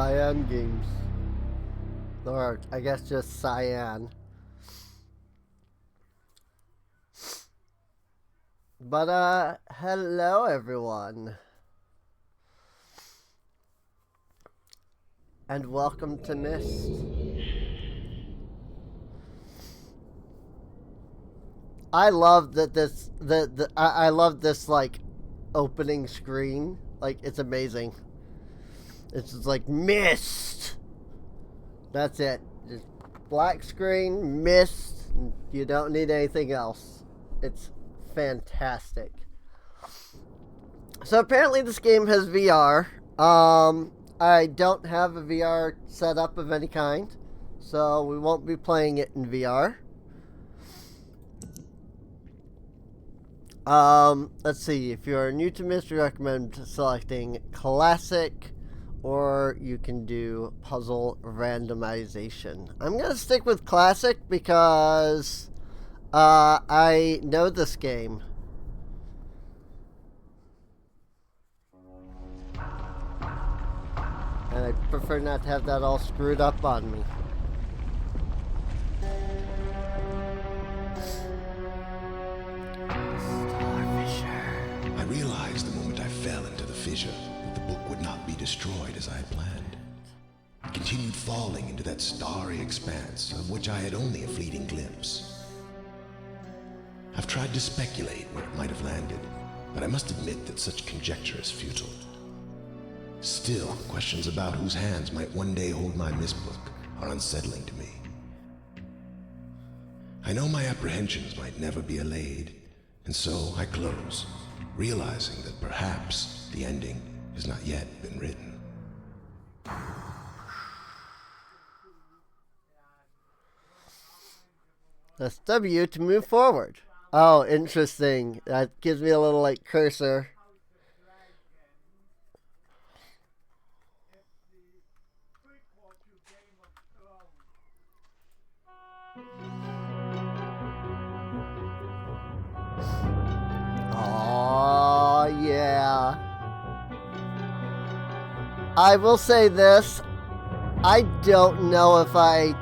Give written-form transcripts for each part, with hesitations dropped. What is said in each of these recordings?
Cyan Games. Or, I guess just Cyan. But, hello everyone. And welcome to Myst. I love that I love this, like, opening screen. Like, it's amazing. It's just like, Myst! That's it. Just black screen, Myst. You don't need anything else. It's fantastic. So apparently this game has VR. I don't have a VR setup of any kind, so we won't be playing it in VR. Let's see. If you're new to Myst, we recommend selecting Classic, or you can do Puzzle Randomization. I'm gonna stick with Classic because I know this game. And I prefer not to have that all screwed up on me. I realized the moment I fell into the fissure that the book would not be destroyed as I had planned. It continued falling into that starry expanse of which I had only a fleeting glimpse. I've tried to speculate where it might have landed, but I must admit that such conjecture is futile. Still, questions about whose hands might one day hold my Myst book are unsettling to me. I know my apprehensions might never be allayed, and so I close, realizing that perhaps the ending has not yet been written. Press W to move forward. Oh, interesting. That gives me a little, like, cursor. Oh, yeah. I will say this. I don't know if I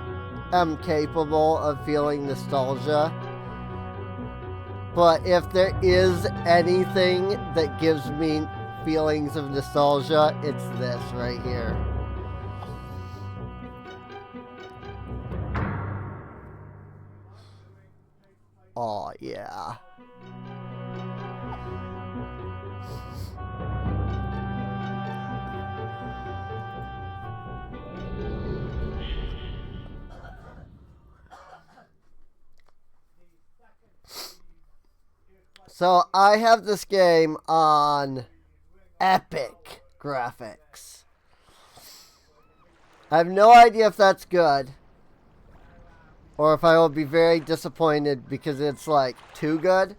am capable of feeling nostalgia. But if there is anything that gives me feelings of nostalgia, it's this right here. Oh, yeah. So I have this game on epic graphics. I have no idea if that's good, or if I will be very disappointed because it's, like, too good.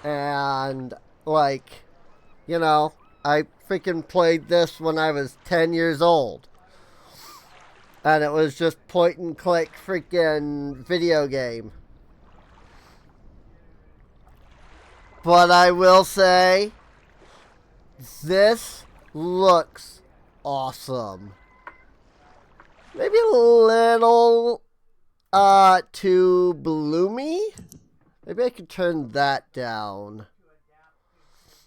And, like, you know, I freaking played this when I was 10 years old. And it was just point and click freaking video game. But I will say, this looks awesome. Maybe a little too bloomy. Maybe I could turn that down.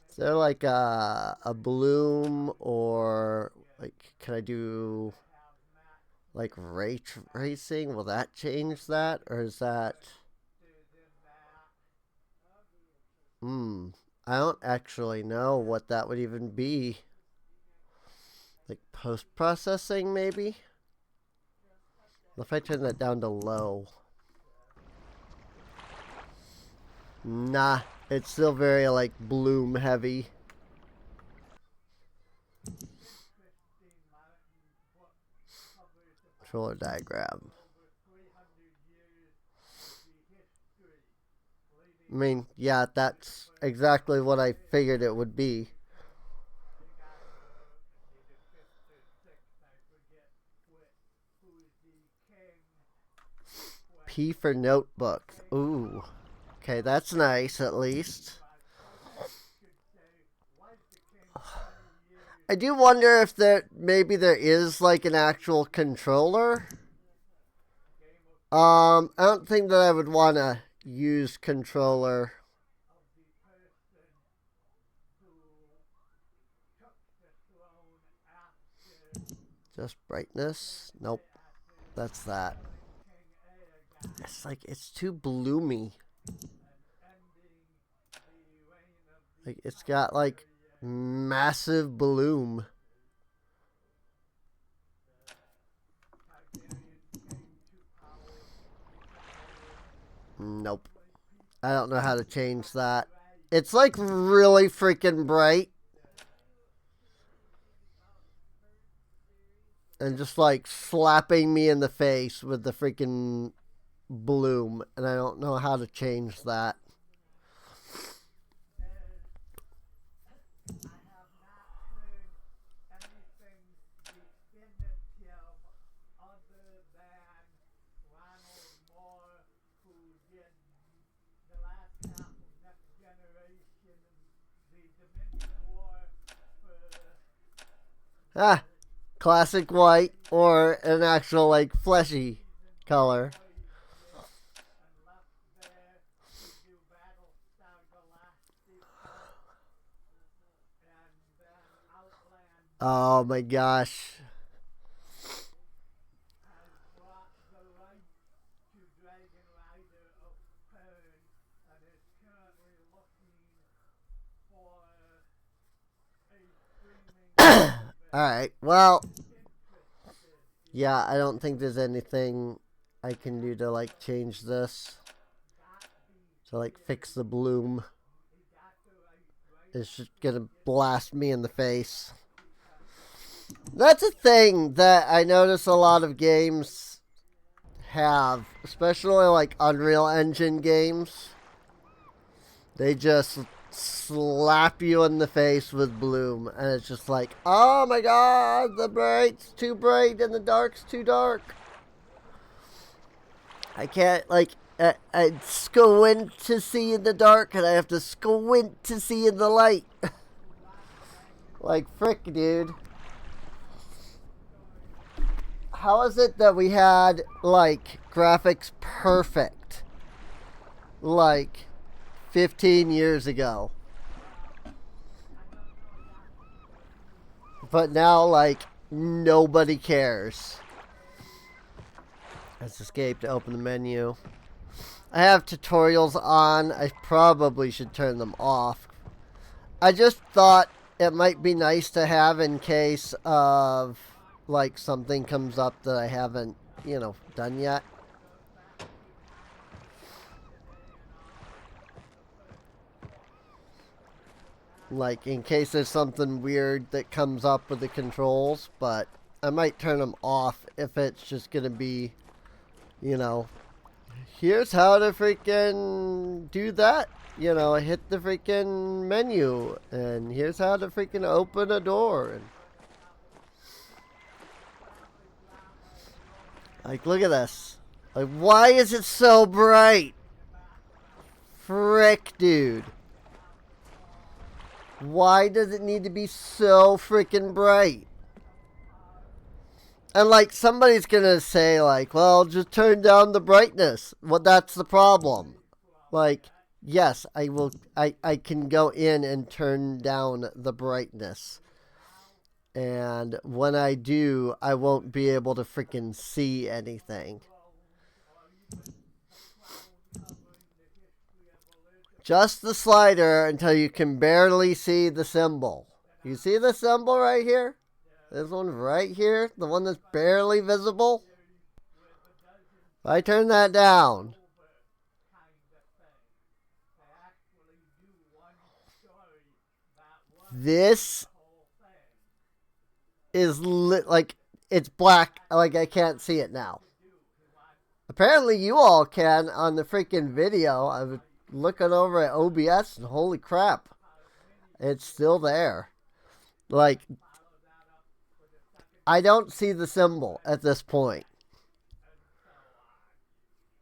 Is there like a bloom, or like, can I do like ray tracing? Will that change that, or is that? I don't actually know what that would even be. Like post-processing, maybe? What if I turn that down to low? Nah, it's still very, like, bloom heavy. Controller diagram. I mean, yeah, that's exactly what I figured it would be. P for notebook. Ooh. Okay, that's nice, at least. I do wonder if maybe there is like an actual controller. I don't think that I would want to use controller. Just brightness? Nope. That's that. It's like, it's too bloomy. Like, it's got like massive bloom. Nope. I don't know how to change that. It's like really freaking bright. And just like slapping me in the face with the freaking bloom. And I don't know how to change that. Ah, classic white or an actual like fleshy color. Oh my gosh. Alright, well, yeah, I don't think there's anything I can do to like change this. To like fix the bloom. It's just gonna blast me in the face. That's a thing that I notice a lot of games have, especially like Unreal Engine games. They just slap you in the face with bloom, and it's just like, oh my god, the bright's too bright and the dark's too dark. I can't, like, I squint to see in the dark, and I have to squint to see in the light. Like, frick, dude. How is it that we had, like, graphics perfect, like, 15 years ago? But now, like, nobody cares. Let's escape to open the menu. I have tutorials on. I probably should turn them off. I just thought it might be nice to have in case of, like, something comes up that I haven't, you know, done yet. Like, in case there's something weird that comes up with the controls, but I might turn them off if it's just gonna be, you know, here's how to freaking do that. You know, hit the freaking menu, and here's how to freaking open a door. And like, look at this. Like, why is it so bright? Frick, dude. Why does it need to be so freaking bright? And like, somebody's gonna say like, well, just turn down the brightness. Well, that's the problem. Like, yes, I can go in and turn down the brightness. And when I do, I won't be able to freaking see anything. Just the slider until you can barely see the symbol. You see the symbol right here? This one right here, the one that's barely visible. If I turn that down, this is like, it's black, like I can't see it now. Apparently you all can on the freaking video. I was looking over at OBS and holy crap, it's still there. Like, I don't see the symbol at this point.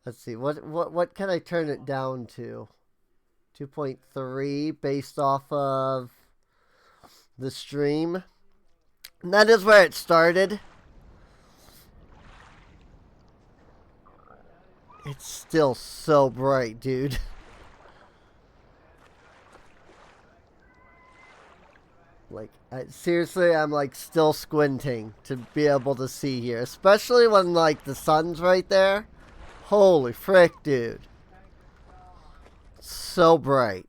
Let's see, what can I turn it down to? 2.3 based off of the stream. And that is where it started. It's still so bright, dude. Like, seriously, I'm like still squinting to be able to see here. Especially when like the sun's right there. Holy frick, dude. So bright.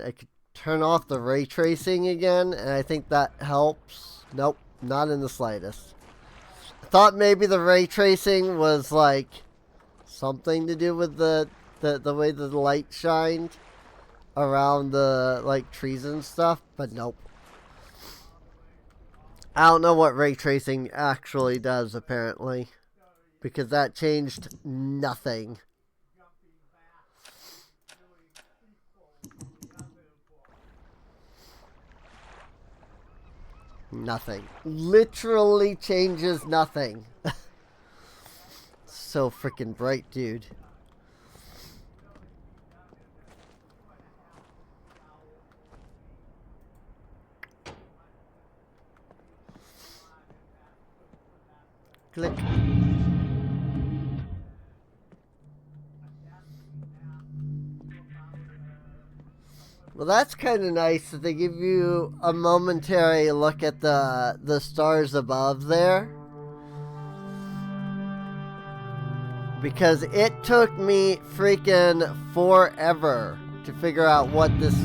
I could turn off the ray tracing again, and I think that helps. Nope, not in the slightest. I thought maybe the ray tracing was like something to do with the way the light shined around the like trees and stuff, but nope. I don't know what ray tracing actually does apparently, because that changed nothing. Nothing. Literally changes nothing. So freaking bright, dude. Click. Well, that's kind of nice that they give you a momentary look at the stars above there. Because it took me freaking forever to figure out what this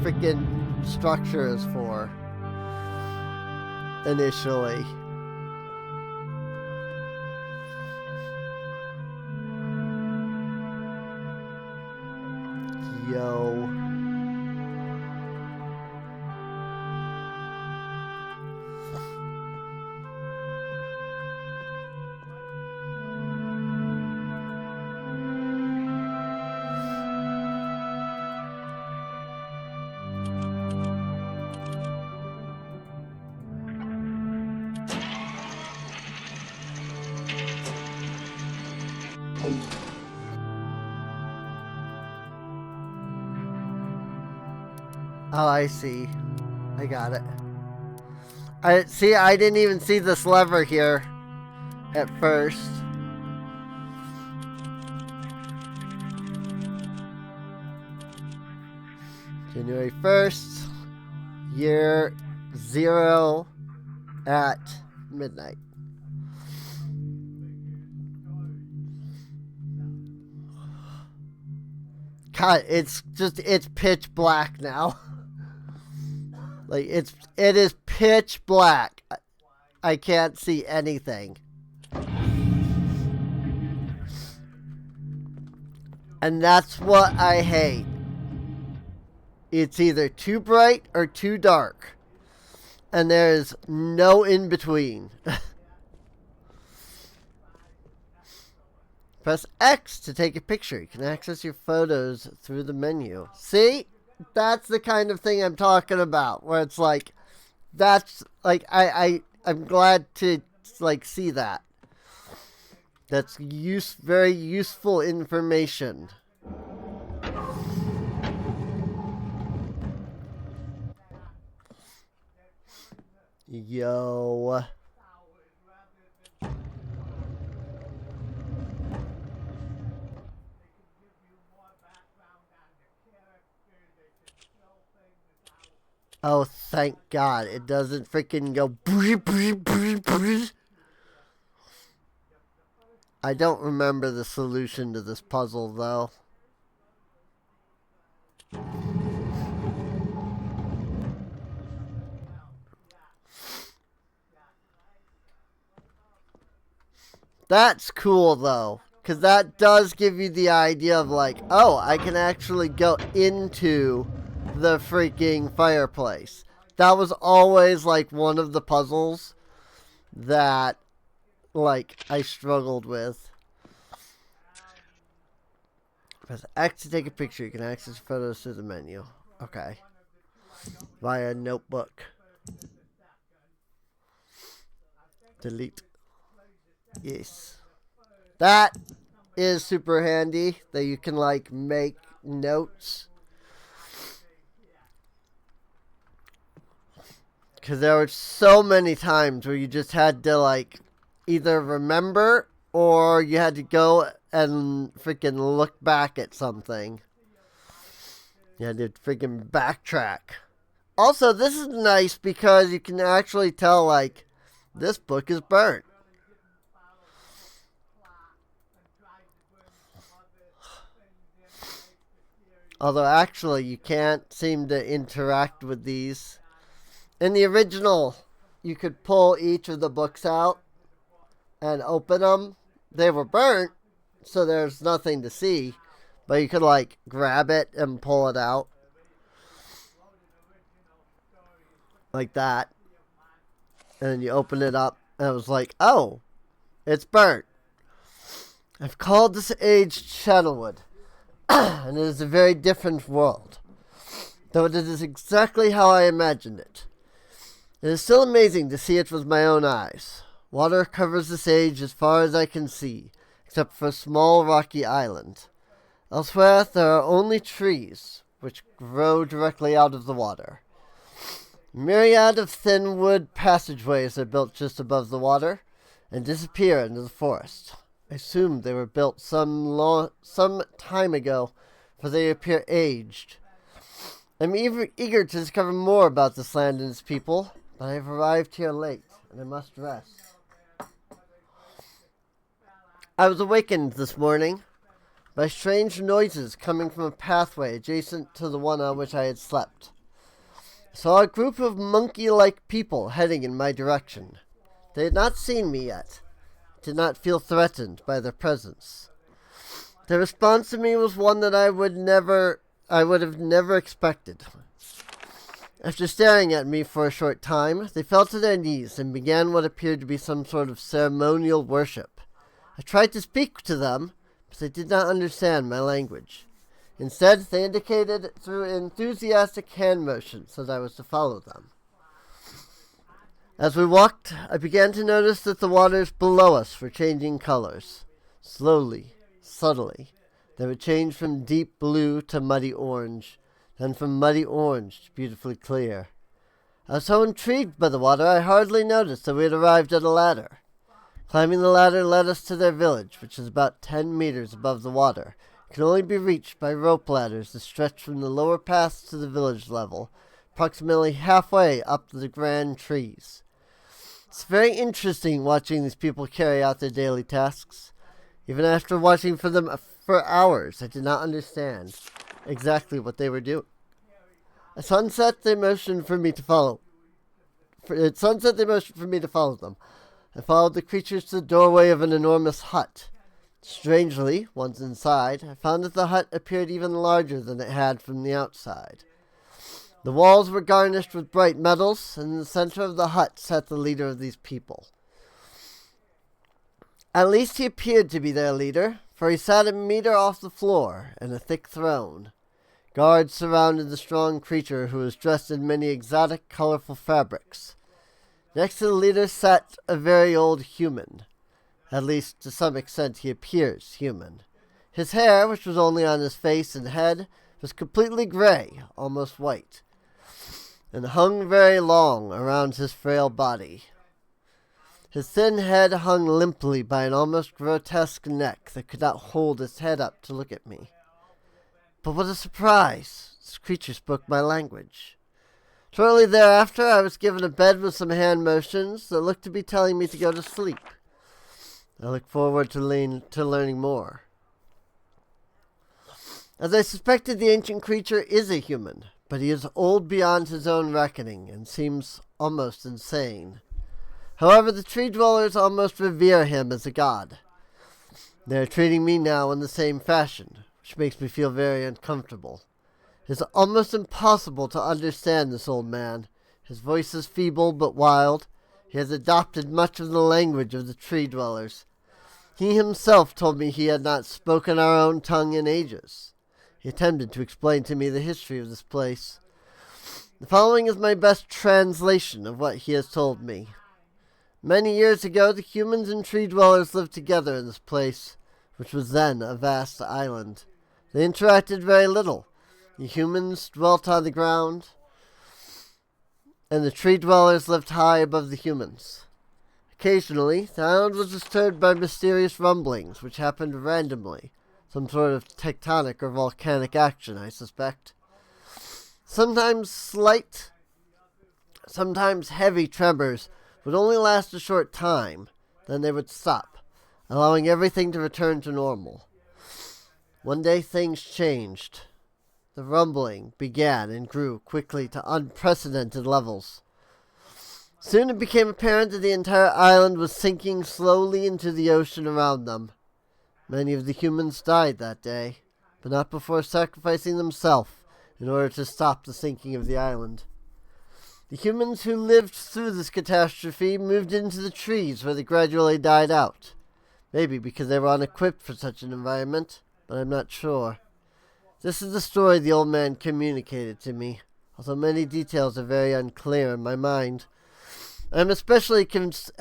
freaking structure is for. Initially. Yo. Oh, I see. I got it. I see. I didn't even see this lever here at first. January 1st, year 0 at midnight. God, it's pitch black now. Like it is pitch black. I can't see anything. And that's what I hate. It's either too bright or too dark. And there's no in between. Press X to take a picture. You can access your photos through the menu. See? That's the kind of thing I'm talking about. Where it's like, that's like, I'm glad to like see that. That's very useful information. Yo. Oh, thank God. It doesn't freaking go. I don't remember the solution to this puzzle, though. That's cool, though. Because that does give you the idea of, like, oh, I can actually go into the freaking fireplace. That was always, like, one of the puzzles that, like, I struggled with. Press X to take a picture. You can access photos through the menu. Okay. Via notebook. Delete. Yes. That is super handy that you can like make notes. Because there were so many times where you just had to, like, either remember or you had to go and freaking look back at something. You had to freaking backtrack. Also, this is nice because you can actually tell, like, this book is burnt. Although, actually, you can't seem to interact with these. In the original, you could pull each of the books out and open them. They were burnt, so there's nothing to see. But you could, like, grab it and pull it out. Like that. And then you open it up, and it was like, oh, it's burnt. I've called this age Shadowwood, and it is a very different world, though it is exactly how I imagined it. It is still amazing to see it with my own eyes. Water covers this age as far as I can see, except for a small rocky island. Elsewhere, there are only trees, which grow directly out of the water. Myriad of thin wood passageways are built just above the water and disappear into the forest. I assumed they were built some time ago, for they appear aged. I'm eager to discover more about this land and its people, but I have arrived here late, and I must rest. I was awakened this morning by strange noises coming from a pathway adjacent to the one on which I had slept. I saw a group of monkey-like people heading in my direction. They had not seen me yet. I did not feel threatened by their presence. Their response to me was one that I would have never expected. After staring at me for a short time, they fell to their knees and began what appeared to be some sort of ceremonial worship. I tried to speak to them, but they did not understand my language. Instead, they indicated through enthusiastic hand motions that I was to follow them. As we walked, I began to notice that the waters below us were changing colors. Slowly, subtly, they would change from deep blue to muddy orange, then from muddy orange to beautifully clear. I was so intrigued by the water, I hardly noticed that we had arrived at a ladder. Climbing the ladder led us to their village, which is about 10 meters above the water. It can only be reached by rope ladders that stretch from the lower paths to the village level, approximately halfway up the grand trees. It's very interesting watching these people carry out their daily tasks. Even after watching for them for hours, I did not understand exactly what they were doing. At sunset, they motioned for me to follow. At sunset, they motioned for me to follow them. I followed the creatures to the doorway of an enormous hut. Strangely, once inside, I found that the hut appeared even larger than it had from the outside. The walls were garnished with bright metals, and in the center of the hut sat the leader of these people. At least he appeared to be their leader, for he sat a meter off the floor in a thick throne. Guards surrounded the strong creature, who was dressed in many exotic, colorful fabrics. Next to the leader sat a very old human. At least, to some extent, he appears human. His hair, which was only on his face and head, was completely gray, almost white, and hung very long around his frail body. His thin head hung limply by an almost grotesque neck that could not hold its head up to look at me. But what a surprise! This creature spoke my language. Shortly thereafter, I was given a bed with some hand motions that looked to be telling me to go to sleep. I look forward to learning more. As I suspected, the ancient creature is a human, but he is old beyond his own reckoning and seems almost insane. However, the tree dwellers almost revere him as a god. They are treating me now in the same fashion, which makes me feel very uncomfortable. It is almost impossible to understand this old man. His voice is feeble but wild. He has adopted much of the language of the tree dwellers. He himself told me he had not spoken our own tongue in ages. He attempted to explain to me the history of this place. The following is my best translation of what he has told me. Many years ago, the humans and tree dwellers lived together in this place, which was then a vast island. They interacted very little. The humans dwelt on the ground, and the tree dwellers lived high above the humans. Occasionally, the island was disturbed by mysterious rumblings, which happened randomly. Some sort of tectonic or volcanic action, I suspect. Sometimes slight, sometimes heavy tremors would only last a short time, then they would stop, allowing everything to return to normal. One day things changed. The rumbling began and grew quickly to unprecedented levels. Soon it became apparent that the entire island was sinking slowly into the ocean around them. Many of the humans died that day, but not before sacrificing themselves in order to stop the sinking of the island. The humans who lived through this catastrophe moved into the trees where they gradually died out. Maybe because they were unequipped for such an environment, but I'm not sure. This is the story the old man communicated to me, although many details are very unclear in my mind. I am especially confused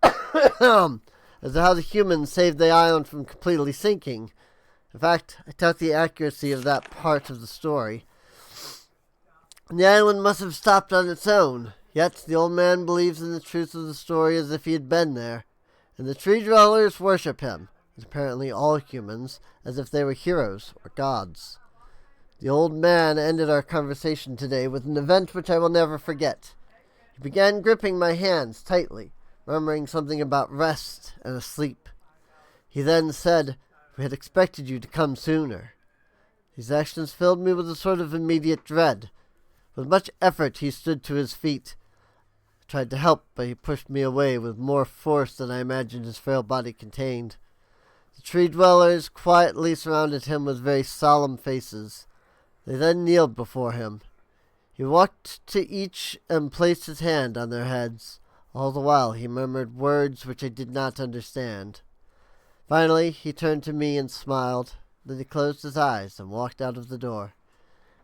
as to how the humans saved the island from completely sinking. In fact, I doubt the accuracy of that part of the story. The island must have stopped on its own, yet the old man believes in the truth of the story as if he had been there, and the tree dwellers worship him, and apparently all humans, as if they were heroes or gods. The old man ended our conversation today with an event which I will never forget. He began gripping my hands tightly, murmuring something about rest and a sleep. He then said, "We had expected you to come sooner." These actions filled me with a sort of immediate dread. With much effort he stood to his feet. I tried to help, but he pushed me away with more force than I imagined his frail body contained. The tree dwellers quietly surrounded him with very solemn faces. They then kneeled before him. He walked to each and placed his hand on their heads. All the while he murmured words which I did not understand. Finally he turned to me and smiled. Then he closed his eyes and walked out of the door,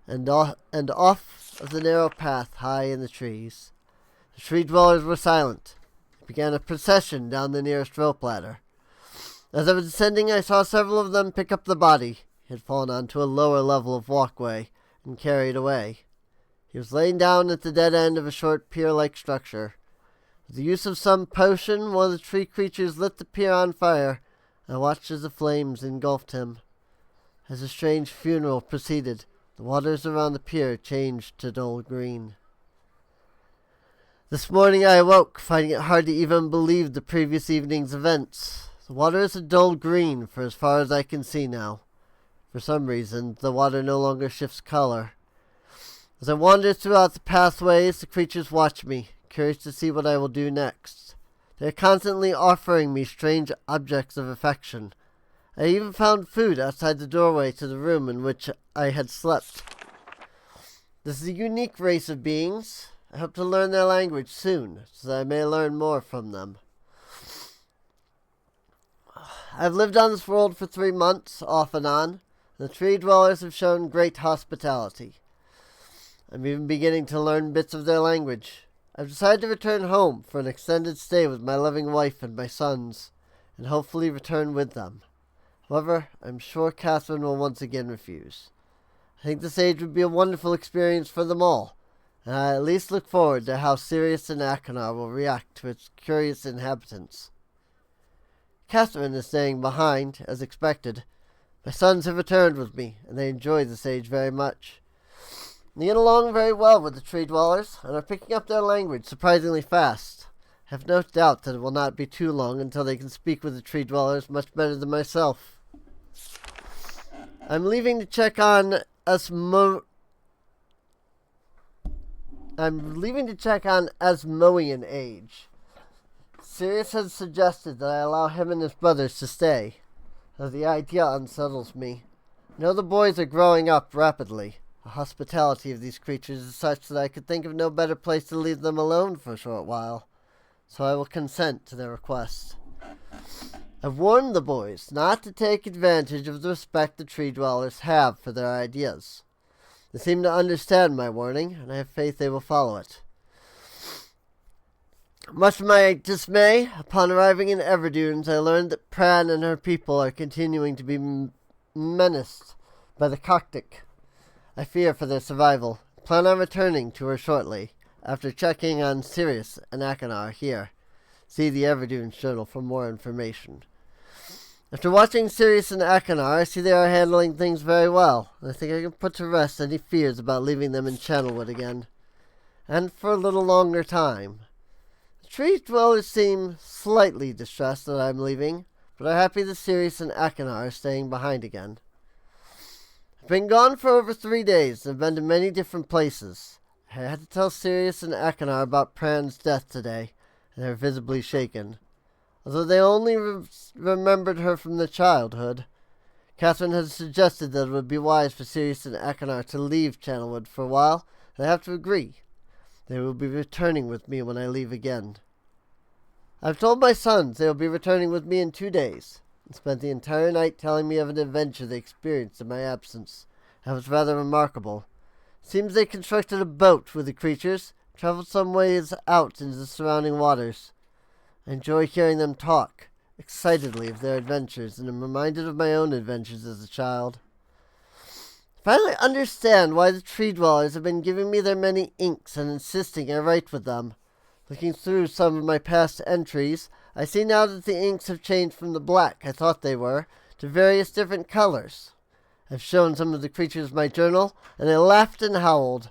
and off of the narrow path high in the trees. The tree dwellers were silent. It began a procession down the nearest rope ladder. As I was descending, I saw several of them pick up the body. He had fallen onto a lower level of walkway and carried away. He was laying down at the dead end of a short pier-like structure. With the use of some potion, one of the tree creatures lit the pier on fire. I watched as the flames engulfed him. As the strange funeral proceeded, the waters around the pier changed to dull green. This morning I awoke, finding it hard to even believe the previous evening's events. The water is a dull green for as far as I can see now. For some reason, the water no longer shifts color. As I wander throughout the pathways, the creatures watch me, curious to see what I will do next. They are constantly offering me strange objects of affection. I even found food outside the doorway to the room in which I had slept. This is a unique race of beings. I hope to learn their language soon, so that I may learn more from them. I've lived on this world for 3 months, off and on. The tree dwellers have shown great hospitality. I'm even beginning to learn bits of their language. I've decided to return home for an extended stay with my loving wife and my sons, and hopefully return with them. However, I'm sure Catherine will once again refuse. I think the sage would be a wonderful experience for them all, and I at least look forward to how Sirius and Achenar will react to its curious inhabitants. Catherine is staying behind, as expected. My sons have returned with me, and they enjoy the sage very much. They get along very well with the tree dwellers, and are picking up their language surprisingly fast. I have no doubt that it will not be too long until they can speak with the tree dwellers much better than myself. I'm leaving to check on Asmoean age. Sirius has suggested that I allow him and his brothers to stay, though the idea unsettles me. I know the boys are growing up rapidly. The hospitality of these creatures is such that I could think of no better place to leave them alone for a short while, so I will consent to their request. I've warned the boys not to take advantage of the respect the tree dwellers have for their ideas. They seem to understand my warning, and I have faith they will follow it. Much to my dismay, upon arriving in Everdunes, I learned that Pran and her people are continuing to be menaced by the Coctic. I fear for their survival. Plan on returning to her shortly, after checking on Sirius and Akanar here. See the Everdunes journal for more information. After watching Sirius and Akanar, I see they are handling things very well. I think I can put to rest any fears about leaving them in Channelwood again. And for a little longer time. The tree dwellers seem slightly distressed that I'm leaving, but are happy that Sirius and Akanar are staying behind again. I've been gone for over 3 days and have been to many different places. I had to tell Sirius and Akanar about Pran's death today, and they are visibly shaken. Although they only remembered her from their childhood, Catherine had suggested that it would be wise for Sirius and Akanar to leave Channelwood for a while, and I have to agree. They will be returning with me when I leave again. I've told my sons they will be returning with me in 2 days, and spent the entire night telling me of an adventure they experienced in my absence. That was rather remarkable. Seems they constructed a boat with the creatures, traveled some ways out into the surrounding waters. I enjoy hearing them talk excitedly of their adventures, and am reminded of my own adventures as a child. I finally understand why the tree dwellers have been giving me their many inks and insisting I write with them. Looking through some of my past entries, I see now that the inks have changed from the black I thought they were to various different colors. I've shown some of the creatures my journal, and they laughed and howled.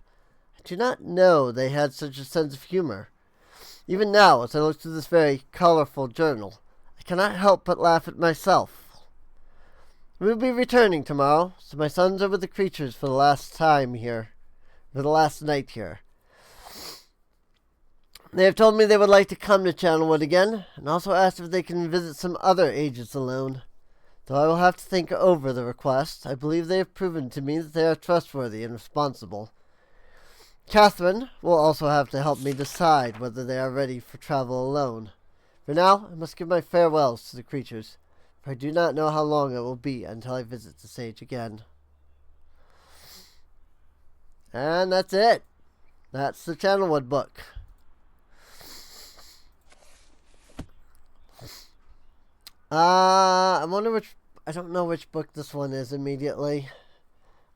I do not know they had such a sense of humor. Even now, as I look through this very colorful journal, I cannot help but laugh at myself. We will be returning tomorrow, so my sons are with the creatures for the last time here, for the last night here. They have told me they would like to come to Channelwood again, and also asked if they can visit some other agents alone. Though I will have to think over the request, I believe they have proven to me that they are trustworthy and responsible. Catherine will also have to help me decide whether they are ready for travel alone. For now, I must give my farewells to the creatures, for I do not know how long it will be until I visit the sage again. And that's it. That's the Channelwood book. I don't know which book this one is immediately.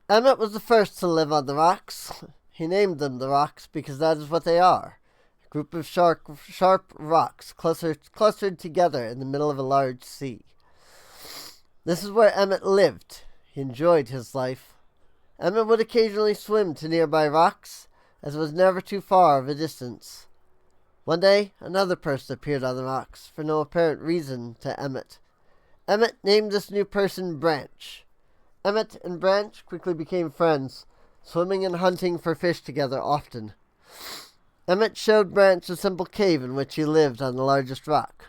Emmett was the first to live on the rocks. He named them the rocks because that is what they are. A group of sharp rocks clustered together in the middle of a large sea. This is where Emmett lived. He enjoyed his life. Emmett would occasionally swim to nearby rocks, as it was never too far of a distance. One day, another person appeared on the rocks, for no apparent reason to Emmett. Emmett named this new person Branch. Emmett and Branch quickly became friends, swimming and hunting for fish together often. Emmett showed Branch a simple cave in which he lived on the largest rock.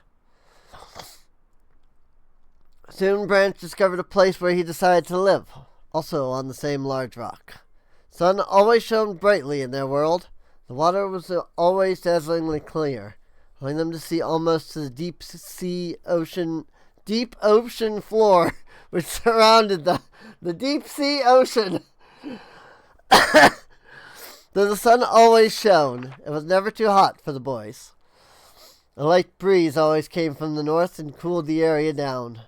Soon Branch discovered a place where he decided to live, also on the same large rock. Sun always shone brightly in their world. The water was always dazzlingly clear, allowing them to see almost to the deep ocean floor which surrounded the deep sea ocean. Though the sun always shone, it was never too hot for the boys. A light breeze always came from the north and cooled the area down.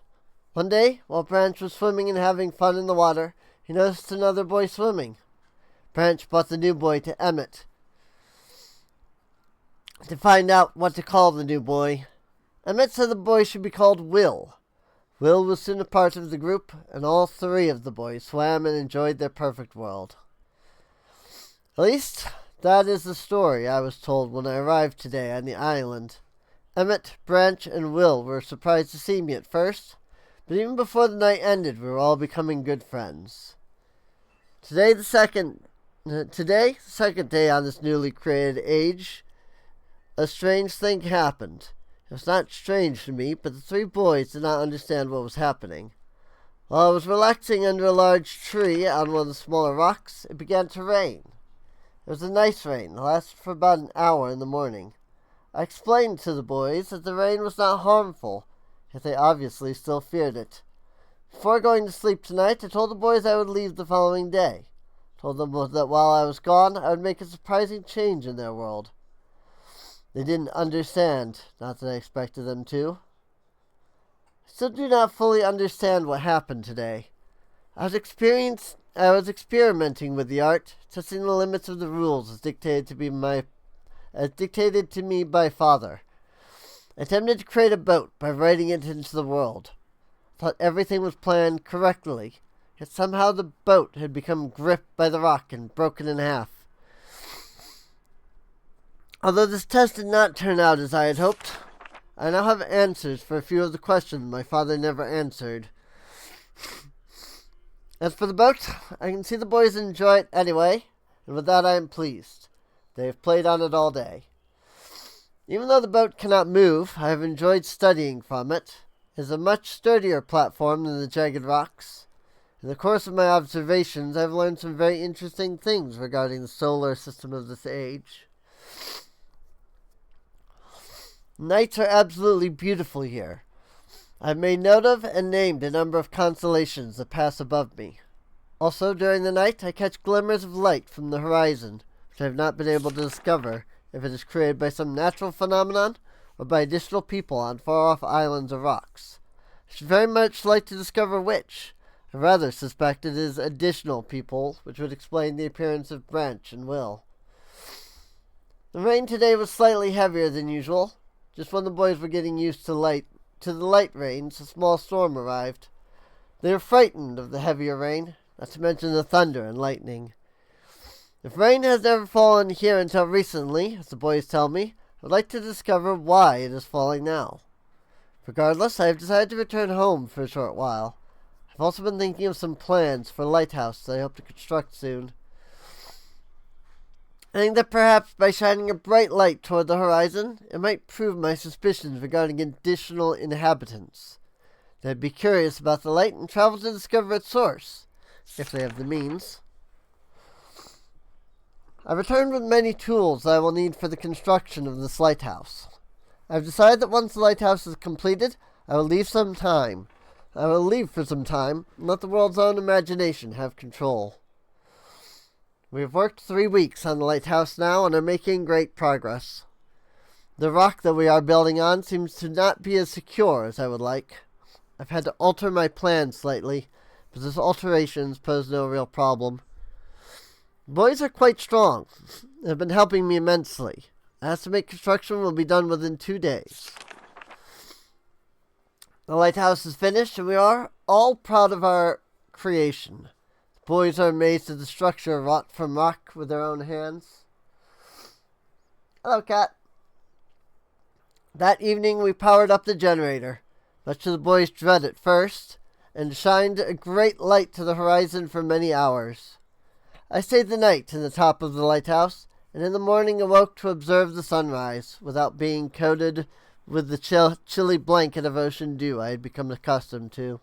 One day, while Branch was swimming and having fun in the water, he noticed another boy swimming. Branch brought the new boy to Emmett to find out what to call the new boy. Emmett said the boy should be called Will. Will was soon a part of the group, and all 3 of the boys swam and enjoyed their perfect world. At least, that is the story I was told when I arrived today on the island. Emmett, Branch, and Will were surprised to see me at first, but even before the night ended, we were all becoming good friends. Today, the second day on this newly created age, a strange thing happened. It was not strange to me, but the 3 boys did not understand what was happening. While I was relaxing under a large tree on one of the smaller rocks, it began to rain. It was a nice rain, that lasted for about an hour in the morning. I explained to the boys that the rain was not harmful, yet they obviously still feared it. Before going to sleep tonight, I told the boys I would leave the following day. I told them that while I was gone, I would make a surprising change in their world. They didn't understand, not that I expected them to. I still do not fully understand what happened today. I was experimenting with the art, testing the limits of the rules as dictated to me by father. I attempted to create a boat by writing it into the world. I thought everything was planned correctly, yet somehow the boat had become gripped by the rock and broken in half. Although this test did not turn out as I had hoped, I now have answers for a few of the questions my father never answered. As for the boat, I can see the boys enjoy it anyway, and with that I am pleased. They have played on it all day. Even though the boat cannot move, I have enjoyed studying from it. It is a much sturdier platform than the jagged rocks. In the course of my observations, I have learned some very interesting things regarding the solar system of this age. Nights are absolutely beautiful here. I have made note of and named a number of constellations that pass above me. Also, during the night, I catch glimmers of light from the horizon, which I have not been able to discover if it is created by some natural phenomenon or by additional people on far-off islands or rocks. I should very much like to discover which. I rather suspect it is additional people, which would explain the appearance of Branch and Will. The rain today was slightly heavier than usual. Just when the boys were getting used to the light rains, a small storm arrived. They were frightened of the heavier rain, not to mention the thunder and lightning. If rain has never fallen here until recently, as the boys tell me, I would like to discover why it is falling now. Regardless, I have decided to return home for a short while. I've also been thinking of some plans for a lighthouse that I hope to construct soon. I think that perhaps by shining a bright light toward the horizon, it might prove my suspicions regarding additional inhabitants. They'd be curious about the light and travel to discover its source, if they have the means. I returned with many tools that I will need for the construction of this lighthouse. I have decided that once the lighthouse is completed, I will leave for some time, and let the world's own imagination have control. We have worked 3 weeks on the lighthouse now and are making great progress. The rock that we are building on seems to not be as secure as I would like. I've had to alter my plans slightly, but these alterations pose no real problem. The boys are quite strong and have been helping me immensely. The estimate construction will be done within 2 days. The lighthouse is finished and we are all proud of our creation. Boys are amazed at the structure wrought from rock with their own hands. Hello, cat. That evening we powered up the generator, much to the boys' dread at first, and shined a great light to the horizon for many hours. I stayed the night in the top of the lighthouse, and in the morning awoke to observe the sunrise, without being coated with the chilly blanket of ocean dew I had become accustomed to.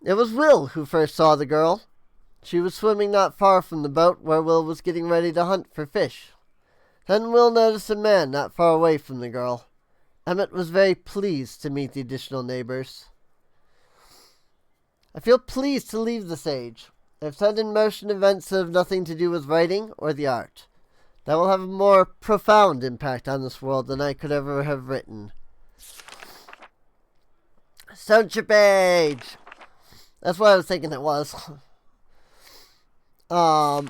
It was Will who first saw the girl. She was swimming not far from the boat where Will was getting ready to hunt for fish. Then Will noticed a man not far away from the girl. Emmett was very pleased to meet the additional neighbors. I feel pleased to leave this age. I have set in motion events that have nothing to do with writing or the art. That will have a more profound impact on this world than I could ever have written. Stoneship Age! That's what I was thinking it was. Let's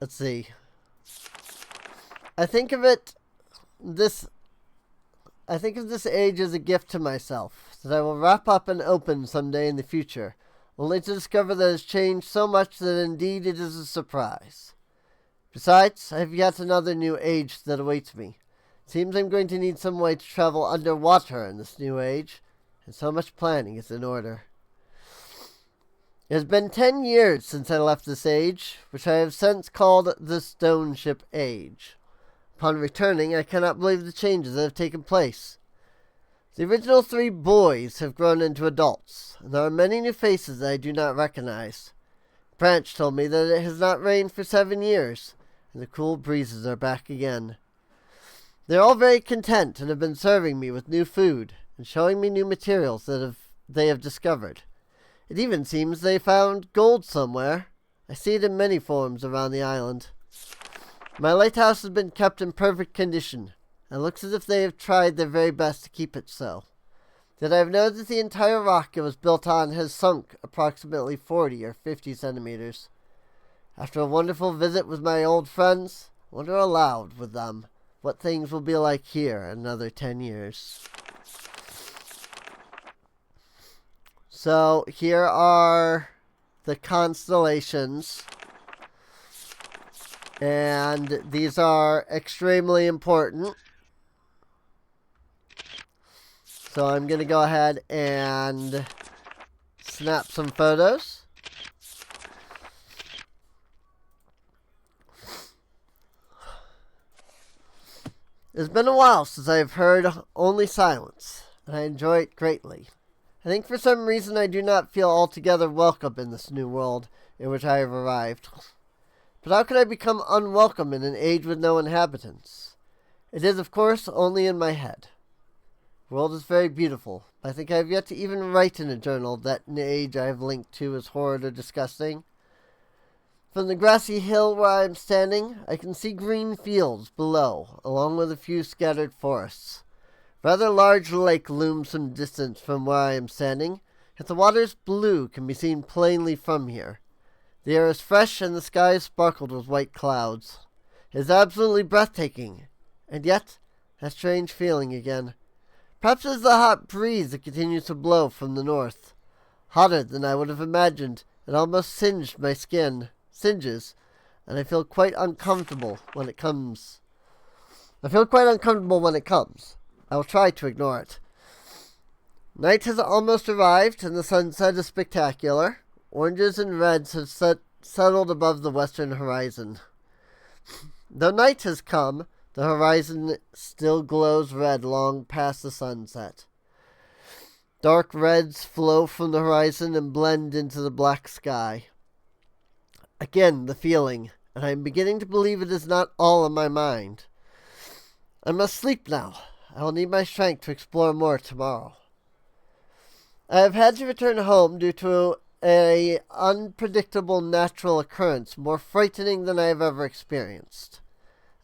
see. I think of this age as a gift to myself that I will wrap up and open someday in the future, only to discover that it has changed so much that indeed it is a surprise. Besides, I have yet another new age that awaits me. It seems I'm going to need some way to travel underwater in this new age, and so much planning is in order. It has been 10 years since I left this age, which I have since called the Stoneship Age. Upon returning, I cannot believe the changes that have taken place. The original 3 boys have grown into adults, and there are many new faces that I do not recognize. Branch told me that it has not rained for 7 years, and the cool breezes are back again. They are all very content and have been serving me with new food and showing me new materials that they have discovered. It even seems they found gold somewhere. I see it in many forms around the island. My lighthouse has been kept in perfect condition, and it looks as if they have tried their very best to keep it so. Yet I have noticed that the entire rock it was built on has sunk approximately 40 or 50 centimeters. After a wonderful visit with my old friends, I wonder aloud with them what things will be like here in another 10 years. So here are the constellations, and these are extremely important. So I'm going to go ahead and snap some photos. It's been a while since I have heard only silence, and I enjoy it greatly. I think for some reason I do not feel altogether welcome in this new world in which I have arrived. But how could I become unwelcome in an age with no inhabitants? It is, of course, only in my head. The world is very beautiful. I think I have yet to even write in a journal that an age I have linked to is horrid or disgusting. From the grassy hill where I am standing, I can see green fields below, along with a few scattered forests. A rather large lake looms some distance from where I am standing, yet the water's blue can be seen plainly from here. The air is fresh and the sky is sparkled with white clouds. It is absolutely breathtaking, and yet, that strange feeling again. Perhaps it is the hot breeze that continues to blow from the north. Hotter than I would have imagined, it almost singes, and I feel quite uncomfortable when it comes. I will try to ignore it. Night has almost arrived, and the sunset is spectacular. Oranges and reds have settled above the western horizon. Though night has come, the horizon still glows red long past the sunset. Dark reds flow from the horizon and blend into the black sky. Again, the feeling, and I am beginning to believe it is not all in my mind. I must sleep now. I will need my strength to explore more tomorrow. I have had to return home due to an unpredictable natural occurrence more frightening than I have ever experienced.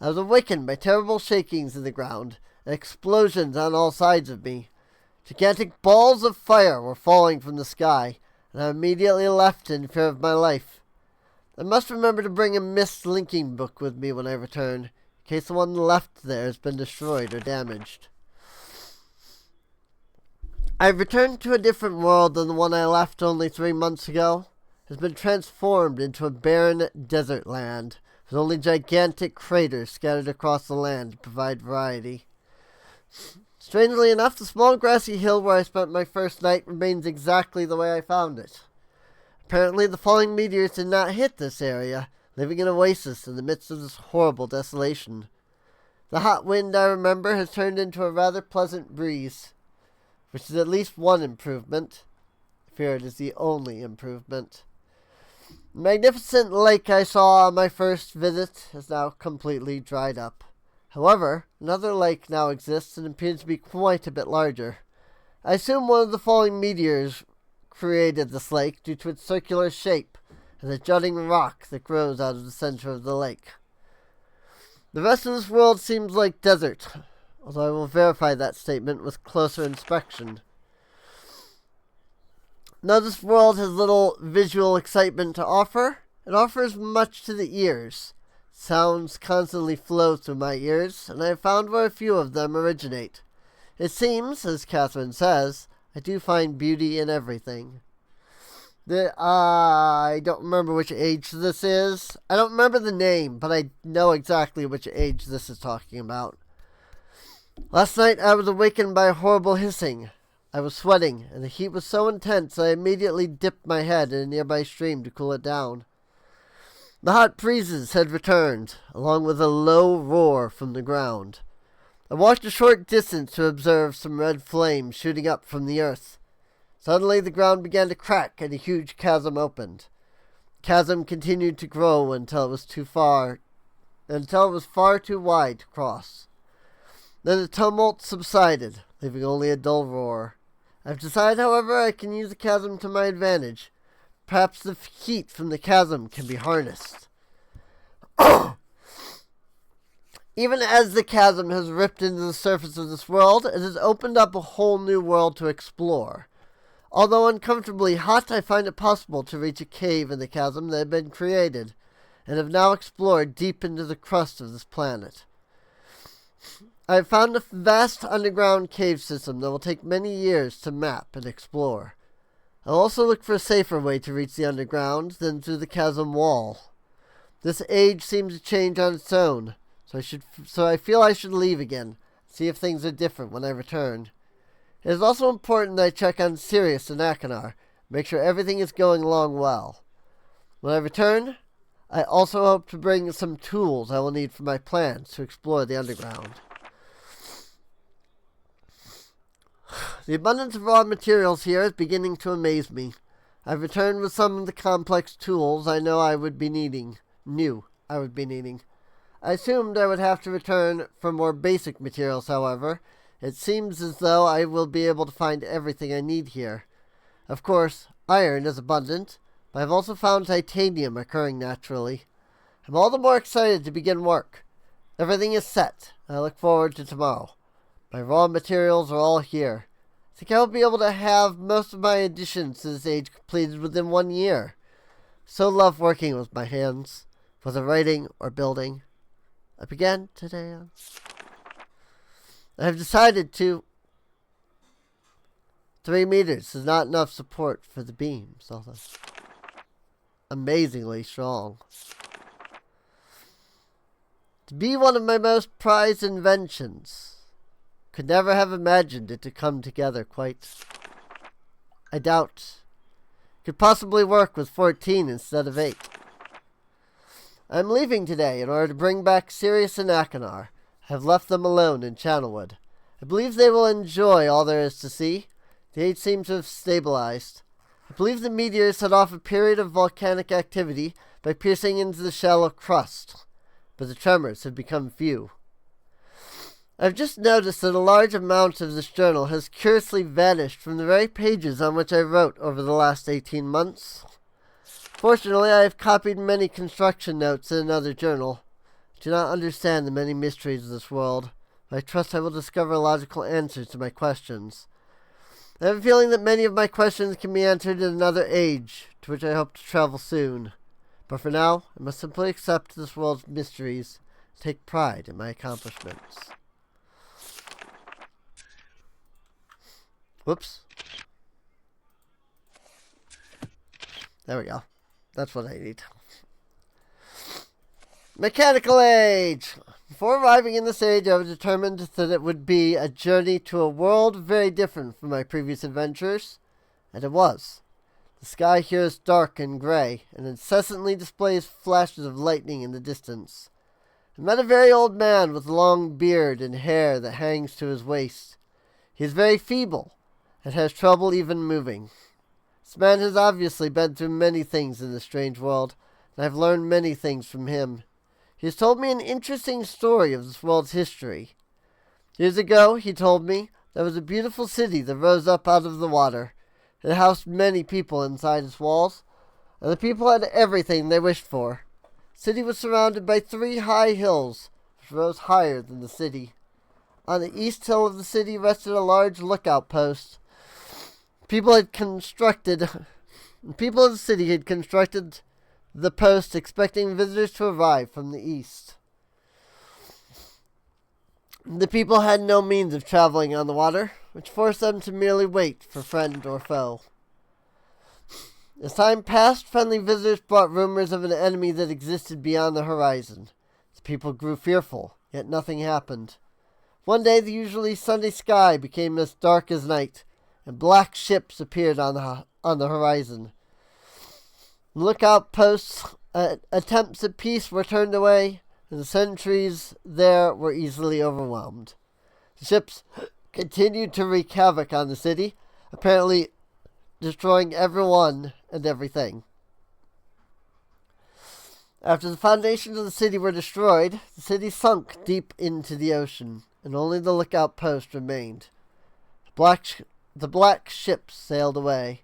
I was awakened by terrible shakings in the ground and explosions on all sides of me. Gigantic balls of fire were falling from the sky, and I immediately left in fear of my life. I must remember to bring a Myst linking book with me when I return, in case the one left there has been destroyed or damaged. I have returned to a different world than the one I left only 3 months ago. It has been transformed into a barren desert land, with only gigantic craters scattered across the land to provide variety. Strangely enough, the small grassy hill where I spent my first night remains exactly the way I found it. Apparently, the falling meteors did not hit this area, leaving an oasis in the midst of this horrible desolation. The hot wind, I remember, has turned into a rather pleasant breeze, which is at least one improvement. I fear it is the only improvement. The magnificent lake I saw on my first visit has now completely dried up. However, another lake now exists and appears to be quite a bit larger. I assume one of the falling meteors created this lake due to its circular shape and the jutting rock that grows out of the center of the lake. The rest of this world seems like desert, although I will verify that statement with closer inspection. Though this world has little visual excitement to offer, it offers much to the ears. Sounds constantly flow through my ears, and I have found where a few of them originate. It seems, as Catherine says, I do find beauty in everything. I don't remember which age this is. I don't remember the name, but I know exactly which age this is talking about. Last night I was awakened by a horrible hissing. I was sweating, and the heat was so intense I immediately dipped my head in a nearby stream to cool it down. The hot breezes had returned, along with a low roar from the ground. I walked a short distance to observe some red flames shooting up from the earth. Suddenly the ground began to crack and a huge chasm opened. The chasm continued to grow until it was far too wide to cross. Then the tumult subsided, leaving only a dull roar. I've decided, however, I can use the chasm to my advantage. Perhaps the heat from the chasm can be harnessed. Even as the chasm has ripped into the surface of this world, it has opened up a whole new world to explore. Although uncomfortably hot, I find it possible to reach a cave in the chasm that had been created, and have now explored deep into the crust of this planet. I have found a vast underground cave system that will take many years to map and explore. I'll also look for a safer way to reach the underground than through the chasm wall. This age seems to change on its own, so I feel I should leave again, see if things are different when I return. It is also important that I check on Sirius and Achenar, make sure everything is going along well. When I return, I also hope to bring some tools I will need for my plans to explore the underground. The abundance of raw materials here is beginning to amaze me. I've returned with some of the complex tools I know I would be needing. I assumed I would have to return for more basic materials, however. It seems as though I will be able to find everything I need here. Of course, iron is abundant, but I've also found titanium occurring naturally. I'm all the more excited to begin work. Everything is set, and I look forward to tomorrow. My raw materials are all here. I think I will be able to have most of my additions to this age completed within 1 year. So love working with my hands, whether writing or building. I began today on... I have decided to... 3 meters is not enough support for the beams, although amazingly strong. To be one of my most prized inventions. Could never have imagined it to come together quite. I doubt. Could possibly work with 14 instead of 8. I'm leaving today in order to bring back Sirius and Achenar. I have left them alone in Channelwood. I believe they will enjoy all there is to see. The age seems to have stabilized. I believe the meteor set off a period of volcanic activity by piercing into the shallow crust, but the tremors have become few. I've just noticed that a large amount of this journal has curiously vanished from the very pages on which I wrote over the last 18 months. Fortunately, I have copied many construction notes in another journal. I do not understand the many mysteries of this world, but I trust I will discover logical answers to my questions. I have a feeling that many of my questions can be answered in another age, to which I hope to travel soon. But for now, I must simply accept this world's mysteries and take pride in my accomplishments. Whoops. There we go. That's what I need. Mechanical age! Before arriving in this age, I was determined that it would be a journey to a world very different from my previous adventures. And it was. The sky here is dark and gray, and incessantly displays flashes of lightning in the distance. I met a very old man with a long beard and hair that hangs to his waist. He is very feeble, and has trouble even moving. This man has obviously been through many things in this strange world, and I have learned many things from him. He has told me an interesting story of this world's history. Years ago, he told me, there was a beautiful city that rose up out of the water. It housed many people inside its walls, and the people had everything they wished for. The city was surrounded by 3 high hills, which rose higher than the city. On the east hill of the city rested a large lookout post. People of the city had constructed the post expecting visitors to arrive from the east. The people had no means of traveling on the water, which forced them to merely wait for friend or foe. As time passed, friendly visitors brought rumors of an enemy that existed beyond the horizon. The people grew fearful, yet nothing happened. One day the usually sunny sky became as dark as night, and black ships appeared on the horizon. Lookout posts' attempts at peace were turned away, and the sentries there were easily overwhelmed. The ships continued to wreak havoc on the city, apparently destroying everyone and everything. After the foundations of the city were destroyed, the city sunk deep into the ocean, and only the lookout post remained. The black ships sailed away.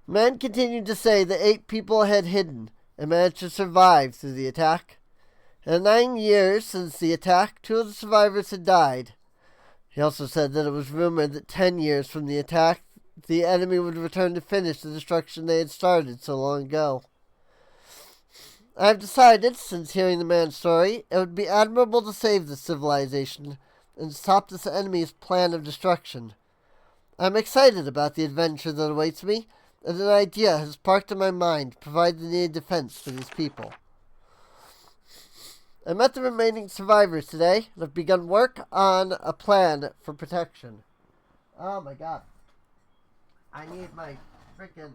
The man continued to say that 8 people had hidden and managed to survive through the attack. In the 9 years since the attack, 2 of the survivors had died. He also said that it was rumored that 10 years from the attack, the enemy would return to finish the destruction they had started so long ago. I have decided, since hearing the man's story, it would be admirable to save this civilization and stop this enemy's plan of destruction. I am excited about the adventure that awaits me, and an idea has sparked in my mind to provide the needed defense for these people. I met the remaining survivors today and have begun work on a plan for protection. Oh my god. I need my freaking...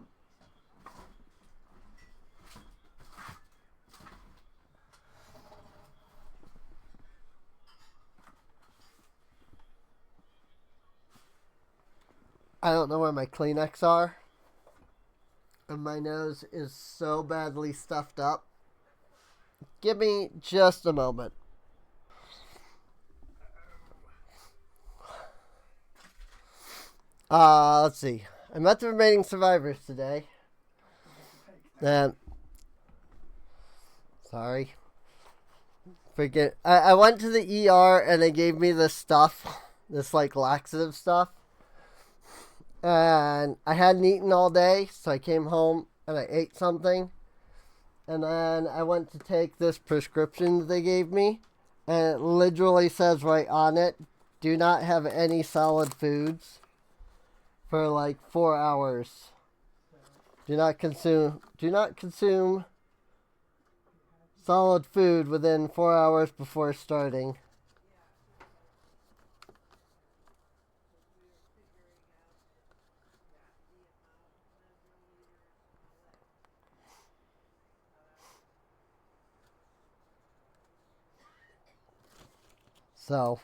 I don't know where my Kleenex are. And my nose is so badly stuffed up. Give me just a moment. Let's see. I met the remaining survivors today. Sorry. Freaking, I went to the ER and they gave me this stuff. This, like, laxative stuff. And I hadn't eaten all day, so I came home and I ate something. And then I went to take this prescription that they gave me. And it literally says right on it, do not have any solid foods for like 4 hours. Do not consume solid food within 4 hours before starting. So,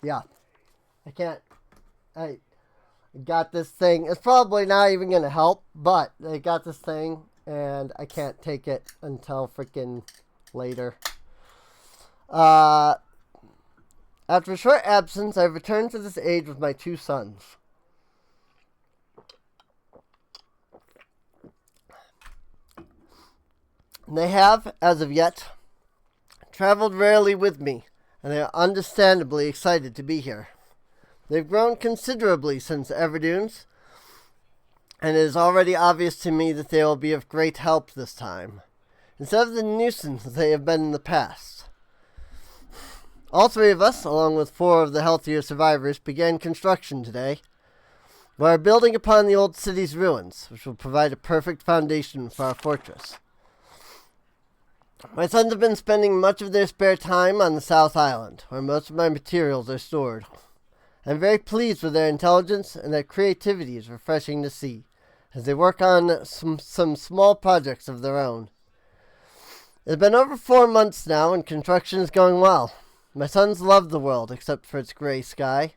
yeah, I got this thing. It's probably not even going to help, but I got this thing and I can't take it until freaking later. After a short absence, I've returned to this age with my 2 sons. They have, as of yet, traveled rarely with me, and they are understandably excited to be here. They've grown considerably since Everdunes, and it is already obvious to me that they will be of great help this time, instead of the nuisance they have been in the past. All 3 of us, along with 4 of the healthier survivors, began construction today. We are building upon the old city's ruins, which will provide a perfect foundation for our fortress. My sons have been spending much of their spare time on the South Island, where most of my materials are stored. I'm very pleased with their intelligence, and their creativity is refreshing to see, as they work on some small projects of their own. It's been over 4 months now, and construction is going well. My sons love the world, except for its gray sky.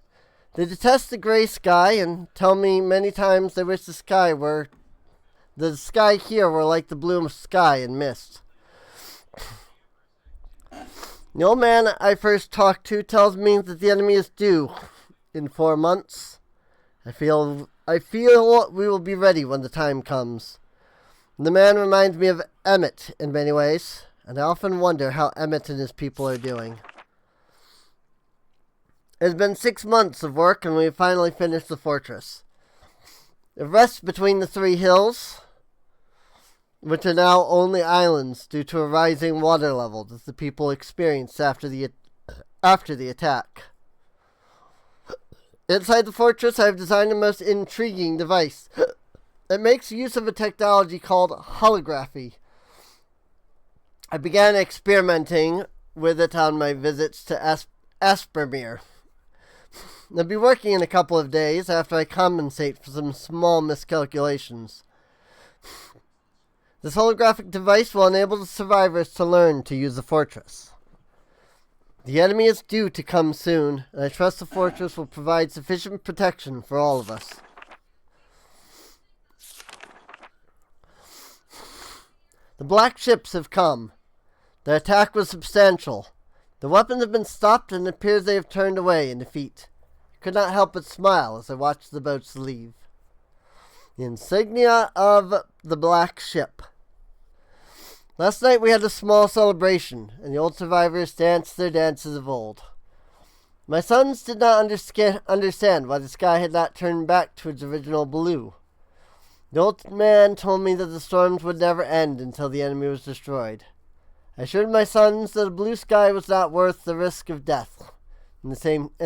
They detest the gray sky, and tell me many times they wish the sky here were like the blue sky in Myst. The old man I first talked to tells me that the enemy is due in 4 months. I feel we will be ready when the time comes. The man reminds me of Emmett in many ways, and I often wonder how Emmett and his people are doing. It has been 6 months of work, and we have finally finished the fortress. It rests between the 3 hills, which are now only islands due to a rising water level that the people experienced after the attack. Inside the fortress, I have designed a most intriguing device. It makes use of a technology called holography. I began experimenting with it on my visits to Aspermere. I'll be working in a couple of days after I compensate for some small miscalculations. This holographic device will enable the survivors to learn to use the fortress. The enemy is due to come soon, and I trust the fortress will provide sufficient protection for all of us. The black ships have come. Their attack was substantial. The weapons have been stopped, and it appears they have turned away in defeat. I could not help but smile as I watched the boats leave. The insignia of the black ship. Last night we had a small celebration, and the old survivors danced their dances of old. My sons did not understand why the sky had not turned back to its original blue. The old man told me that the storms would never end until the enemy was destroyed. I assured my sons that a blue sky was not worth the risk of death, and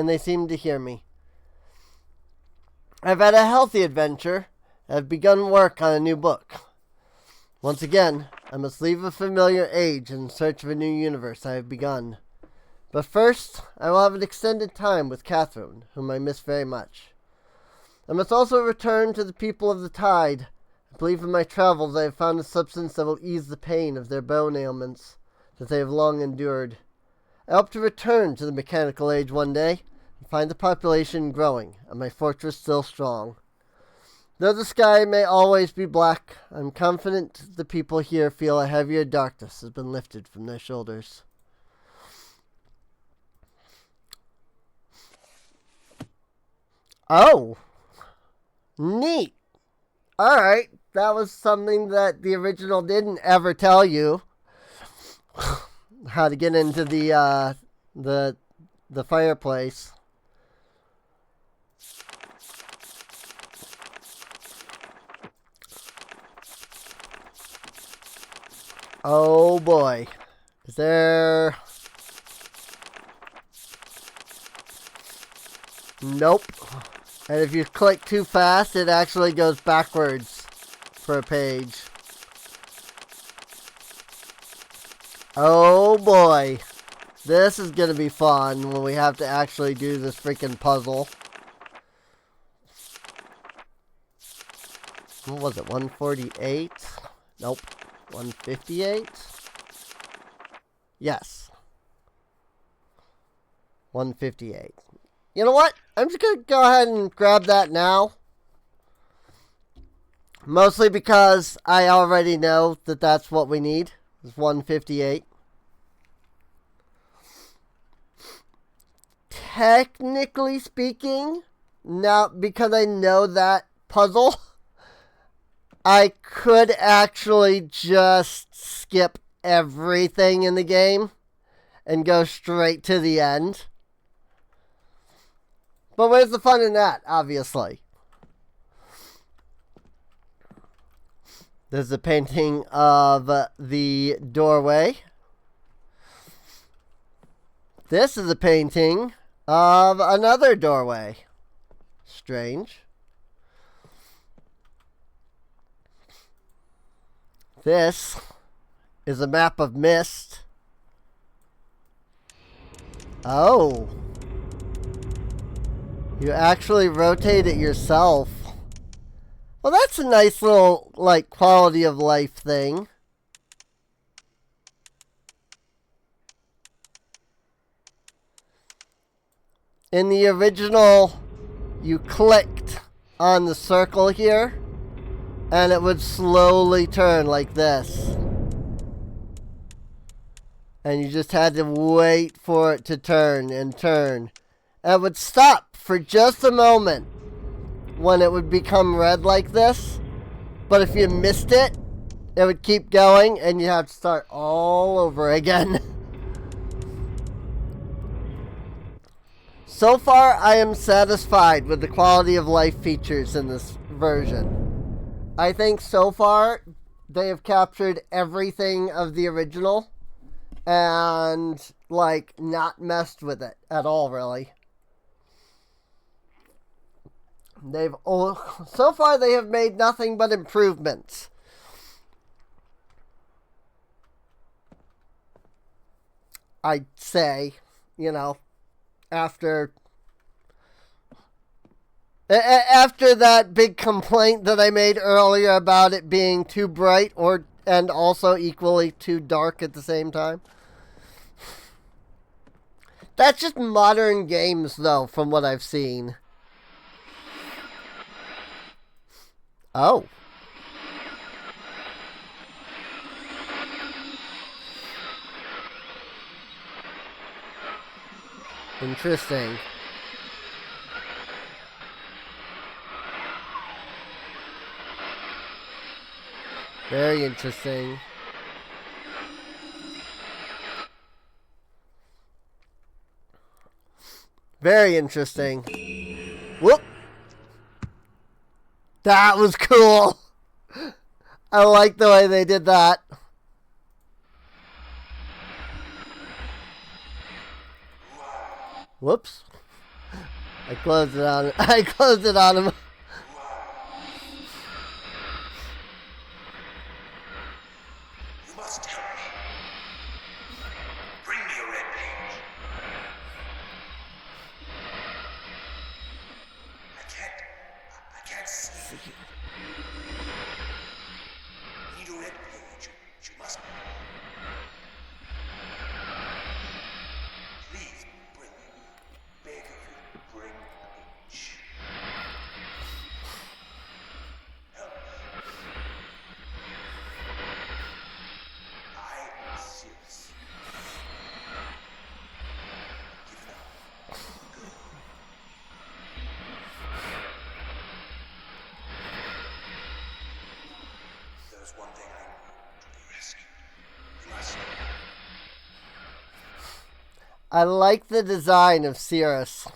they seemed to hear me. I've had a healthy adventure, and have begun work on a new book. Once again, I must leave a familiar age in search of a new universe I have begun. But first, I will have an extended time with Catherine, whom I miss very much. I must also return to the people of the tide. I believe in my travels I have found a substance that will ease the pain of their bone ailments that they have long endured. I hope to return to the mechanical age one day and find the population growing and my fortress still strong. Though the sky may always be black, I'm confident the people here feel a heavier darkness has been lifted from their shoulders. Oh, neat. Alright, that was something that the original didn't ever tell you. How to get into the fireplace. Oh boy. Is there... Nope. And if you click too fast, it actually goes backwards for a page. Oh boy. This is going to be fun when we have to actually do this freaking puzzle. What was it, 148? Nope. 158? Yes. 158. You know what? I'm just going to go ahead and grab that now. Mostly because I already know that that's what we need. It's 158. Technically speaking, now because I know that puzzle, I could actually just skip everything in the game and go straight to the end. But where's the fun in that, obviously? There's a painting of the doorway. This is a painting of another doorway. Strange. This is a map of Myst. Oh. You actually rotate it yourself. Well, that's a nice little, like, quality of life thing. In the original, you clicked on the circle here, and it would slowly turn like this. And you just had to wait for it to turn and turn. And it would stop for just a moment when it would become red like this. But if you missed it, it would keep going and you have to start all over again. So far, I am satisfied with the quality of life features in this version. I think so far, they have captured everything of the original and, like, not messed with it at all, really. So far, they have made nothing but improvements. I'd say, you know, after that big complaint that I made earlier about it being too bright and also equally too dark at the same time. That's just modern games, though, from what I've seen. Oh. Interesting. Very interesting. Very interesting. Whoop. That was cool. I like the way they did that. Whoops. I closed it on him. I closed it on him. You must help me. Bring me a red page. I can't see. You need a red page. You must. Please bring me. Beg of you, bring a page. Help me. I am serious. Give it up. Go. There's one thing I need to be rescued. You must. I like the design of Cirrus.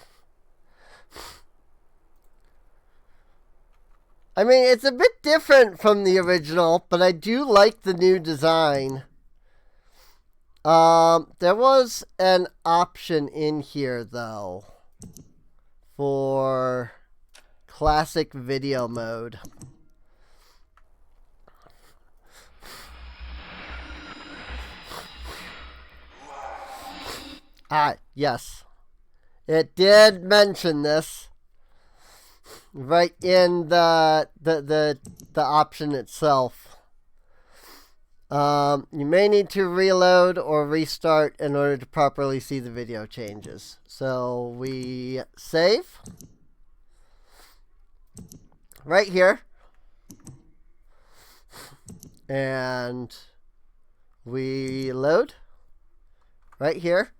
I mean, it's a bit different from the original, but I do like the new design. There was an option in here, though, for classic video mode. Ah, yes. It did mention this right in the option itself. You may need to reload or restart in order to properly see the video changes. So we save right here, and we load right here.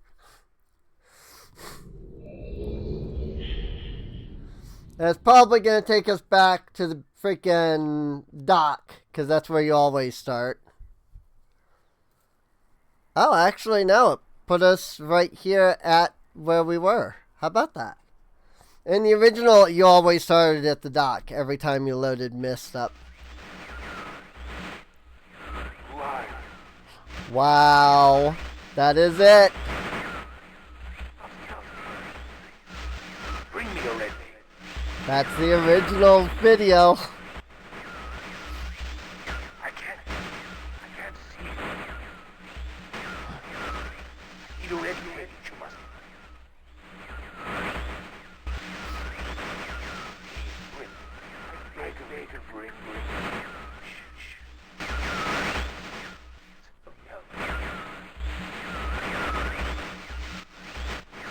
And it's probably going to take us back to the freaking dock, because that's where you always start. Oh, actually, no. It put us right here at where we were. How about that? In the original, you always started at the dock every time you loaded Myst up. Wow. That is it. Bring me a red page. That's the original video. I can't see. Need a red page. You must. Bring.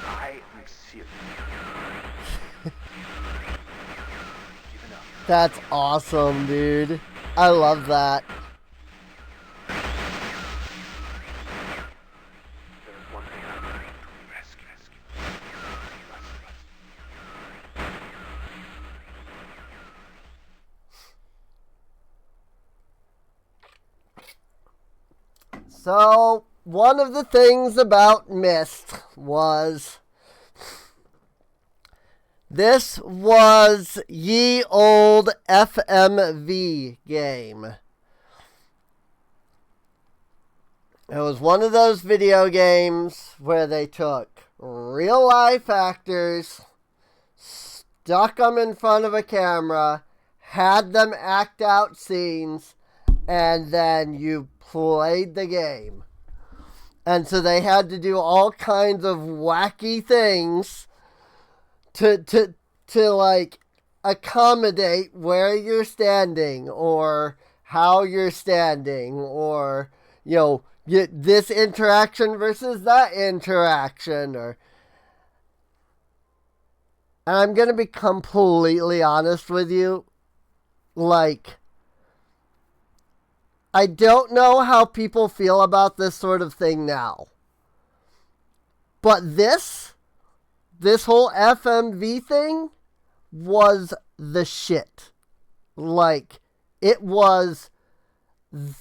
I am serious. That's awesome, dude. I love that. There's one thing I need to rescue. So, one of the things about Myst was this was ye old FMV game. It was one of those video games where they took real life actors, stuck them in front of a camera, had them act out scenes, and then you played the game. And so they had to do all kinds of wacky things to like accommodate where you're standing or how you're standing, or this interaction versus that interaction. And I'm gonna be completely honest with you, like, I don't know how people feel about this sort of thing now, but this whole FMV thing was the shit. Like, it was,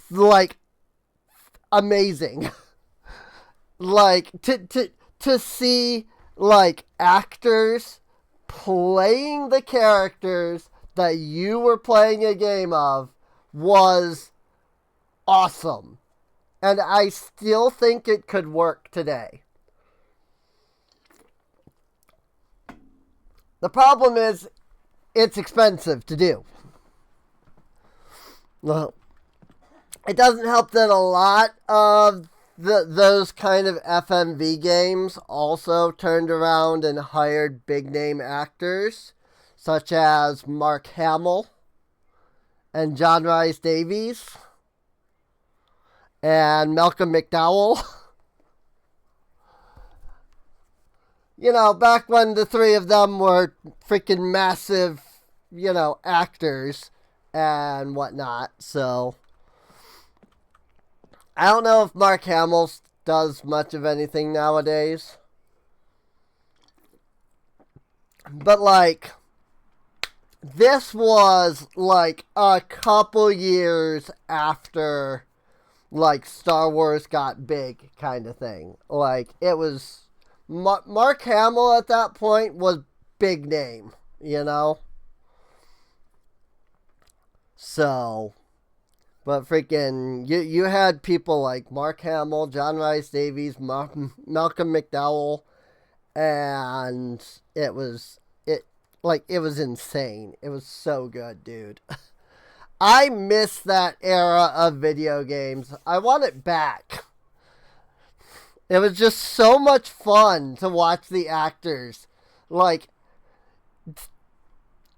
like, amazing. Like, to see like actors playing the characters that you were playing a game of was awesome. And I still think it could work today. The problem is it's expensive to do. Well, it doesn't help that a lot of those kind of FMV games also turned around and hired big name actors such as Mark Hamill and John Rhys Davies and Malcolm McDowell. You know, back when the three of them were freaking massive, you know, actors and whatnot. So, I don't know if Mark Hamill does much of anything nowadays. But, like, this was, like, a couple years after, like, Star Wars got big kind of thing. Like, it was... Mark Hamill at that point was big name, you know? So, but freaking, you had people like Mark Hamill, John Rhys Davies, Malcolm McDowell, and it was insane. It was so good, dude. I miss that era of video games. I want it back. It was just so much fun to watch the actors, like,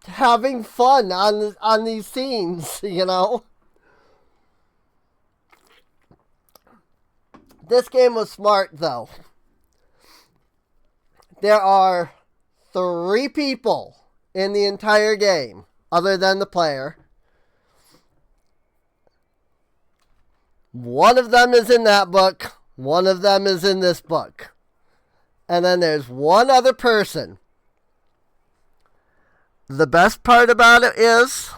having fun on these scenes, you know? This game was smart, though. There are 3 people in the entire game, other than the player. One of them is in that book. One of them is in this book. And then there's one other person. The best part about it is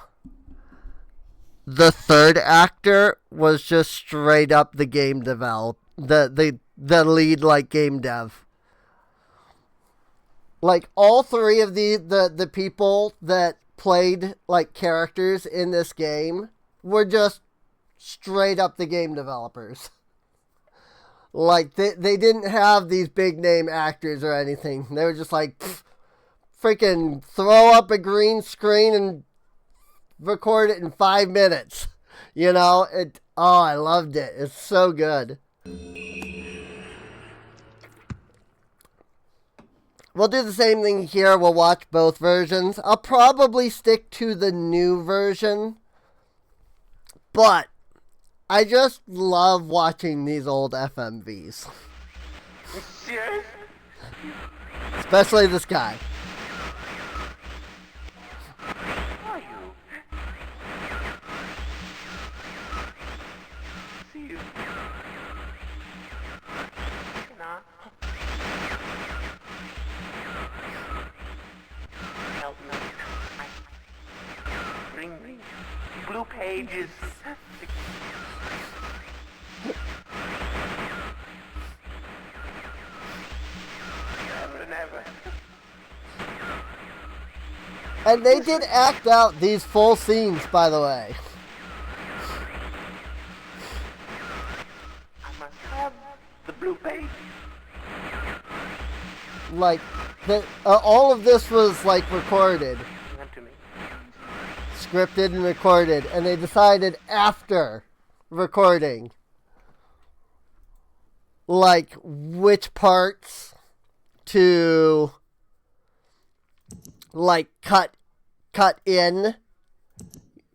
the third actor was just straight up the game develop, the lead, like, game dev. Like, all 3 of the people that played, like, characters in this game were just straight up the game developers. Like, they didn't have these big name actors or anything. They were just like, freaking throw up a green screen and record it in 5 minutes. You know? I loved it. It's so good. We'll do the same thing here. We'll watch both versions. I'll probably stick to the new version. But I just love watching these old FMVs. Especially this guy. Are you? See you. Nah. Help me. Bring me blue pages. Never and ever. And they did act out these full scenes, by the way. I must have the blue page. Like, all of this was, like, recorded. Give them to me. Scripted and recorded. And they decided after recording, like, which parts to, like, cut in,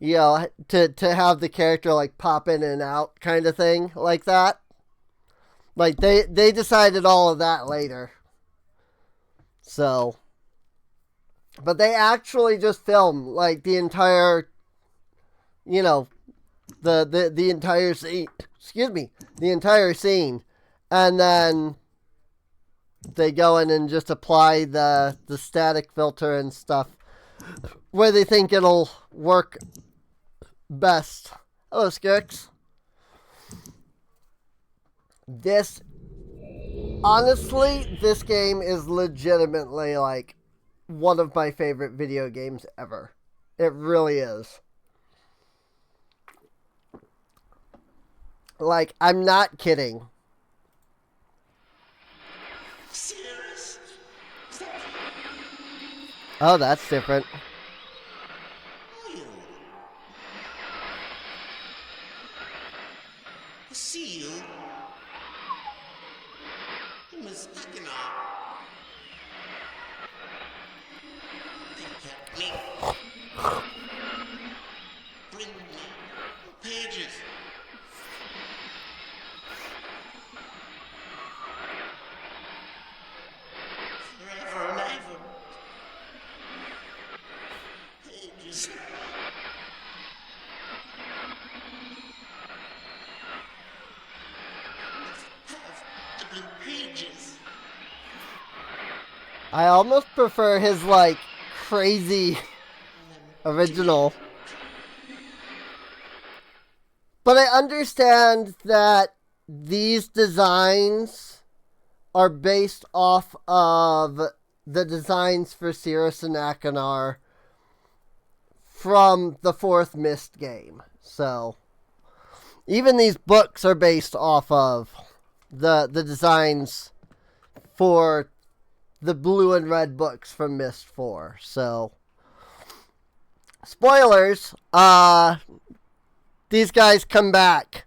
you know, to have the character, like, pop in and out kind of thing, like that. Like, they decided all of that later. So, but they actually just filmed, like, the entire, you know, the entire scene, the entire scene, and then they go in and just apply the static filter and stuff where they think it'll work best. Hello, Skirks. This Honestly, this game is legitimately like one of my favorite video games ever. It really is. Like, I'm not kidding. Serious? Oh, that's different. Oil. A seal? You must fucking help me. Bring me pages. Forever and ever. Pages. Have the blue pages. I almost prefer his, like, crazy original. But I understand that these designs are based off of the designs for Cirrus and Akanar from the fourth Myst game. So, even these books are based off of the designs for the blue and red books from Myst 4. So, spoilers, these guys come back.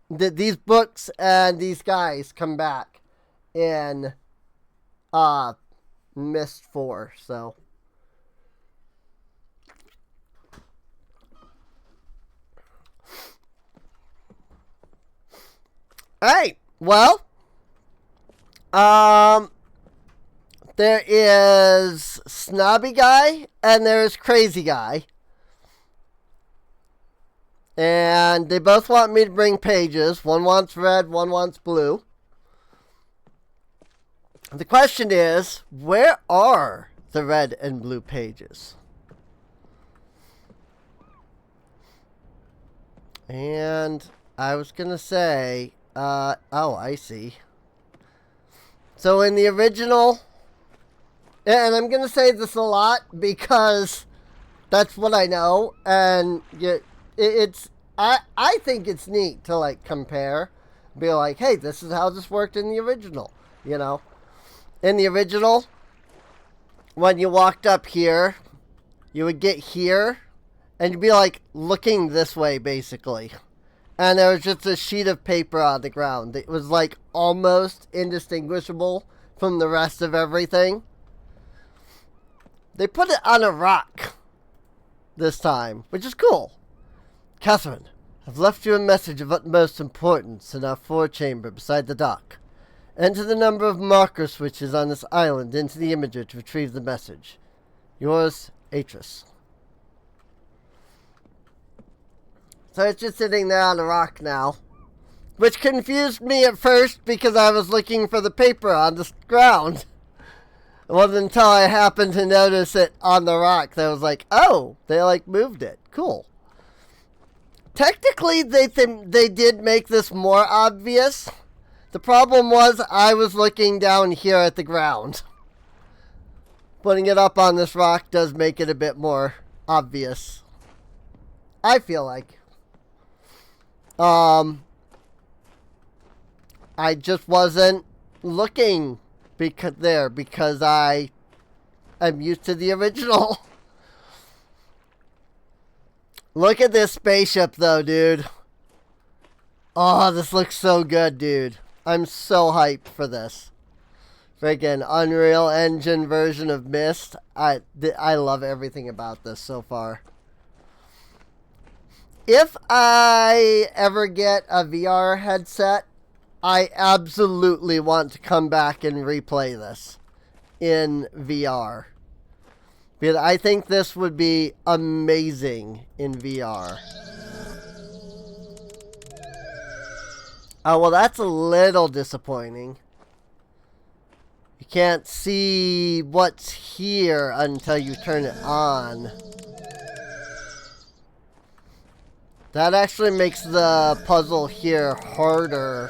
These books and these guys come back in Myst 4. So, alright, well, there is Snobby Guy and there's Crazy Guy. And they both want me to bring pages. One wants red, one wants blue. The question is, where are the red and blue pages? And I was going to say, oh, I see. So in the original, and I'm going to say this a lot because that's what I know, and I think it's neat to, like, compare, be like, hey, this is how this worked in the original, you know? In the original, when you walked up here, you would get here, and you'd be, like, looking this way, basically. And there was just a sheet of paper on the ground. It was, like, almost indistinguishable from the rest of everything. They put it on a rock this time, which is cool. Catherine, I've left you a message of utmost importance in our forechamber beside the dock. Enter the number of marker switches on this island into the imager to retrieve the message. Yours, Atris. So it's just sitting there on a rock now, which confused me at first because I was looking for the paper on the ground. It wasn't until I happened to notice it on the rock that I was like, oh, they, like, moved it. Cool. Technically, they did make this more obvious. The problem was I was looking down here at the ground. Putting it up on this rock does make it a bit more obvious, I feel like. I just wasn't looking because I am used to the original. Look at this spaceship, though, dude. Oh, this looks so good, dude. I'm so hyped for this. Friggin' Unreal Engine version of Myst. I love everything about this so far. If I ever get a VR headset, I absolutely want to come back and replay this in VR. Because I think this would be amazing in VR. Oh, well, that's a little disappointing. You can't see what's here until you turn it on. That actually makes the puzzle here harder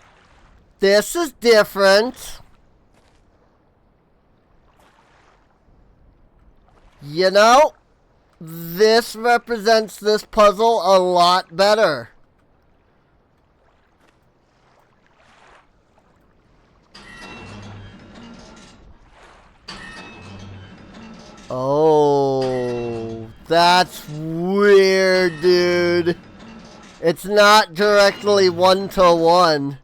This is different. You know, this represents this puzzle a lot better. Oh, that's weird, dude. It's not directly one-to-one.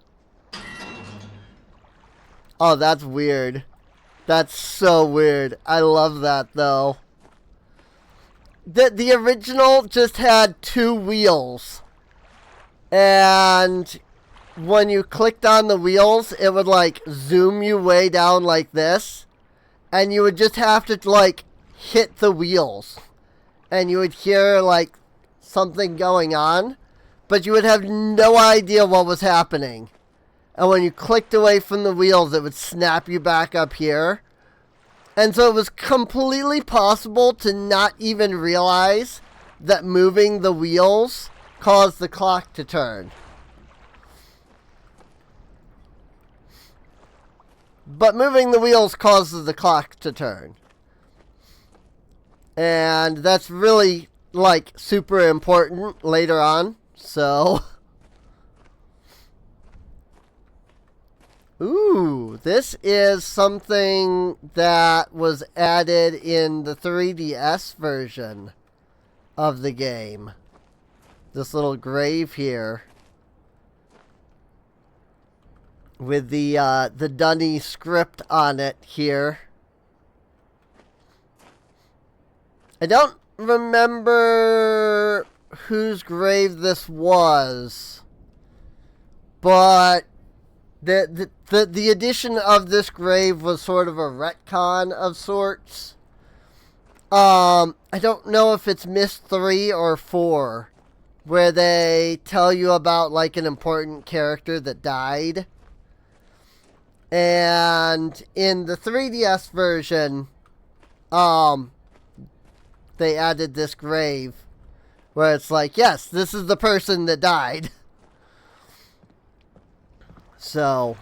Oh, that's weird. That's so weird. I love that, though. The original just had 2 wheels. And when you clicked on the wheels, it would, like, zoom you way down like this. And you would just have to, like, hit the wheels. And you would hear, like, something going on. But you would have no idea what was happening. And when you clicked away from the wheels, it would snap you back up here. And so it was completely possible to not even realize that moving the wheels caused the clock to turn. But moving the wheels causes the clock to turn. And that's really, like, super important later on. So... Ooh, this is something that was added in the 3DS version of the game. This little grave here. With the Dunny script on it here. I don't remember whose grave this was. But the addition of this grave was sort of a retcon of sorts. I don't know if it's Myst 3 or 4, where they tell you about, like, an important character that died. And in the 3DS version, they added this grave, where it's like, yes, this is the person that died. So,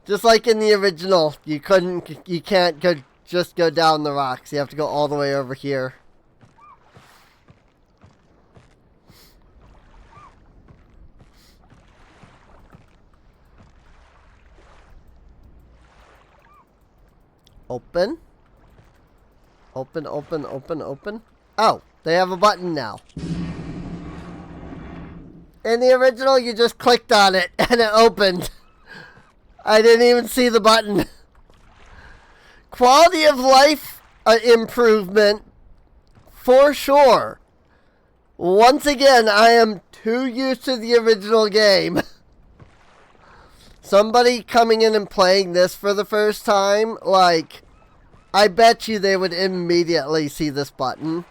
just like in the original, you can't just go down the rocks. You have to go all the way over here. Open. Open, open, open, open. Oh, they have a button now. In the original, you just clicked on it and it opened. I didn't even see the button. Quality of life improvement for sure. Once again, I am too used to the original game. Somebody coming in and playing this for the first time, like, I bet you they would immediately see this button.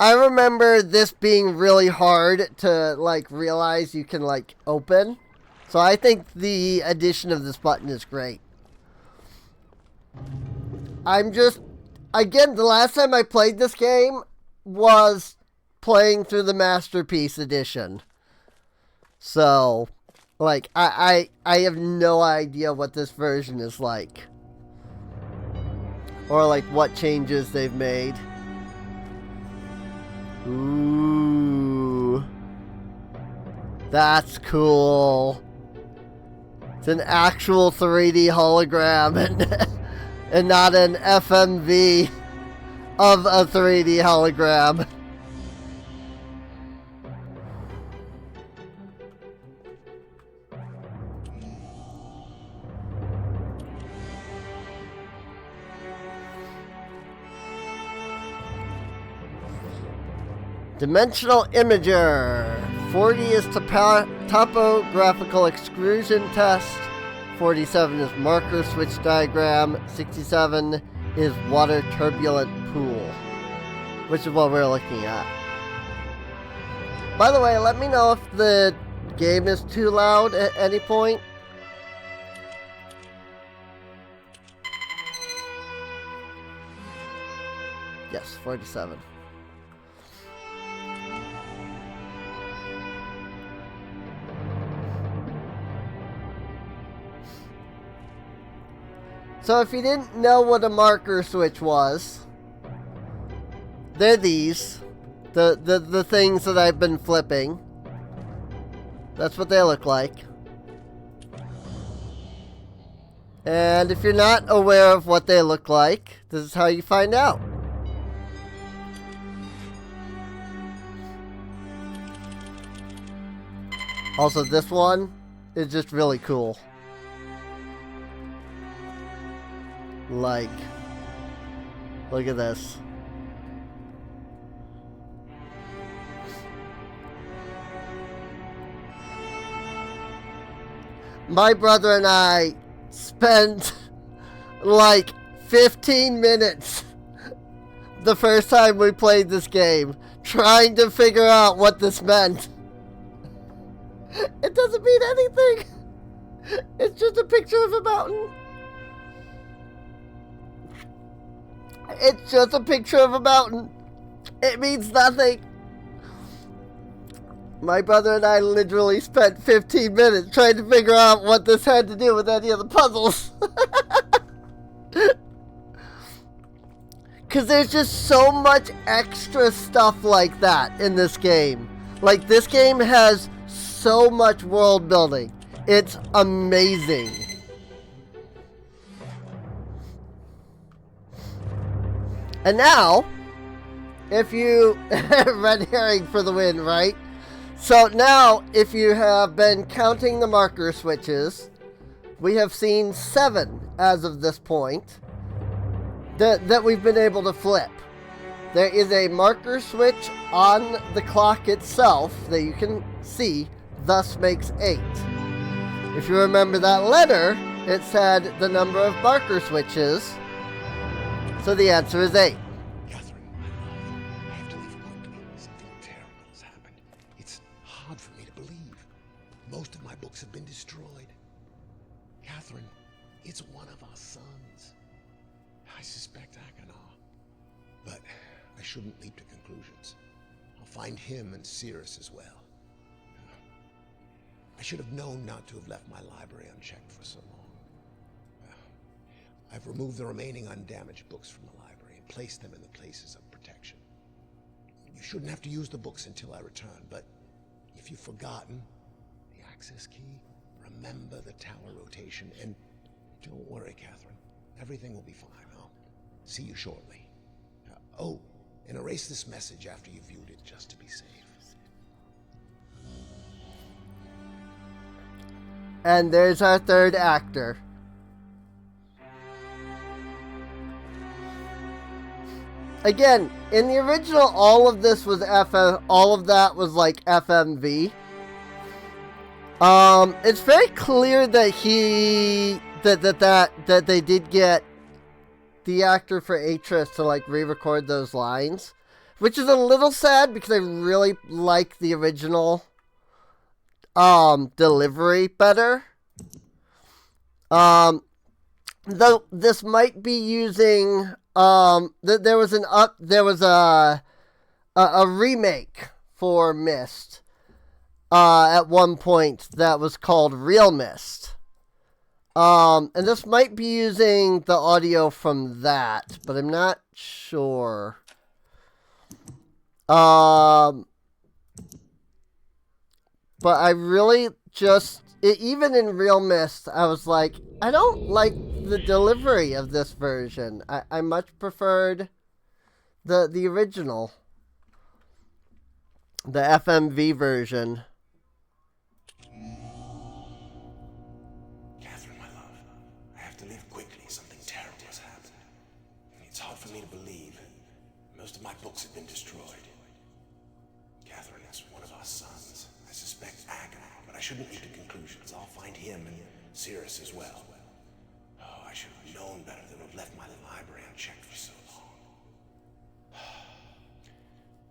I remember this being really hard to, like, realize you can, like, open. So I think the addition of this button is great. I'm just... Again, the last time I played this game was playing through the Masterpiece Edition. So, like, I have no idea what this version is like. Or, like, what changes they've made. Ooh. That's cool. It's an actual 3D hologram and not an FMV of a 3D hologram. Dimensional Imager. 40 is topographical extrusion test. 47 is marker switch diagram. 67 is water turbulent pool, which is what we're looking at. By the way, let me know if the game is too loud at any point. Yes, 47. So if you didn't know what a marker switch was, they're these. The things that I've been flipping. That's what they look like. And if you're not aware of what they look like, this is how you find out. Also, this one is just really cool. Like, look at this. My brother and I spent like 15 minutes the first time we played this game trying to figure out what this meant. It doesn't mean anything. It's just a picture of a mountain. It's just a picture of a mountain. It means nothing. My brother and I literally spent 15 minutes trying to figure out what this had to do with any of the puzzles. Because there's just so much extra stuff like that in this game. Like, this game has so much world building. It's amazing. And now, if you... red herring for the win, right? So now, if you have been counting the marker switches, we have seen 7 as of this point that we've been able to flip. There is a marker switch on the clock itself that you can see, thus makes 8. If you remember that letter, it said the number of marker switches, so the answer is 8. Catherine, I have to leave quickly. Something terrible has happened. It's hard for me to believe. Most of my books have been destroyed. Catherine, it's one of our sons. I suspect Akanar. But I shouldn't leap to conclusions. I'll find him and Cirrus as well. I should have known not to have left my library unchecked for so long. I've removed the remaining undamaged books from the library and placed them in the places of protection. You shouldn't have to use the books until I return, but if you've forgotten the access key, remember the tower rotation, and don't worry, Catherine. Everything will be fine. I'll see you shortly. Oh, and erase this message after you've viewed it, just to be safe. And there's our third actor. Again, in the original, all of this was all of that was like FMV. It's very clear that that they did get the actor for Atris to like re-record those lines, which is a little sad because I really like the original delivery better. Though this might be using there was a remake for Myst at one point that was called Real Myst. And this might be using the audio from that, but I'm not sure. But I really just, even in Real Myst, I was like, I don't like the delivery of this version. I much preferred the original. The FMV version. Catherine, my love, I have to leave quickly. Something terrible has happened. It's hard for me to believe. Most of my books have been destroyed. Catherine is one of our sons. I suspect Akanar, but I shouldn't leap to conclusions. I'll find him and Cirrus as well. Oh, I should have known better than to have left my library unchecked for so long.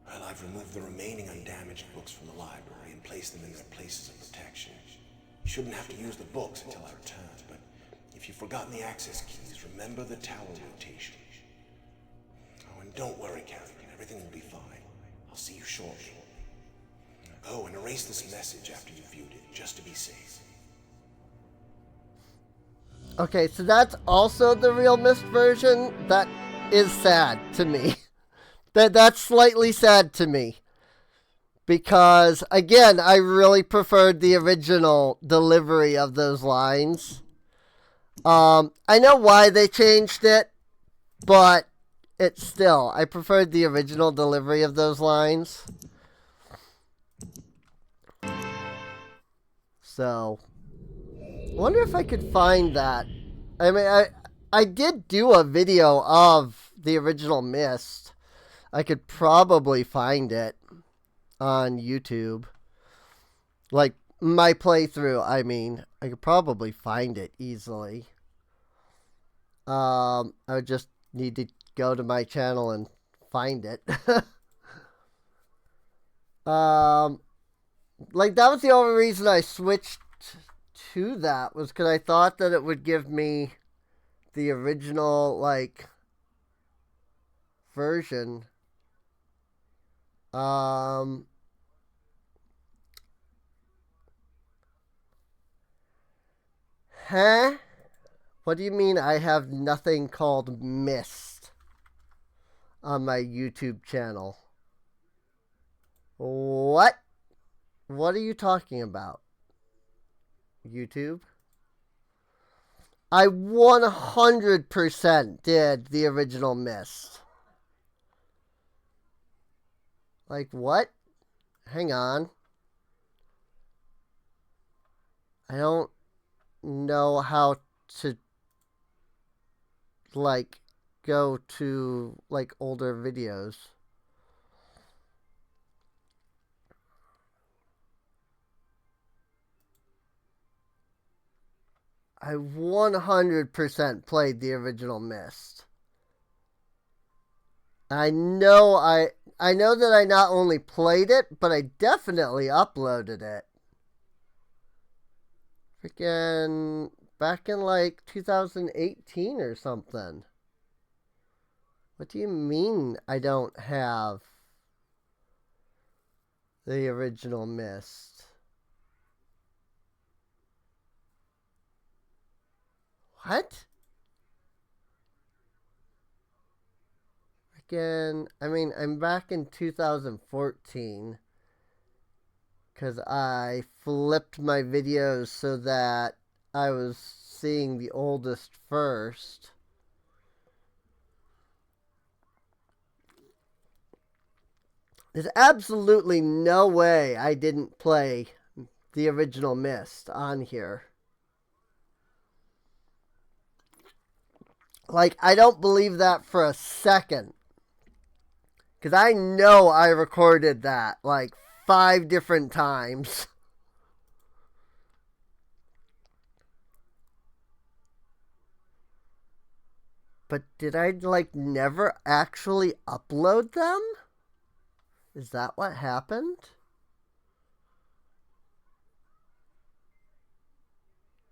Well, I've removed the remaining undamaged books from the library and placed them in their places of protection. You shouldn't have to use the books until I return, but if you've forgotten the access keys, remember the tower rotation. Oh, and don't worry, Catherine. Everything will be fine. I'll see you shortly. Oh, and erase this message after you've viewed it, just to be safe. Okay, so that's also the real Myst version. That is sad to me. That's slightly sad to me. Because, again, I really preferred the original delivery of those lines. I know why they changed it, but it's still, I preferred the original delivery of those lines. So, I wonder if I could find that. I mean, I did do a video of the original Myst. I could probably find it on YouTube. Like, my playthrough, I mean. I could probably find it easily. I would just need to go to my channel and find it. Like, that was the only reason I switched to that, was because I thought that it would give me the original, like, version. Huh? What do you mean I have nothing called Myst on my YouTube channel? What? What are you talking about? YouTube? I 100% did the original Myst. Like, what? Hang on. I don't know how to, like, go to, like, older videos. I 100% played the original Myst. I know that I not only played it, but I definitely uploaded it. Freaking back in like 2018 or something. What do you mean I don't have the original Myst? What? Again, I mean, I'm back in 2014 because I flipped my videos so that I was seeing the oldest first. There's absolutely no way I didn't play the original Myst on here. Like, I don't believe that for a second. Because I know I recorded that like 5 different times. But did I, like, never actually upload them? Is that what happened?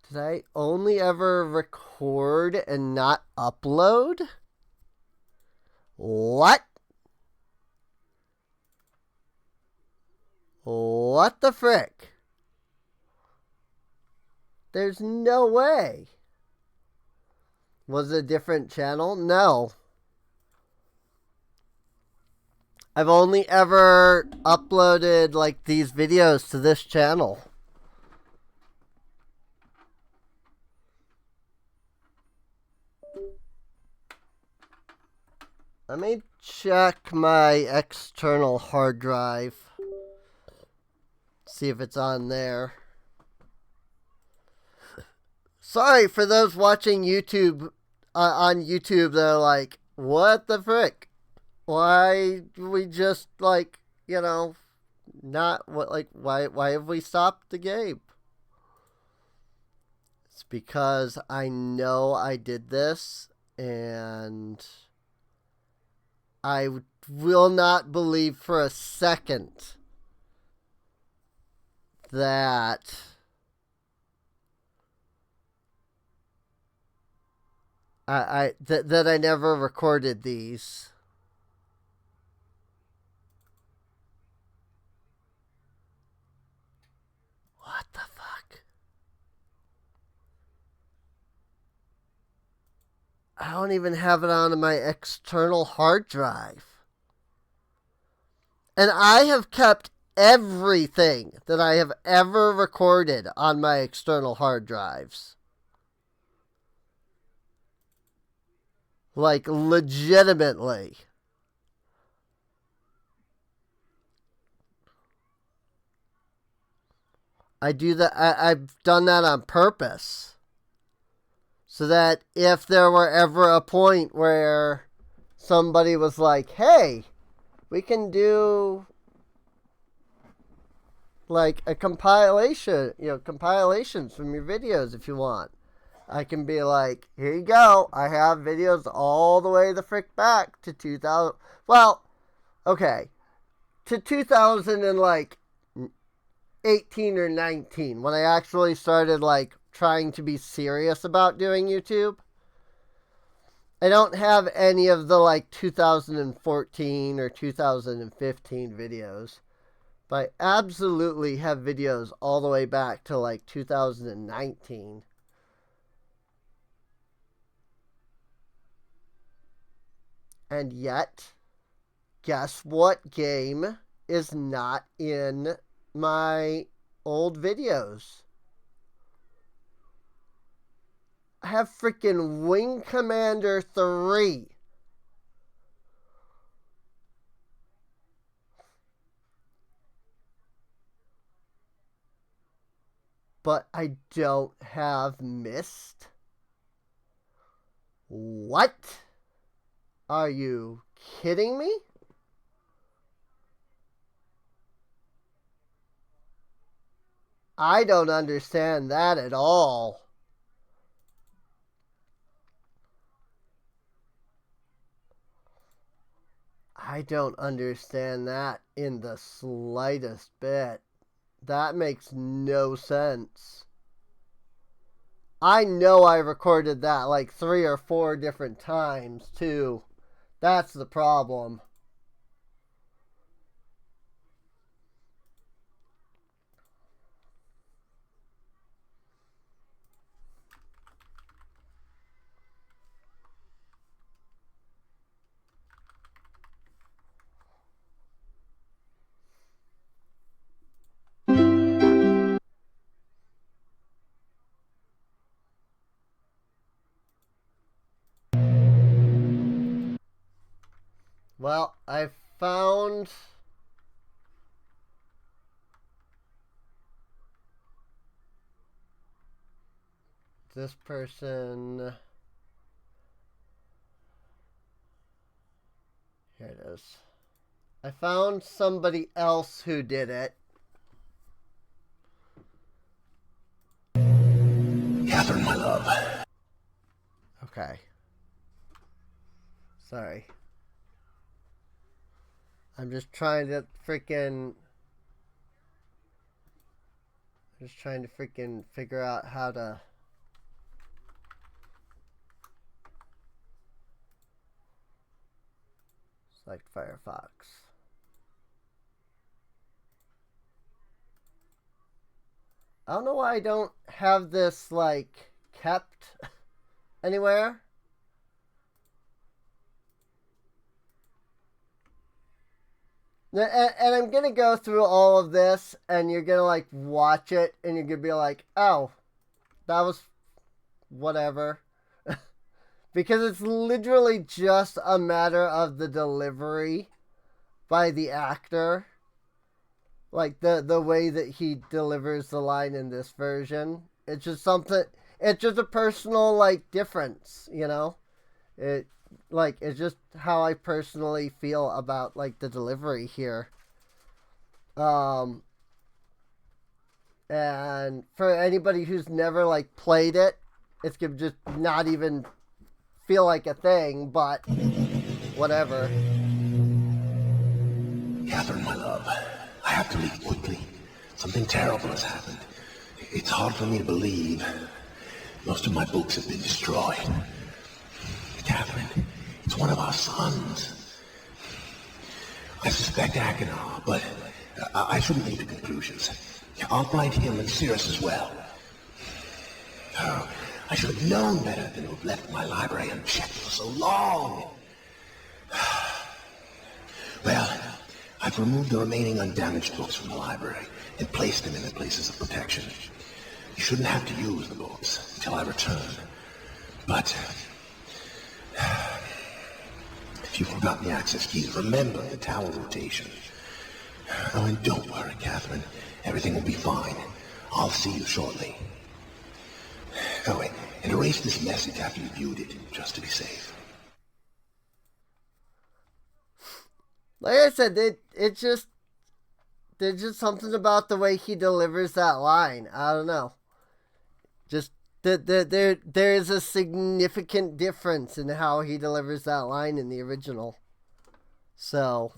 Did I only ever record and not upload? What? What the frick? There's no way. Was it a different channel? No. I've only ever uploaded, like, these videos to this channel. Let me check my external hard drive. See if it's on there. Sorry for those watching YouTube on YouTube. They're like, "What the frick? Why do we just, like, you know, not what, like, why have we stopped the game?" It's because I know I did this, and I will not believe for a second that that I never recorded these. What the fuck? I don't even have it on my external hard drive. And I have kept everything that I have ever recorded on my external hard drives. Like, legitimately. I do that. I've done that on purpose. So that if there were ever a point where somebody was like, hey, we can do like a compilation, compilations from your videos if you want. I can be like, here you go. I have videos all the way the frick back to 2000. Well, okay. To 2018 or 19, when I actually started like trying to be serious about doing YouTube. I don't have any of the like 2014 or 2015 videos. But I absolutely have videos all the way back to like 2019. And yet, guess what game is not in my old videos? I have freaking Wing Commander 3. But I don't have Myst? What? Are you kidding me? I don't understand that at all. I don't understand that in the slightest bit. That makes no sense. I know I recorded that like 3 or 4 different times, too. That's the problem. Well, I found this person. Here it is. I found somebody else who did it. Catherine, my love. Okay. Sorry. I'm just trying to freaking figure out how to select Firefox. I don't know why I don't have this like kept anywhere. And I'm going to go through all of this, and you're going to, like, watch it, and you're going to be like, oh, that was whatever. Because it's literally just a matter of the delivery by the actor. Like, the way that he delivers the line in this version. It's just something, it's just a personal, like, difference, you know? It's just how I personally feel about, like, the delivery here. And for anybody who's never, like, played it, it's gonna just not even feel like a thing, but whatever. Catherine, my love, I have to leave quickly. Something terrible has happened. It's hard for me to believe. Most of my books have been destroyed. Catherine, it's one of our sons. I suspect Achenar, but I shouldn't leap to conclusions. I'll find him and Cirrus as well. Oh, I should have known better than to have left my library unchecked for so long. Well, I've removed the remaining undamaged books from the library and placed them in their places of protection. You shouldn't have to use the books until I return. But if you've forgotten the access keys, remember the tower rotation. Oh, and don't worry, Catherine. Everything will be fine. I'll see you shortly. Oh, wait, and erase this message after you viewed it, just to be safe. Like I said, there's just something about the way he delivers that line. I don't know. Just there is a significant difference in how he delivers that line in the original. So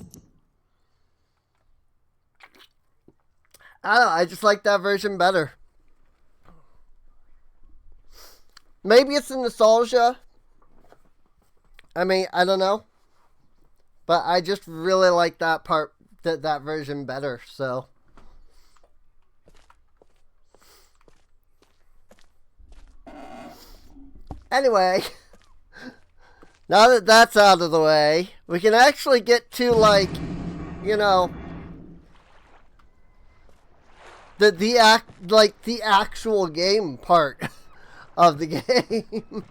I don't know, I just like that version better. Maybe it's the nostalgia. I mean, I don't know. But I just really like that part, that version better, so. Anyway, now that that's out of the way, we can actually get to, like, you know, the actual game part of the game.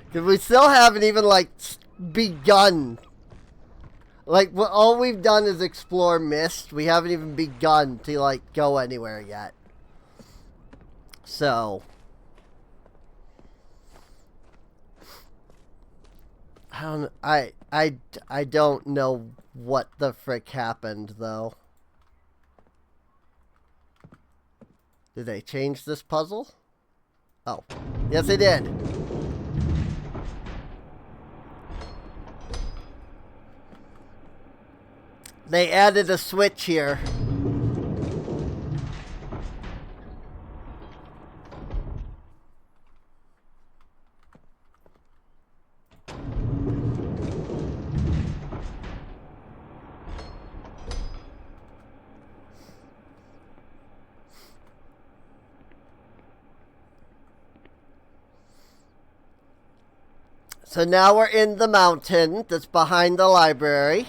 Because we still haven't even, like, begun. Like, all we've done is explore Myst. We haven't even begun to, like, go anywhere yet. So I don't know what the frick happened, though. Did they change this puzzle? Oh, yes they did. They added a switch here. So now we're in the mountain that's behind the library.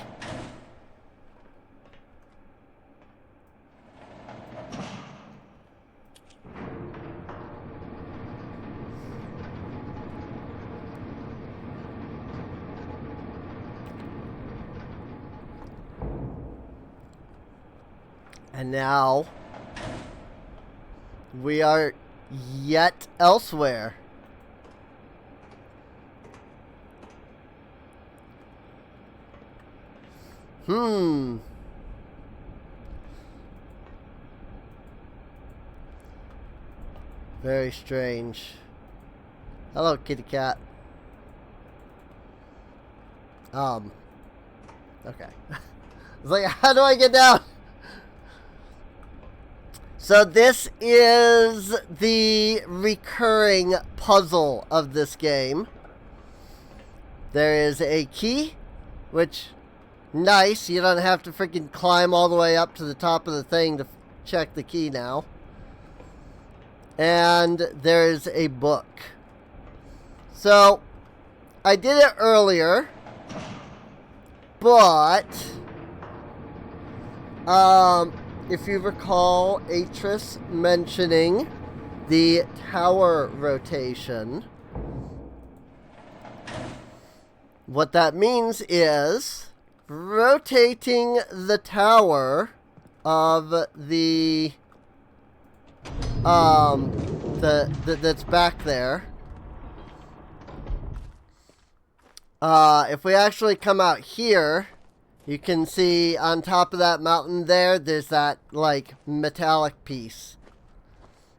And now we are yet elsewhere. Very strange. Hello, kitty cat. Okay. It's like, how do I get down? So this is the recurring puzzle of this game. There is a key, which, nice, you don't have to freaking climb all the way up to the top of the thing to check the key now. And there's a book. So, I did it earlier, but if you recall Atris mentioning the tower rotation, what that means is rotating the tower of the that's back there. If we actually come out here, you can see on top of that mountain there's that, like, metallic piece.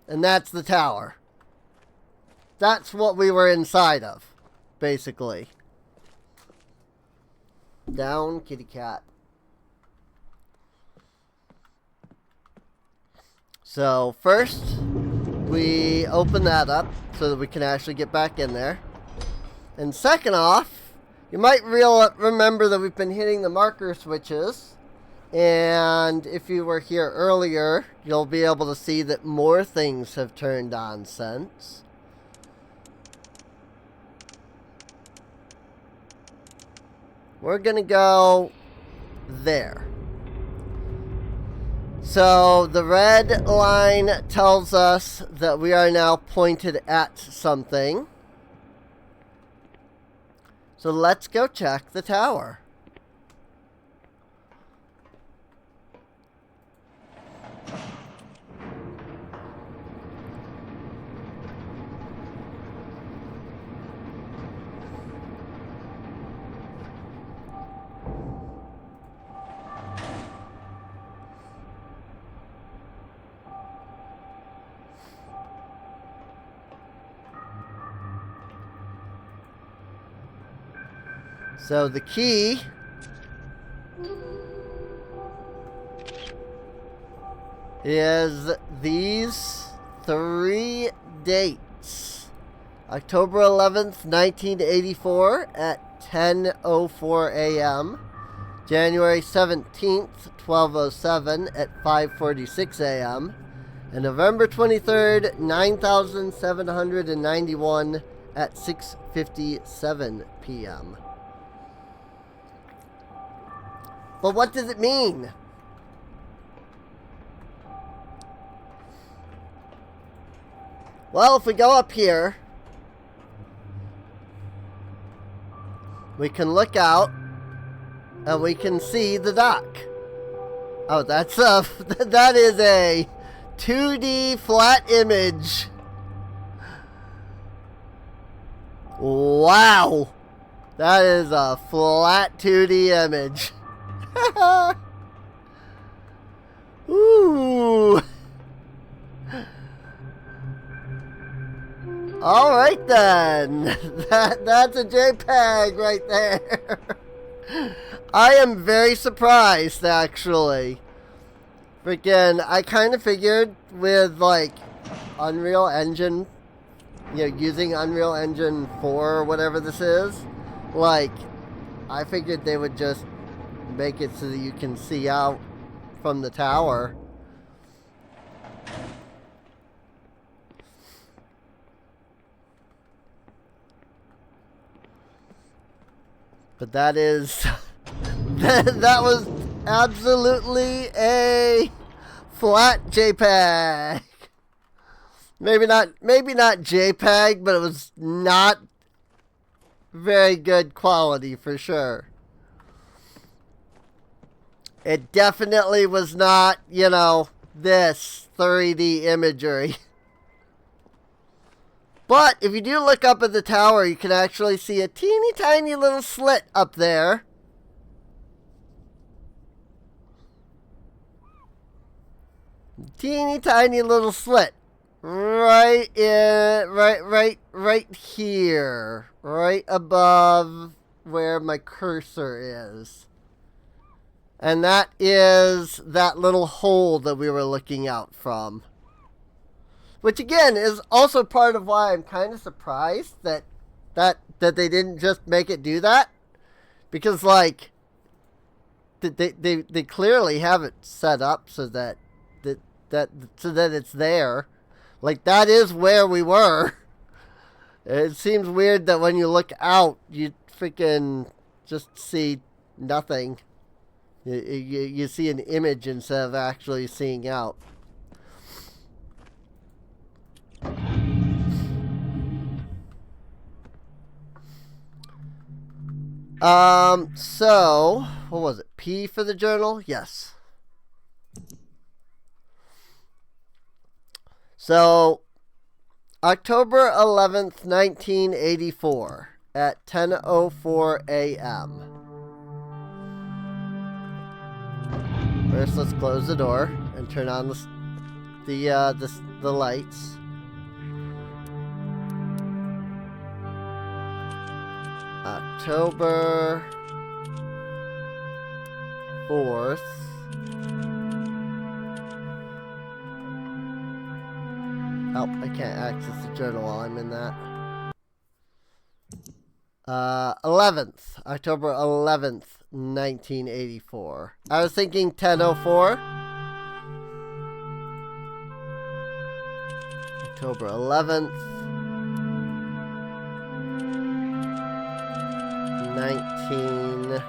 And that's the tower. That's what we were inside of, basically. Down, kitty cat. So, first, we open that up so that we can actually get back in there. And second off, you might remember that we've been hitting the marker switches And if you were here earlier, you'll be able to see that more things have turned on since. We're going to go there. So the red line tells us that we are now pointed at something. So let's go check the tower. So the key is these 3 dates. October 11th, 1984 at 10:04 a.m. January 17th, 12:07 at 5:46 a.m. and November 23rd, 9791 at 6:57 p.m. But what does it mean? Well, if we go up here, we can look out and we can see the dock. Oh, that's that is a 2D flat image. Wow. That is a flat 2D image. Ooh. All right then. That's a JPEG right there. I am very surprised, actually. Freaking, I kind of figured with like Unreal Engine, you know, using Unreal Engine 4 or whatever this is, like, I figured they would just make it so that you can see out from the tower. But that is that was absolutely a flat JPEG. Maybe not JPEG, but it was not very good quality for sure. It definitely was not, you know, this 3D imagery. But if you do look up at the tower, you can actually see a teeny tiny little slit up there. Teeny tiny little slit. Right here. Right above where my cursor is. And that is that little hole that we were looking out from. Which again is also part of why I'm kind of surprised that they didn't just make it do that. Because like they clearly have it set up so that it's there. Like that is where we were. It seems weird that when you look out you freaking just see nothing. You see an image instead of actually seeing out. So, what was it? P for the journal? Yes. So, October 11th, 1984 at 10:04 a.m. First, let's close the door and turn on the lights. October 4th. Oh, I can't access the journal while I'm in that. 11th. October 11th, 1984. I was thinking 1004. October 11th. 19.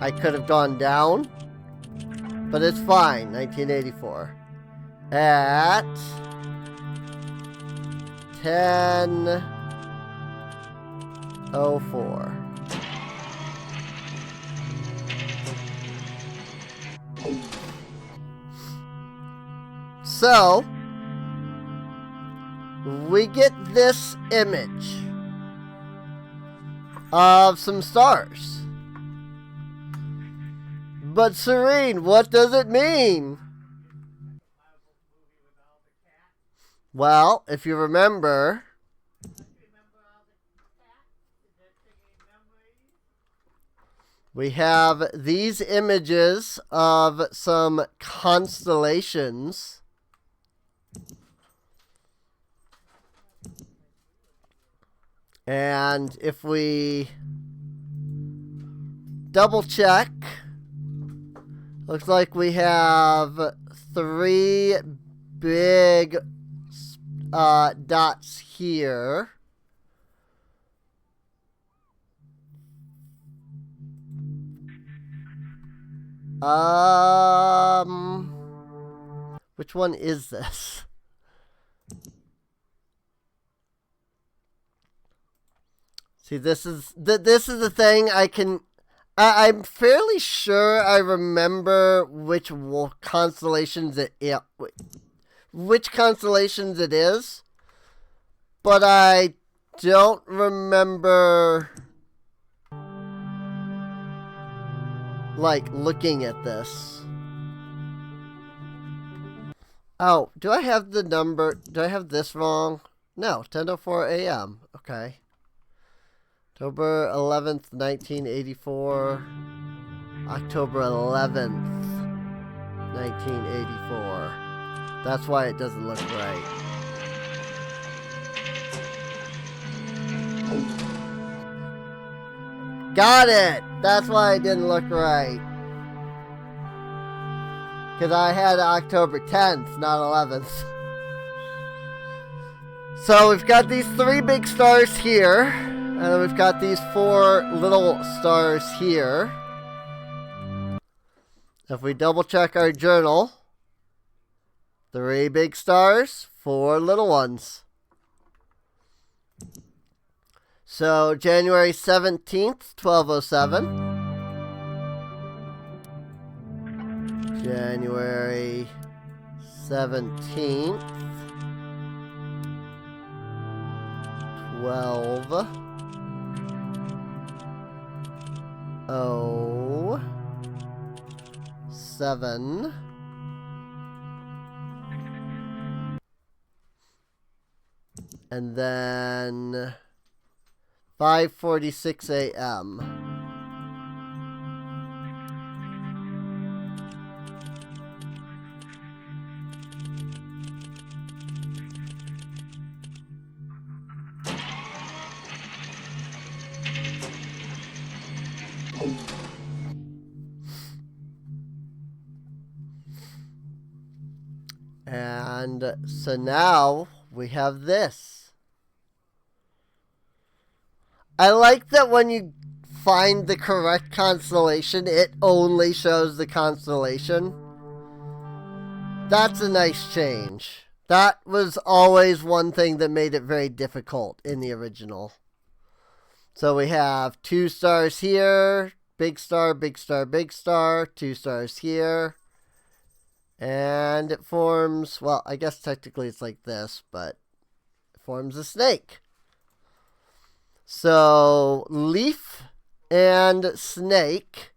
I could have gone down, but it's fine. 1984. At 10:04. So, we get this image of some stars. But Serene, what does it mean? Well, if you remember, we have these images of some constellations. And if we double check, looks like we have 3 big dots here. Which one is this? See, this is the thing I'm fairly sure I remember which constellations it is, but I don't remember like looking at this. Oh, do I have the number? Do I have this wrong? No, 10:04 a.m. Okay. October 11th, 1984. October 11th, 1984. That's why it doesn't look right. Got it! That's why it didn't look right. Because I had October 10th, not 11th. So we've got these 3 big stars here. And then we've got these 4 little stars here. If we double check our journal, 3 big stars, 4 little ones. So January 17th, 1207. January 17th, 12:07. And then 5:46 a.m. And so now we have this. I like that when you find the correct constellation, it only shows the constellation. That's a nice change. That was always one thing that made it very difficult in the original. So we have 2 stars here, big star, big star, big star, 2 stars here. And it forms, well, I guess technically it's like this, but it forms a snake. So, leaf and snake,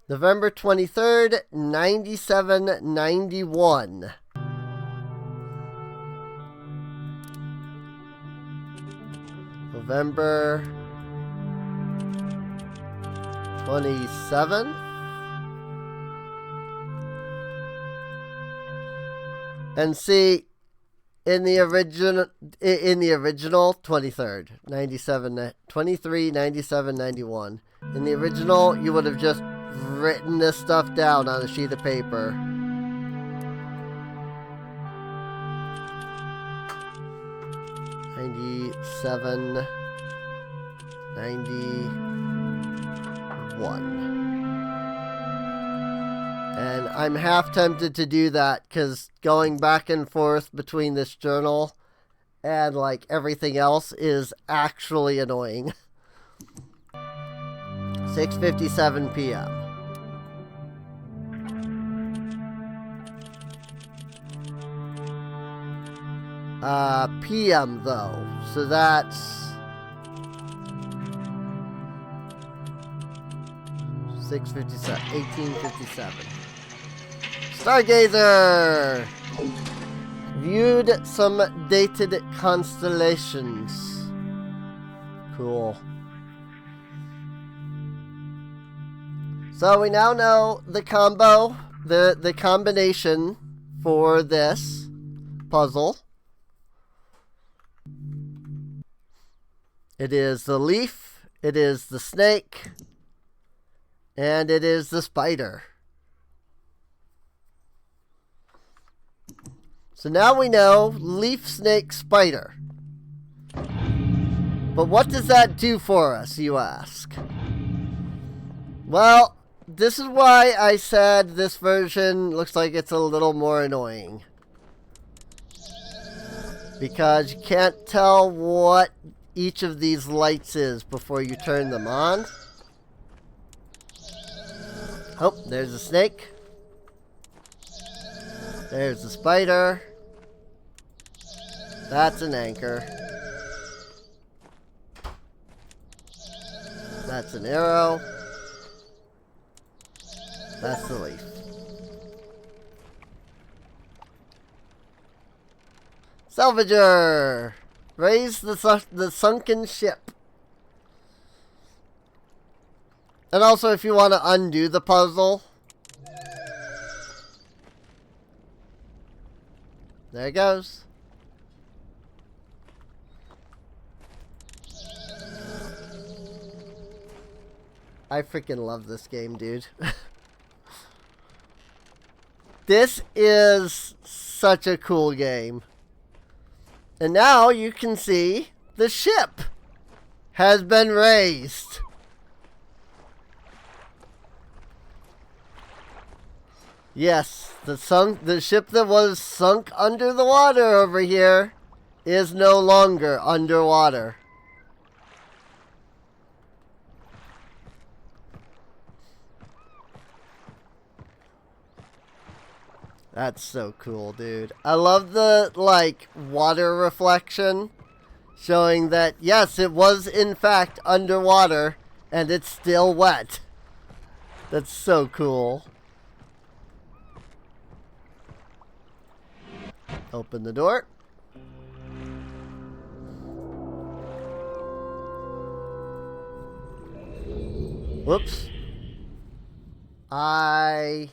November 23rd, 9791. November 27th. And see, in the original 23rd, 97, 23, 97, 91. In the original, you would have just written this stuff down on a sheet of paper. '97, 91. And I'm half tempted to do that because going back and forth between this journal and like everything else is actually annoying. 6:57 p.m. PM though, so that's 6:57, 18:57. Stargazer! Viewed some dated constellations. Cool. So we now know the combo, the combination for this puzzle. It is the leaf, it is the snake, and it is the spider. So now we know leaf, snake, spider. But what does that do for us, you ask? Well, this is why I said this version looks like it's a little more annoying. Because you can't tell what each of these lights is before you turn them on. Oh, there's a snake. There's a spider. That's an anchor. That's an arrow. That's the leaf. Salvager! Raise the sunken ship. And also, if you want to undo the puzzle, there it goes. I freaking love this game, dude. This is such a cool game. And now you can see the ship has been raised. Yes, the ship that was sunk under the water over here is no longer underwater. That's so cool, dude. I love the, like, water reflection showing that, yes, it was in fact underwater and it's still wet. That's so cool. Open the door. Whoops. I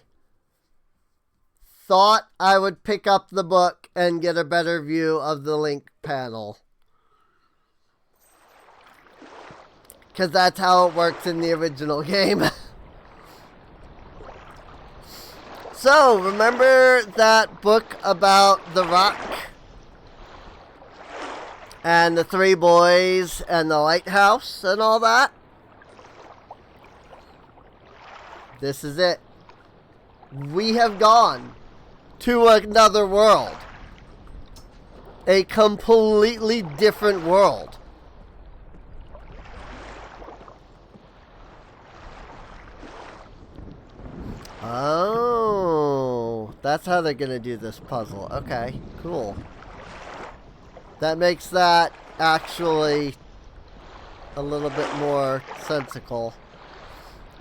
thought I would pick up the book and get a better view of the link panel. Because that's how it works in the original game. So, remember that book about the rock? And the three boys and the lighthouse and all that? This is it. We have gone to another world. A completely different world. Oh, that's how they're gonna do this puzzle. Okay, cool. That makes that actually a little bit more sensical.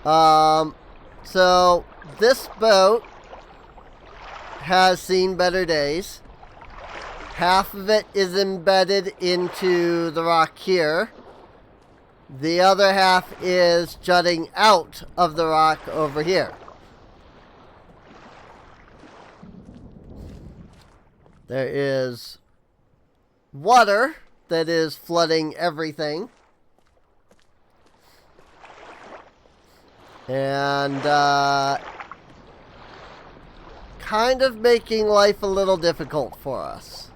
So this boat has seen better days. Half of it is embedded into the rock here. The other half is jutting out of the rock over here. There is water that is flooding everything. And kind of making life a little difficult for us.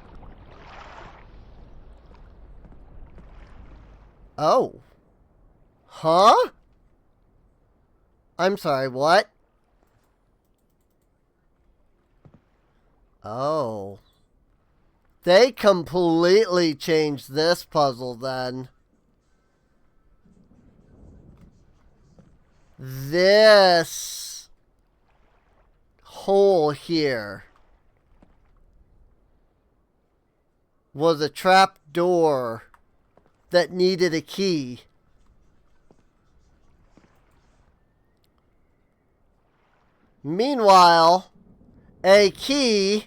Oh. Huh? I'm sorry, what? Oh. They completely changed this puzzle then. This hole here was a trap door that needed a key. Meanwhile, a key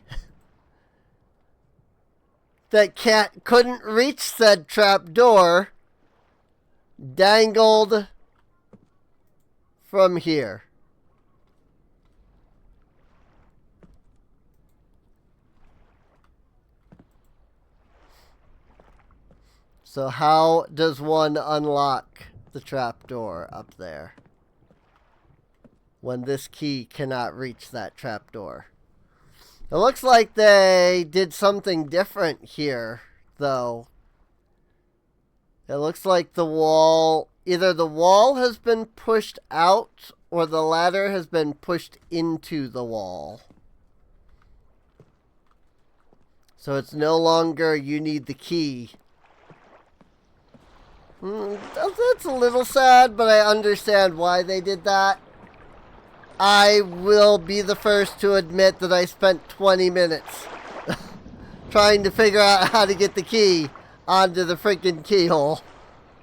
that couldn't reach said trap door dangled from here. So how does one unlock the trap door up there when this key cannot reach that trap door? It looks like they did something different here, though. It looks like the wall, either the wall has been pushed out or the ladder has been pushed into the wall. So it's no longer you need the key. That's a little sad, but I understand why they did that. I will be the first to admit that I spent 20 minutes trying to figure out how to get the key onto the freaking keyhole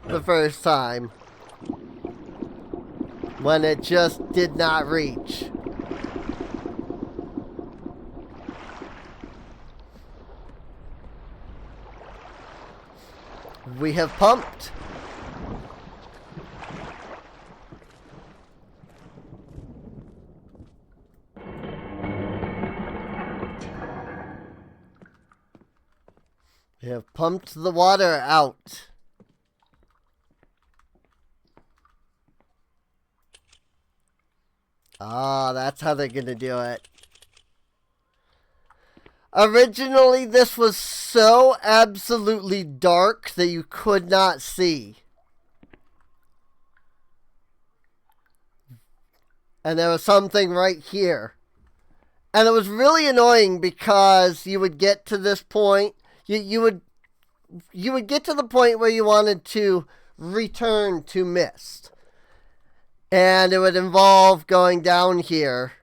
the first time, when it just did not reach. We have pumped. We have pumped the water out. Ah, that's how they're gonna do it. Originally, this was so absolutely dark that you could not see. And there was something right here. And it was really annoying because you would get to this point, you would get to the point where you wanted to return to Myst. And it would involve going down here.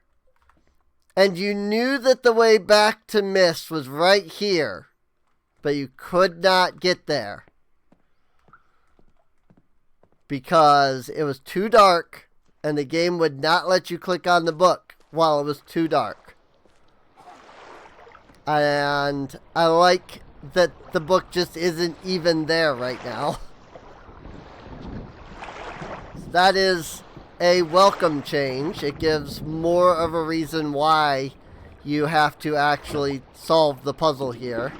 And you knew that the way back to Myst was right here. But you could not get there. Because it was too dark. And the game would not let you click on the book while it was too dark. And I like that the book just isn't even there right now. That is a welcome change. It gives more of a reason why you have to actually solve the puzzle here.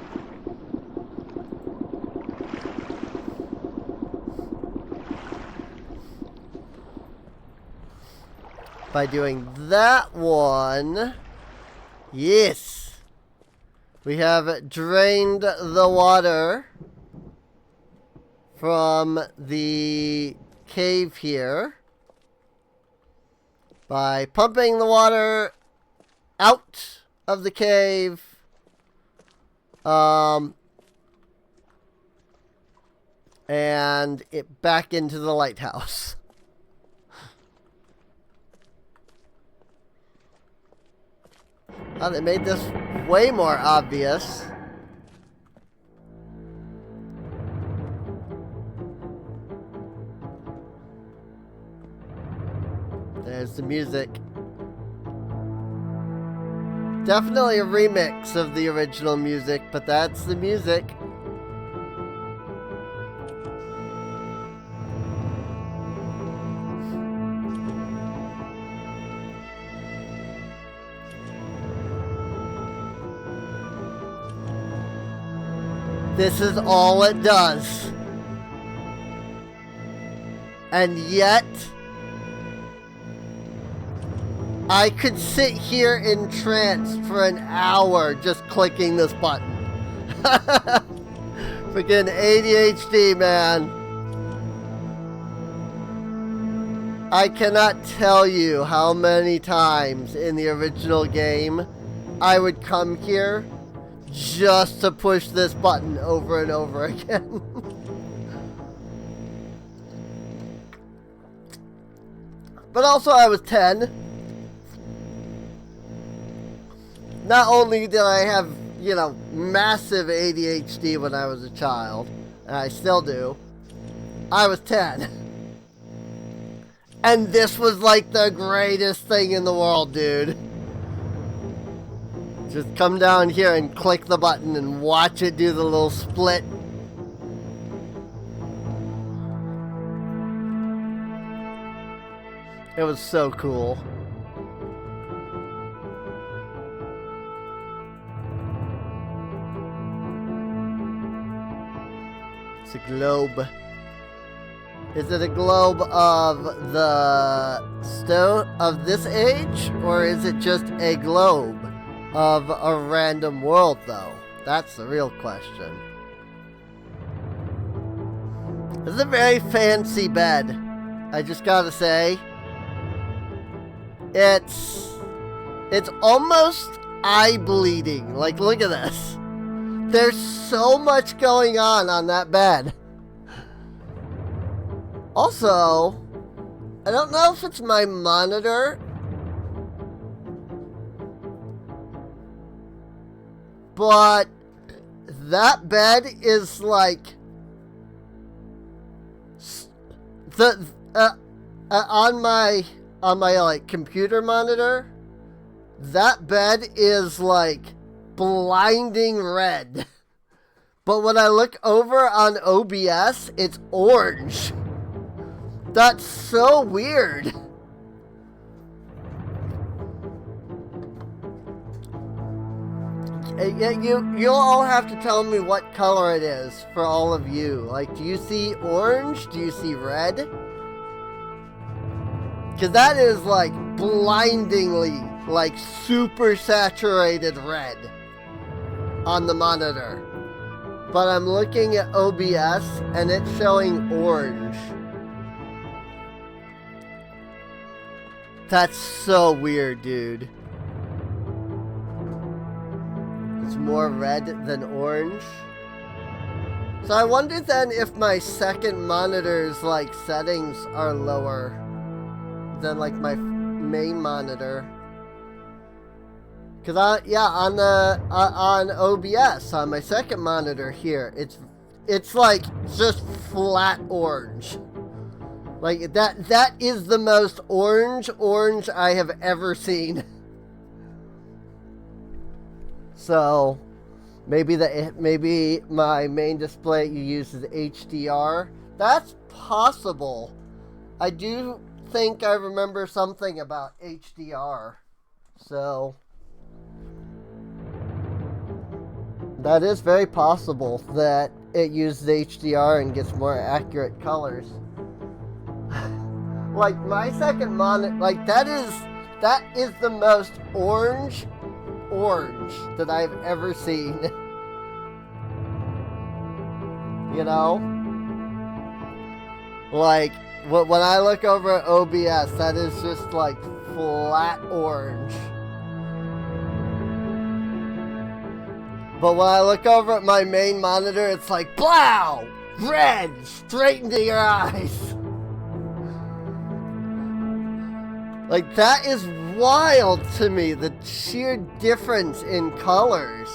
By doing that one, yes. We have drained the water from the cave here by pumping the water out of the cave and it back into the lighthouse. Oh, they made this way more obvious. There's the music. Definitely a remix of the original music, but that's the music. This is all it does. And yet, I could sit here entranced for an hour just clicking this button. Freaking ADHD, man. I cannot tell you how many times in the original game I would come here just to push this button over and over again. But also I was 10. Not only did I have, you know, massive ADHD when I was a child, and I still do, I was 10. And this was like the greatest thing in the world, dude. Just come down here and click the button and watch it do the little split. It was so cool. It's a globe. Is it a globe of the stone of this age, or is it just a globe of a random world, though? That's the real question. This is a very fancy bed, I just gotta say. It's almost eye-bleeding. Like, look at this. There's so much going on that bed. Also, I don't know if it's my monitor, but that bed is like on my like computer monitor. That bed is like blinding red, but when I look over on OBS, it's orange. That's so weird. You'll all have to tell me what color it is for all of you. Like, do you see orange? Do you see red? Because that is like blindingly, like super saturated red on the monitor. But I'm looking at OBS and it's showing orange. That's so weird, dude. It's more red than orange. So I wonder then if my second monitor's like settings are lower than like my main monitor. Cause on OBS on my second monitor here, it's like just flat orange. Like that is the most orange I have ever seen. So maybe my main display you use is HDR. That's possible. I do think I remember something about HDR. So that is very possible that it uses HDR and gets more accurate colors. Like my second monitor, like that is the most orange that I've ever seen. You know? Like, when I look over at OBS, that is just like flat orange. But when I look over at my main monitor, it's like, blow! Red! Straight into your eyes! Like, that is wild to me, the sheer difference in colors.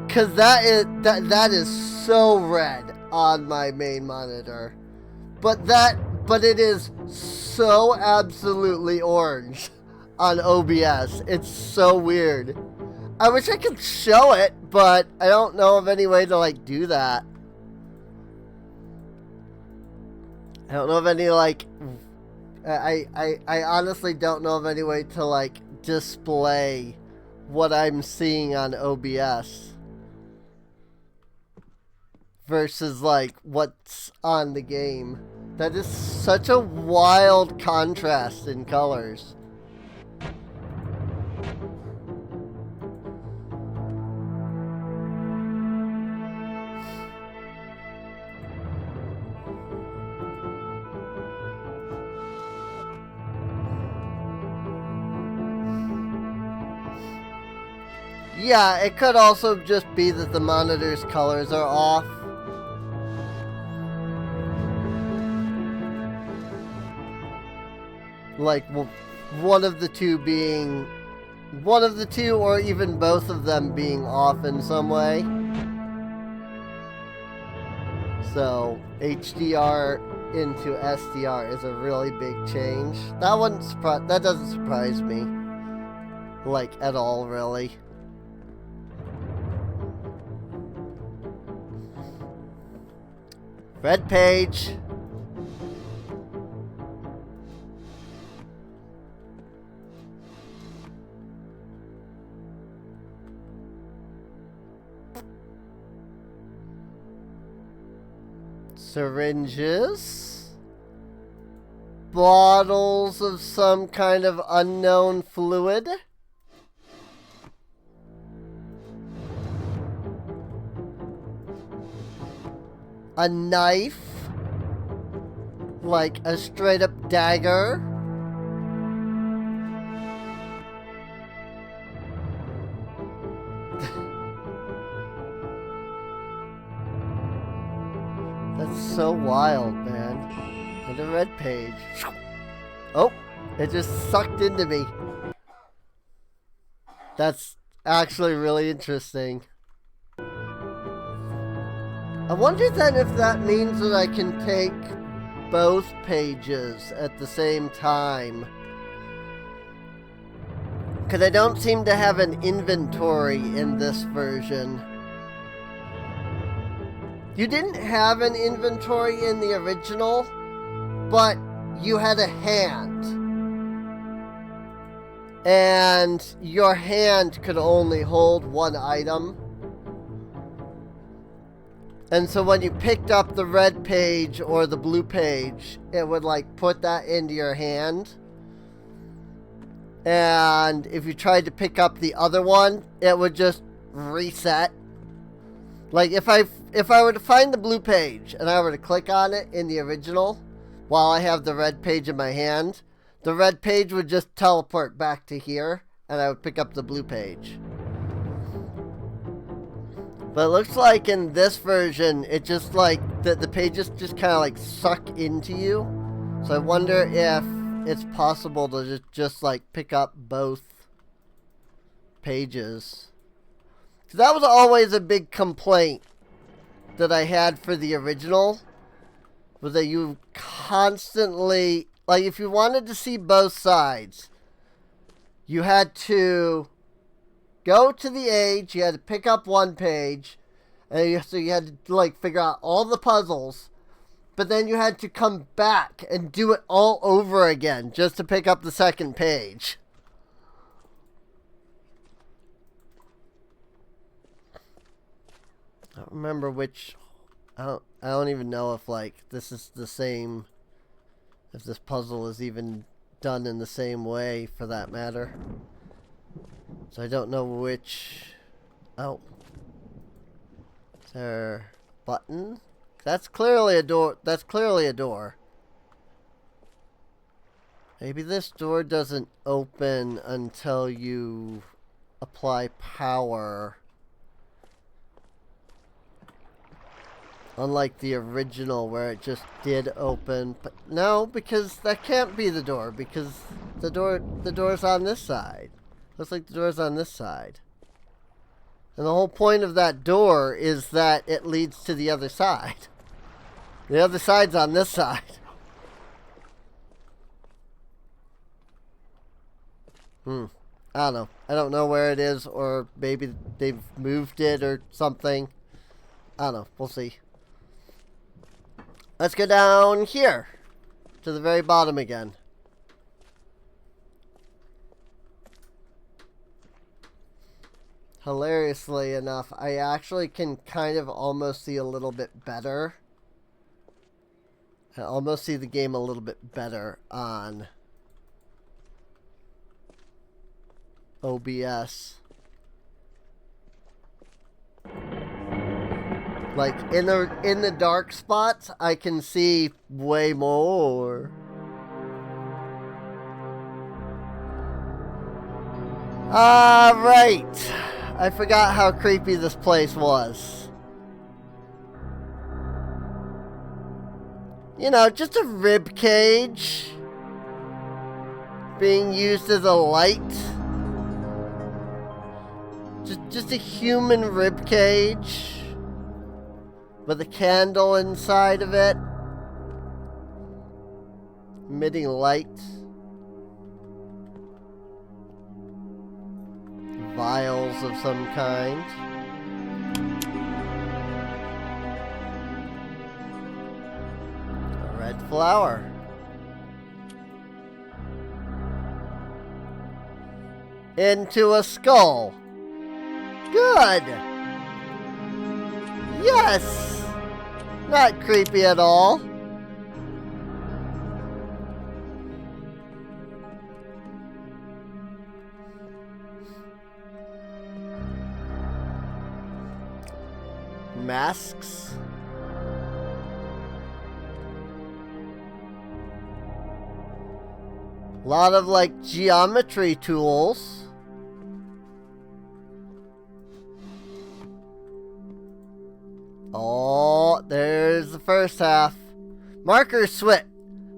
Cause that is so red on my main monitor. But it is so absolutely orange on OBS. It's so weird. I wish I could show it, but I don't know of any way to like do that. I don't know of any like I honestly don't know of any way to like display what I'm seeing on OBS. versus like what's on the game. That is such a wild contrast in colors. Yeah, it could also just be that the monitor's colors are off. Like, one of the two being... One of the two, or even both of them being off in some way. So, HDR into SDR is a really big change. That doesn't surprise me. Like, at all, really. Red page. Syringes. Bottles of some kind of unknown fluid. A knife. Like a straight up dagger. That's so wild, man. And a red page. Oh, it just sucked into me. That's actually really interesting. I wonder then if that means that I can take both pages at the same time. Because I don't seem to have an inventory in this version. You didn't have an inventory in the original, but you had a hand. And your hand could only hold one item. And so when you picked up the red page or the blue page, it would like put that into your hand. And if you tried to pick up the other one, it would just reset. Like if I were to find the blue page and I were to click on it in the original while I have the red page in my hand, the red page would just teleport back to here and I would pick up the blue page. But it looks like in this version, it just like, the pages just kind of like suck into you. So I wonder if it's possible to just like pick up both pages. So that was always a big complaint that I had for the original. Was that you constantly, like if you wanted to see both sides, you had to go to the age, you had to pick up one page, and so you had to like figure out all the puzzles, but then you had to come back and do it all over again just to pick up the second page. I don't remember which, I don't even know if like this is the same, if this puzzle is even done in the same way for that matter. So I don't know which... Oh. Is there a button? That's clearly a door. That's clearly a door. Maybe this door doesn't open until you apply power. Unlike the original where it just did open. But no, because that can't be the door. Because the door's on this side. Looks like the door's on this side. And the whole point of that door is that it leads to the other side. The other side's on this side. I don't know. I don't know where it is, or maybe they've moved it or something. I don't know. We'll see. Let's go down here to the very bottom again. hilariously enough, I actually can kind of almost see a little bit better. I almost see the game a little bit better on OBS. Like in the dark spots, I can see way more. Right. I forgot how creepy this place was. You know, just a rib cage being used as a light. Just a human rib cage with a candle inside of it, emitting light. Vials of some kind. A red flower. Into a skull. Good. Yes. Not creepy at all. Masks. A lot of like geometry tools. Oh, there's the first half. Marker Swit.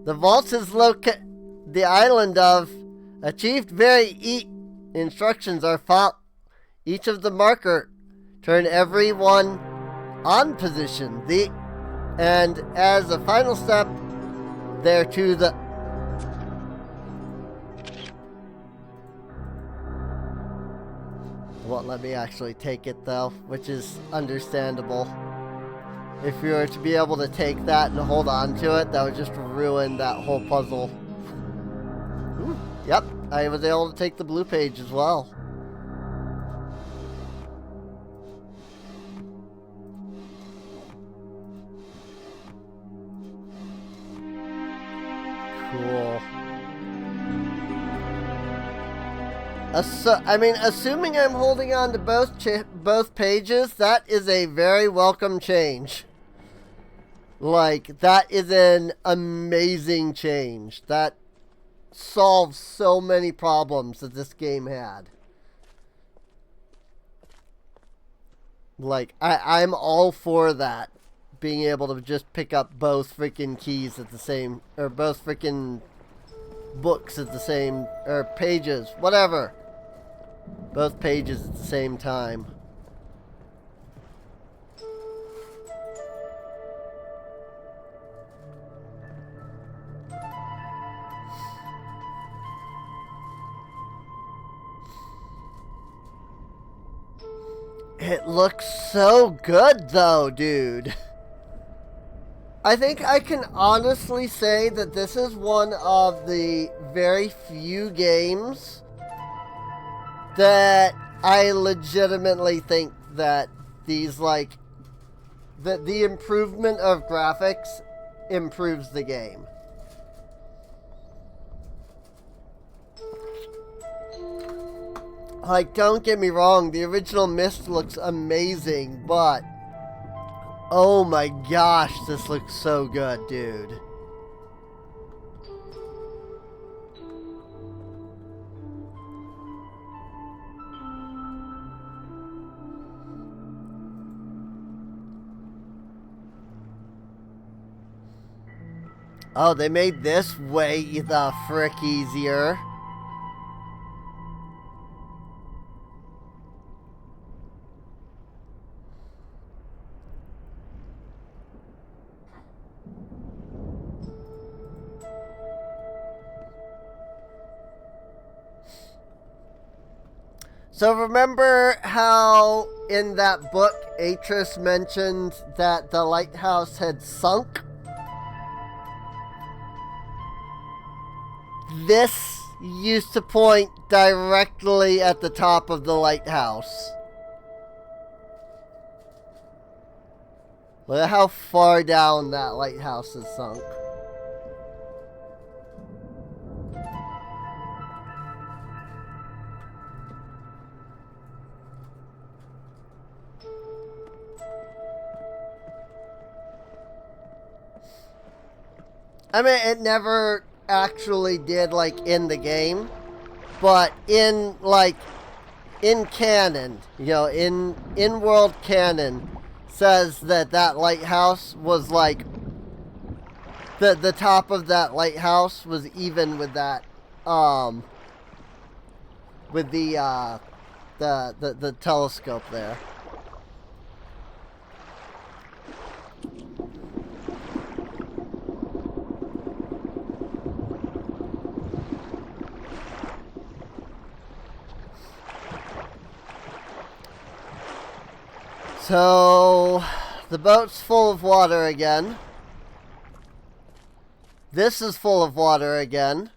The vault is located. The island of achieved very instructions are followed. Each of the marker turn everyone on position. And as a final step, there to the won't let me actually take it though, which is understandable. If you were to be able to take that and hold on to it, that would just ruin that whole puzzle. Ooh, yep, I was able to take the blue page as well. Cool. I mean, assuming I'm holding on to both pages, that is a very welcome change. Like, that is an amazing change. That solves so many problems that this game had. Like, I'm all for that. Being able to just pick up both freaking keys at the same, or both freaking books at the same, or pages, whatever. Both pages at the same time. It looks so good though, dude. I think I can honestly say that this is one of the very few games that I legitimately think that these, like, that the improvement of graphics improves the game. Like, don't get me wrong, the original Myst looks amazing, but oh my gosh, this looks so good, dude. Oh, they made this way the frick easier. So remember how in that book Atris mentioned that the lighthouse had sunk? This used to point directly at the top of the lighthouse. Look at how far down that lighthouse is sunk. I mean, it never actually did, like, in the game, but in, like, in canon, you know, in world canon, says that that lighthouse was, like, the top of that lighthouse was even with that, with the telescope there. So, the boat's full of water again. This is full of water again.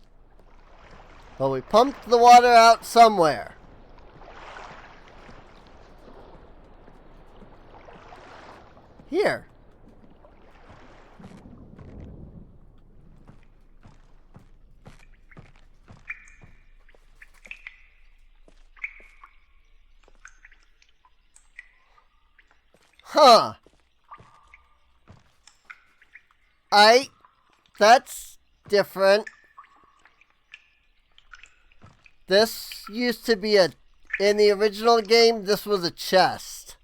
But we pumped the water out somewhere. Here. Huh. That's different. This used to be in the original game, this was a chest.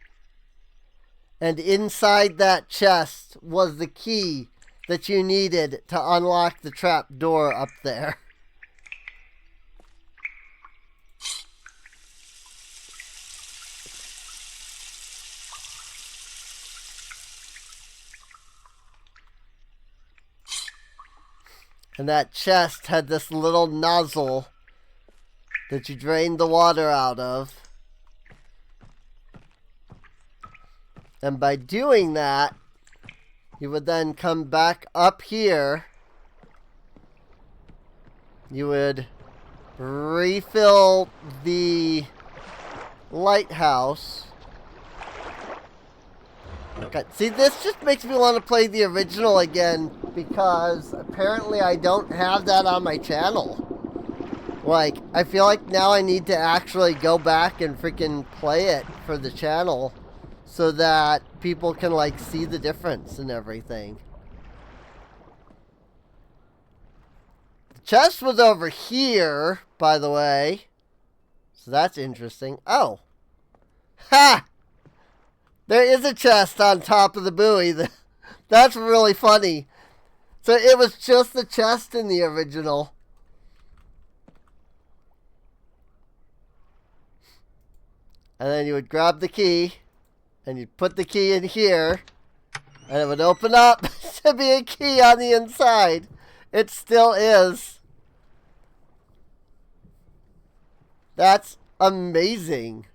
And inside that chest was the key that you needed to unlock the trap door up there. And that chest had this little nozzle that you drained the water out of. And by doing that, you would then come back up here. You would refill the lighthouse. Okay, see, this just makes me want to play the original again because apparently I don't have that on my channel. Like, I feel like now I need to actually go back and freaking play it for the channel so that people can, like, see the difference and everything. The chest was over here, by the way. So that's interesting. Oh. Ha! There is a chest on top of the buoy. That's really funny. So it was just the chest in the original. And then you would grab the key. And you'd put the key in here. And it would open up to be a key on the inside. It still is. That's amazing.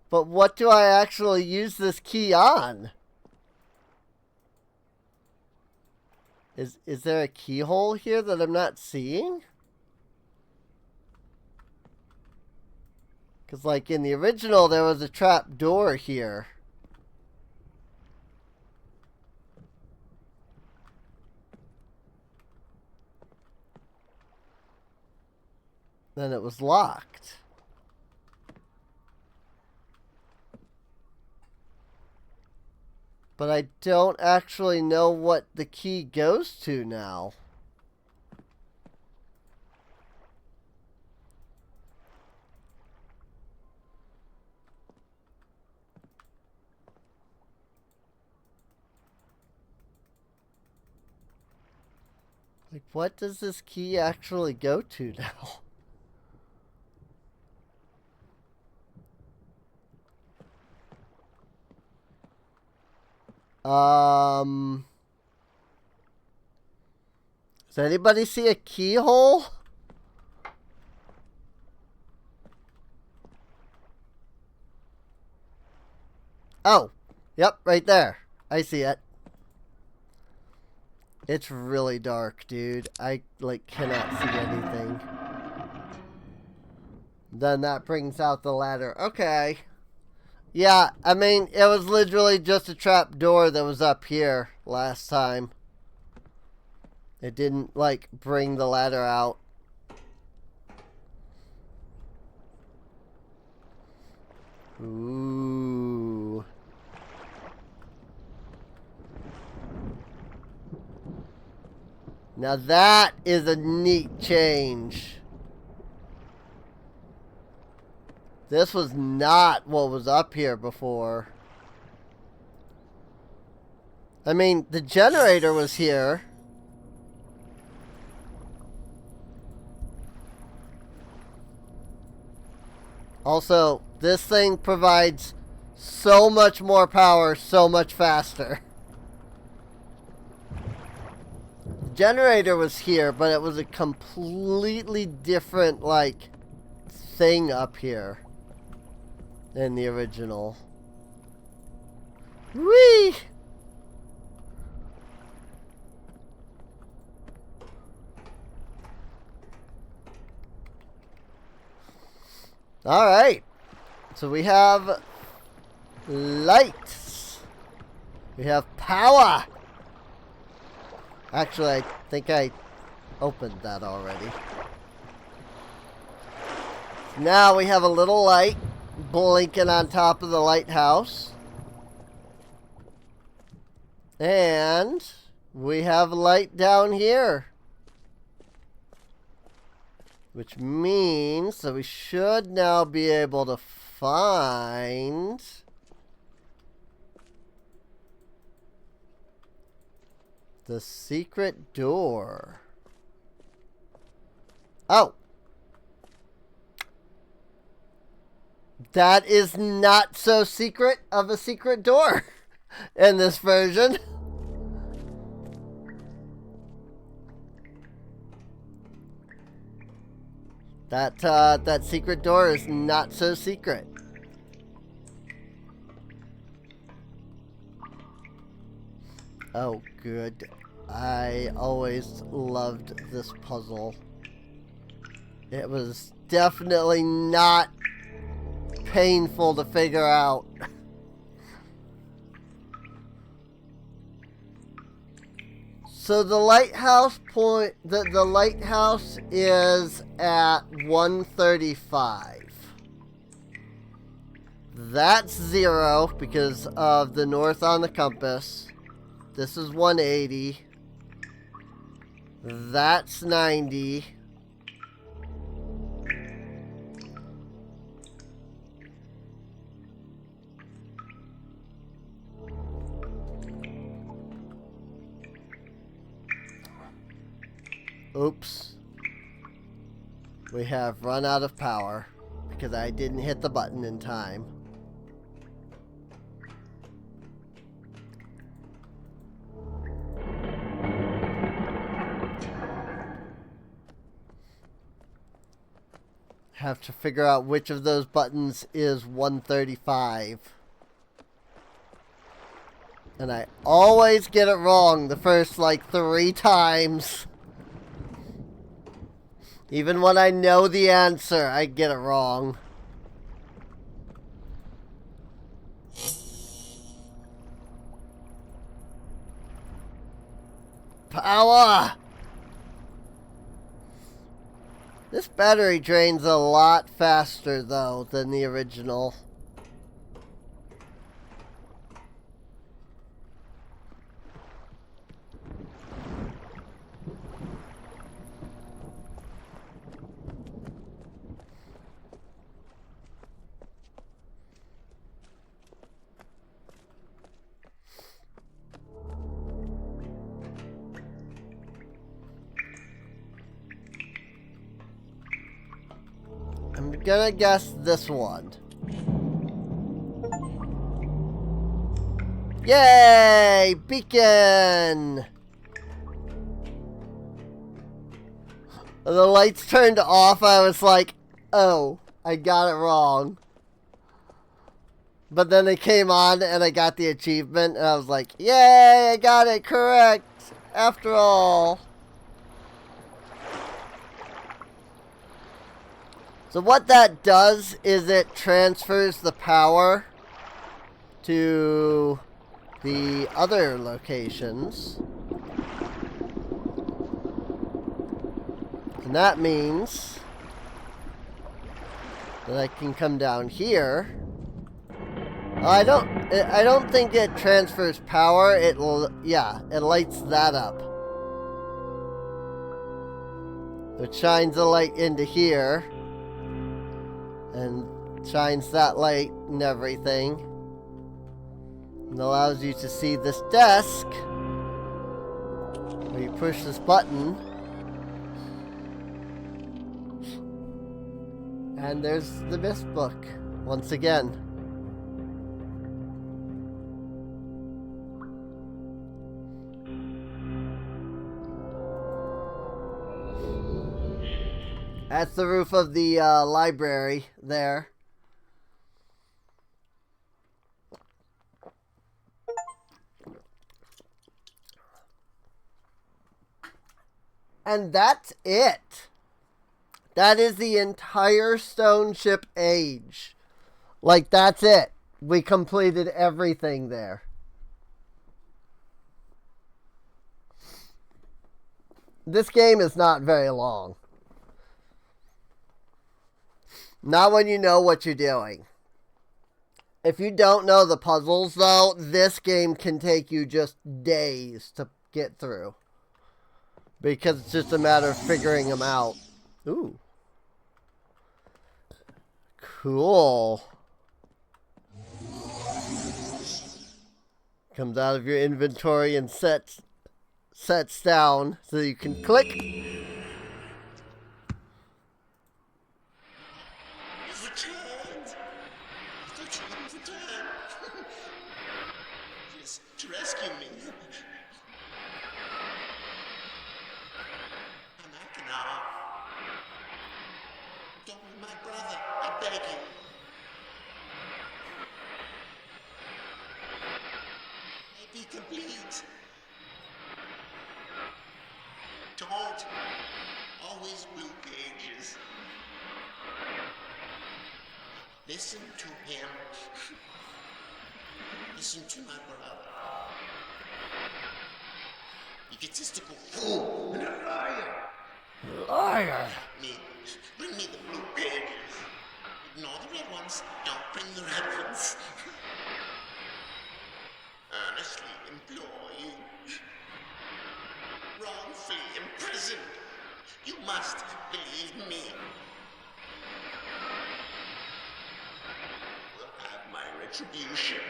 But what do I actually use this key on? Is there a keyhole here that I'm not seeing? Because, like, in the original, there was a trap door here. Then it was locked. But I don't actually know what the key goes to now. Like, what does this key actually go to now? Does anybody see a keyhole? Oh, yep, right there. I see it. It's really dark, dude. I, like, cannot see anything. Then that brings out the ladder. Okay. Yeah, I mean, it was literally just a trap door that was up here last time. It didn't, like, bring the ladder out. Ooh. Now that is a neat change. This was not what was up here before. I mean, the generator was here. Also, this thing provides so much more power so much faster. The generator was here, but it was a completely different, like, thing up here than the original. Whee! Alright. So we have lights. We have power. Actually, I think I opened that already. Now we have a little light blinking on top of the lighthouse. And we have light down here. Which means that we should now be able to find the secret door. Oh! That is not so secret of a secret door in this version. That secret door is not so secret. Oh, good. I always loved this puzzle. It was definitely not painful to figure out. So the lighthouse point, the lighthouse is at 135. That's 0 because of the north on the compass. This is 180. That's 90. Oops. We have run out of power because I didn't hit the button in time. Have to figure out which of those buttons is 135. And I always get it wrong the first, like, 3 times. Even when I know the answer, I get it wrong. Power! This battery drains a lot faster, though, than the original. I'm gonna guess this one. Yay! Beacon! The lights turned off. I was like, oh, I got it wrong. But then they came on and I got the achievement. And I was like, yay, I got it correct. After all. So what that does is it transfers the power to the other locations. And that means that I can come down here. I don't think it transfers power. It lights that up. It shines a light into here and shines that light and everything. And allows you to see this desk where you push this button. And there's the Myst book once again. That's the roof of the library there. And that's it. That is the entire Stone Ship Age. Like, that's it. We completed everything there. This game is not very long. Not when you know what you're doing. If you don't know the puzzles, though, this game can take you just days to get through. Because it's just a matter of figuring them out. Ooh. Cool. Comes out of your inventory and sets down so you can click. You've returned. I thought you wouldn't return. Yes, to rescue me. I'm Akinar. Don't be my brother, I beg you. May be complete. Don't. Always blue pages. Listen to him. Listen to my brother. Egotistical fool and a liar. Liar. Bring me the blue pages. Ignore the red ones. Don't bring the red ones. Earnestly implore you. Wrongfully imprisoned. You must believe me. Will have my retribution.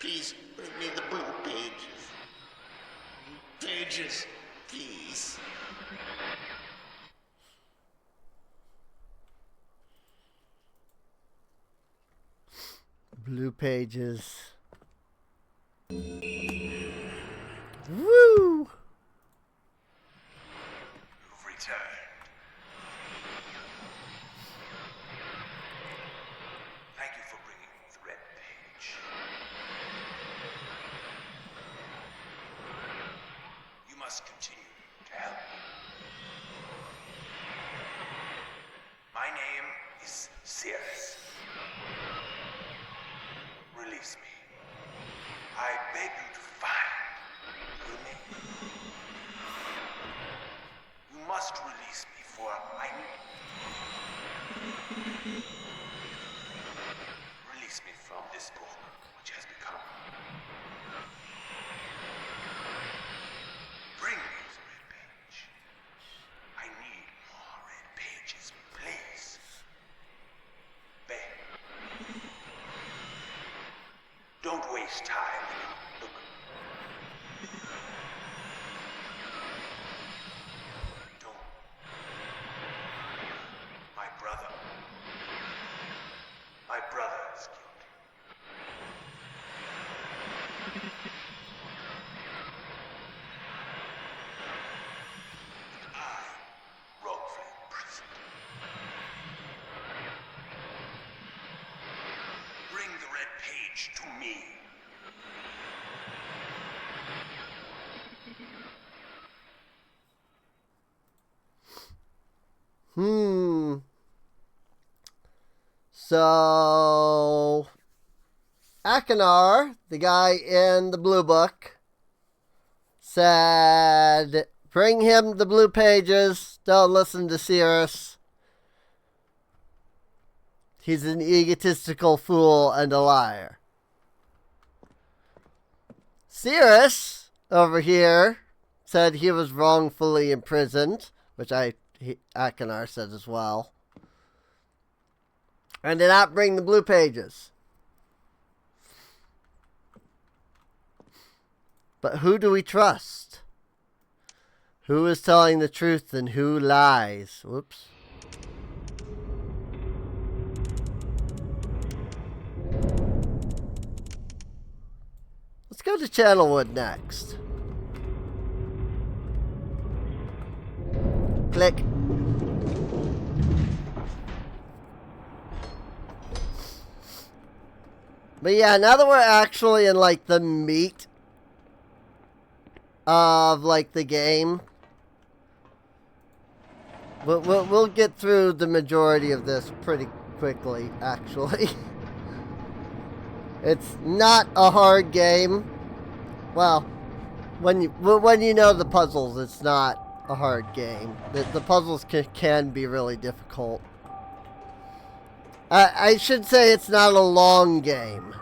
Please bring me the blue pages. Blue pages, please. Blue pages. Woo! You've returned. Thank you for bringing the red page. You must continue to help me. My name is Cirrus. Release me. I beg you to find your name. You must release me, for I need. Release me from this book, which has become. Bring me the red page. I need more red pages, please. Beg. Don't waste time. Look. Don't. My brother. My brother is guilty. And I, wrongfully imprisoned. Bring the red page to me. So Akinar, the guy in the blue book, said, bring him the blue pages. Don't listen to Cirrus. He's an egotistical fool and a liar. Cirrus, over here, said he was wrongfully imprisoned, which Akinar said as well. And did not bring the blue pages. But who do we trust? Who is telling the truth and who lies? Whoops. Let's go to Channelwood next. Click. But yeah, now that we're actually in like the meat of like the game, we'll get through the majority of this pretty quickly, actually. It's not a hard game. Well, when you know the puzzles, it's not a hard game. The puzzles can be really difficult. I should say it's not a long game.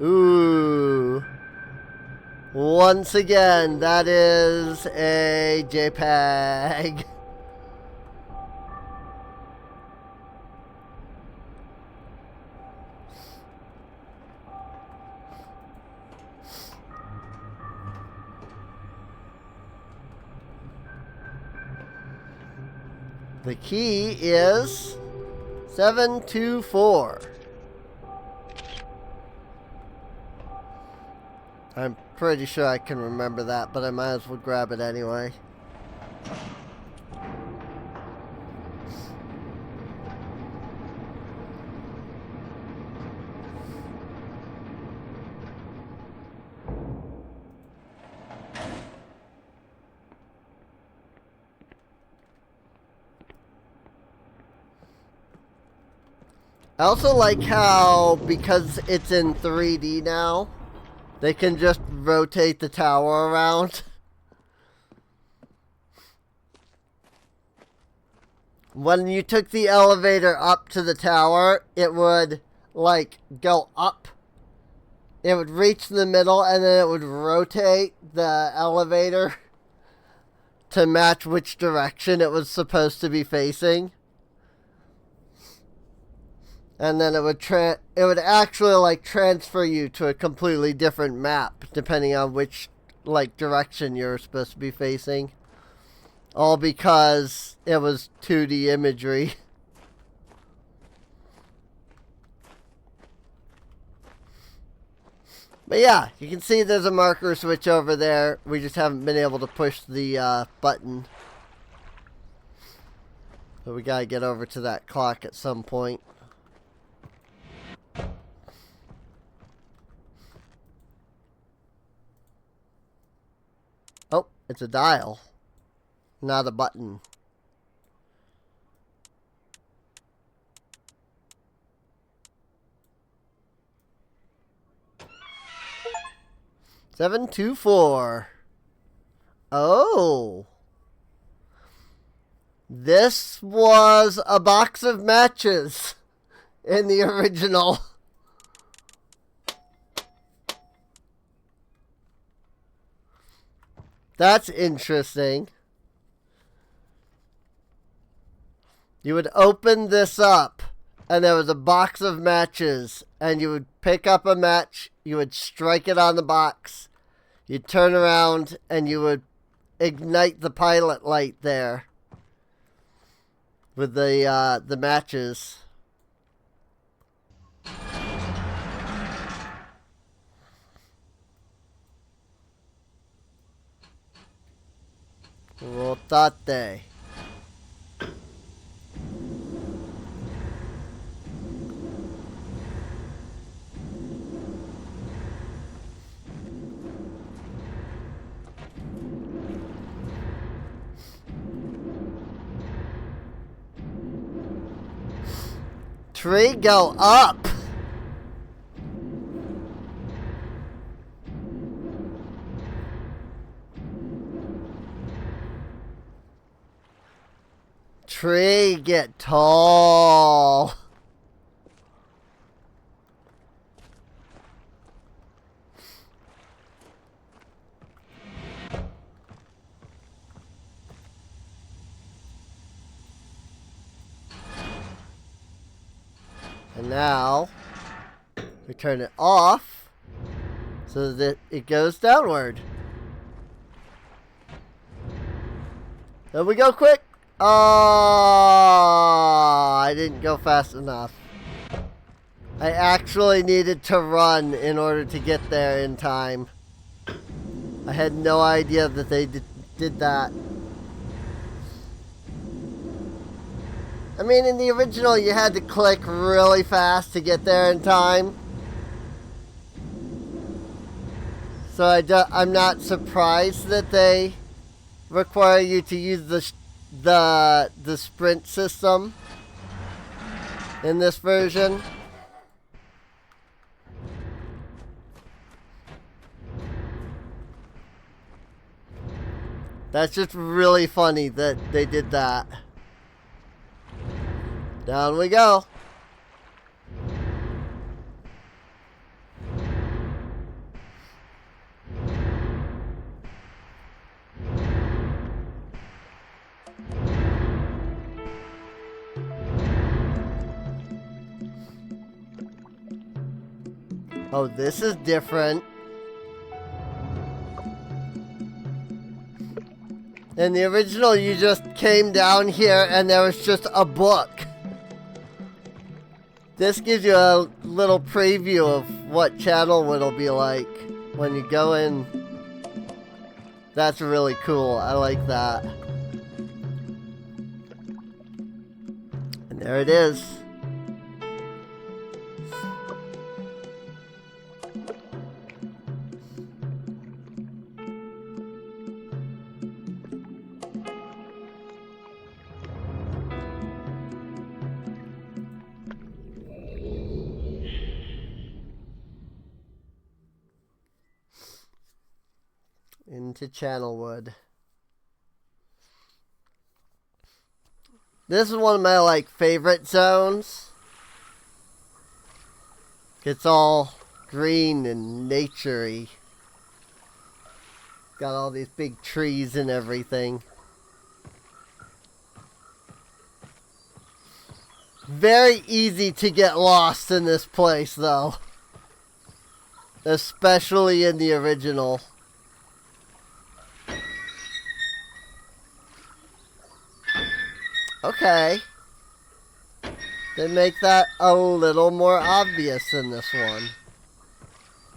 Ooh. Once again, that is a JPEG. The key is 724. I'm pretty sure I can remember that, but I might as well grab it anyway. I also like how, because it's in 3D now, they can just rotate the tower around. When you took the elevator up to the tower, it would, like, go up. It would reach the middle, and then it would rotate the elevator to match which direction it was supposed to be facing. And then it would actually like transfer you to a completely different map depending on which like direction you're supposed to be facing. All because it was 2D imagery. But yeah, you can see there's a marker switch over there. We just haven't been able to push the button. So we gotta get over to that clock at some point. Oh, it's a dial, not a button. Seven, 2, 4. Oh. This was a box of matches in the original. That's interesting. You would open this up, and there was a box of matches, and you would pick up a match, you would strike it on the box, you'd turn around, and you would ignite the pilot light there with the matches. Rotate. Tree, go up. tree get tall. And now we turn it off so that it goes downward. There we go, quick. Oh, I didn't go fast enough. I actually needed to run in order to get there in time. I had no idea that they did that. I mean, in the original, you had to click really fast to get there in time. So I'm not surprised that they require you to use the sprint system in this version. That's just really funny that they did that. Down we go. Oh, this is different. In the original, you just came down here and there was just a book. This gives you a little preview of what channel it'll be like when you go in. That's really cool. I like that. And there it is. Into Channelwood. This is one of my favorite zones. It's all green and naturey. Got all these big trees and everything. Very easy to get lost in this place though. Especially in the original. Okay. They make that a little more obvious in this one.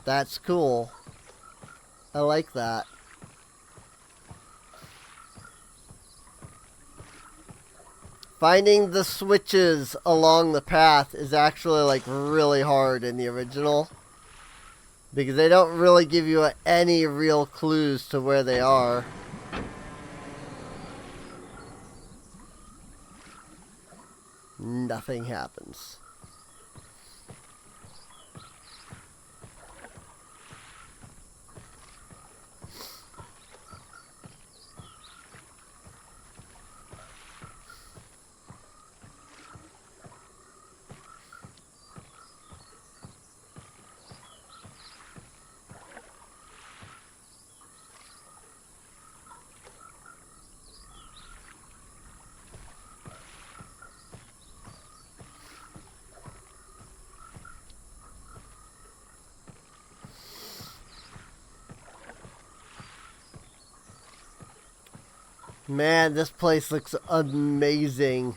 That's cool. I like that. Finding the switches along the path is actually really hard in the original. Because they don't really give you any real clues to where they are. Nothing happens. Man, this place looks amazing.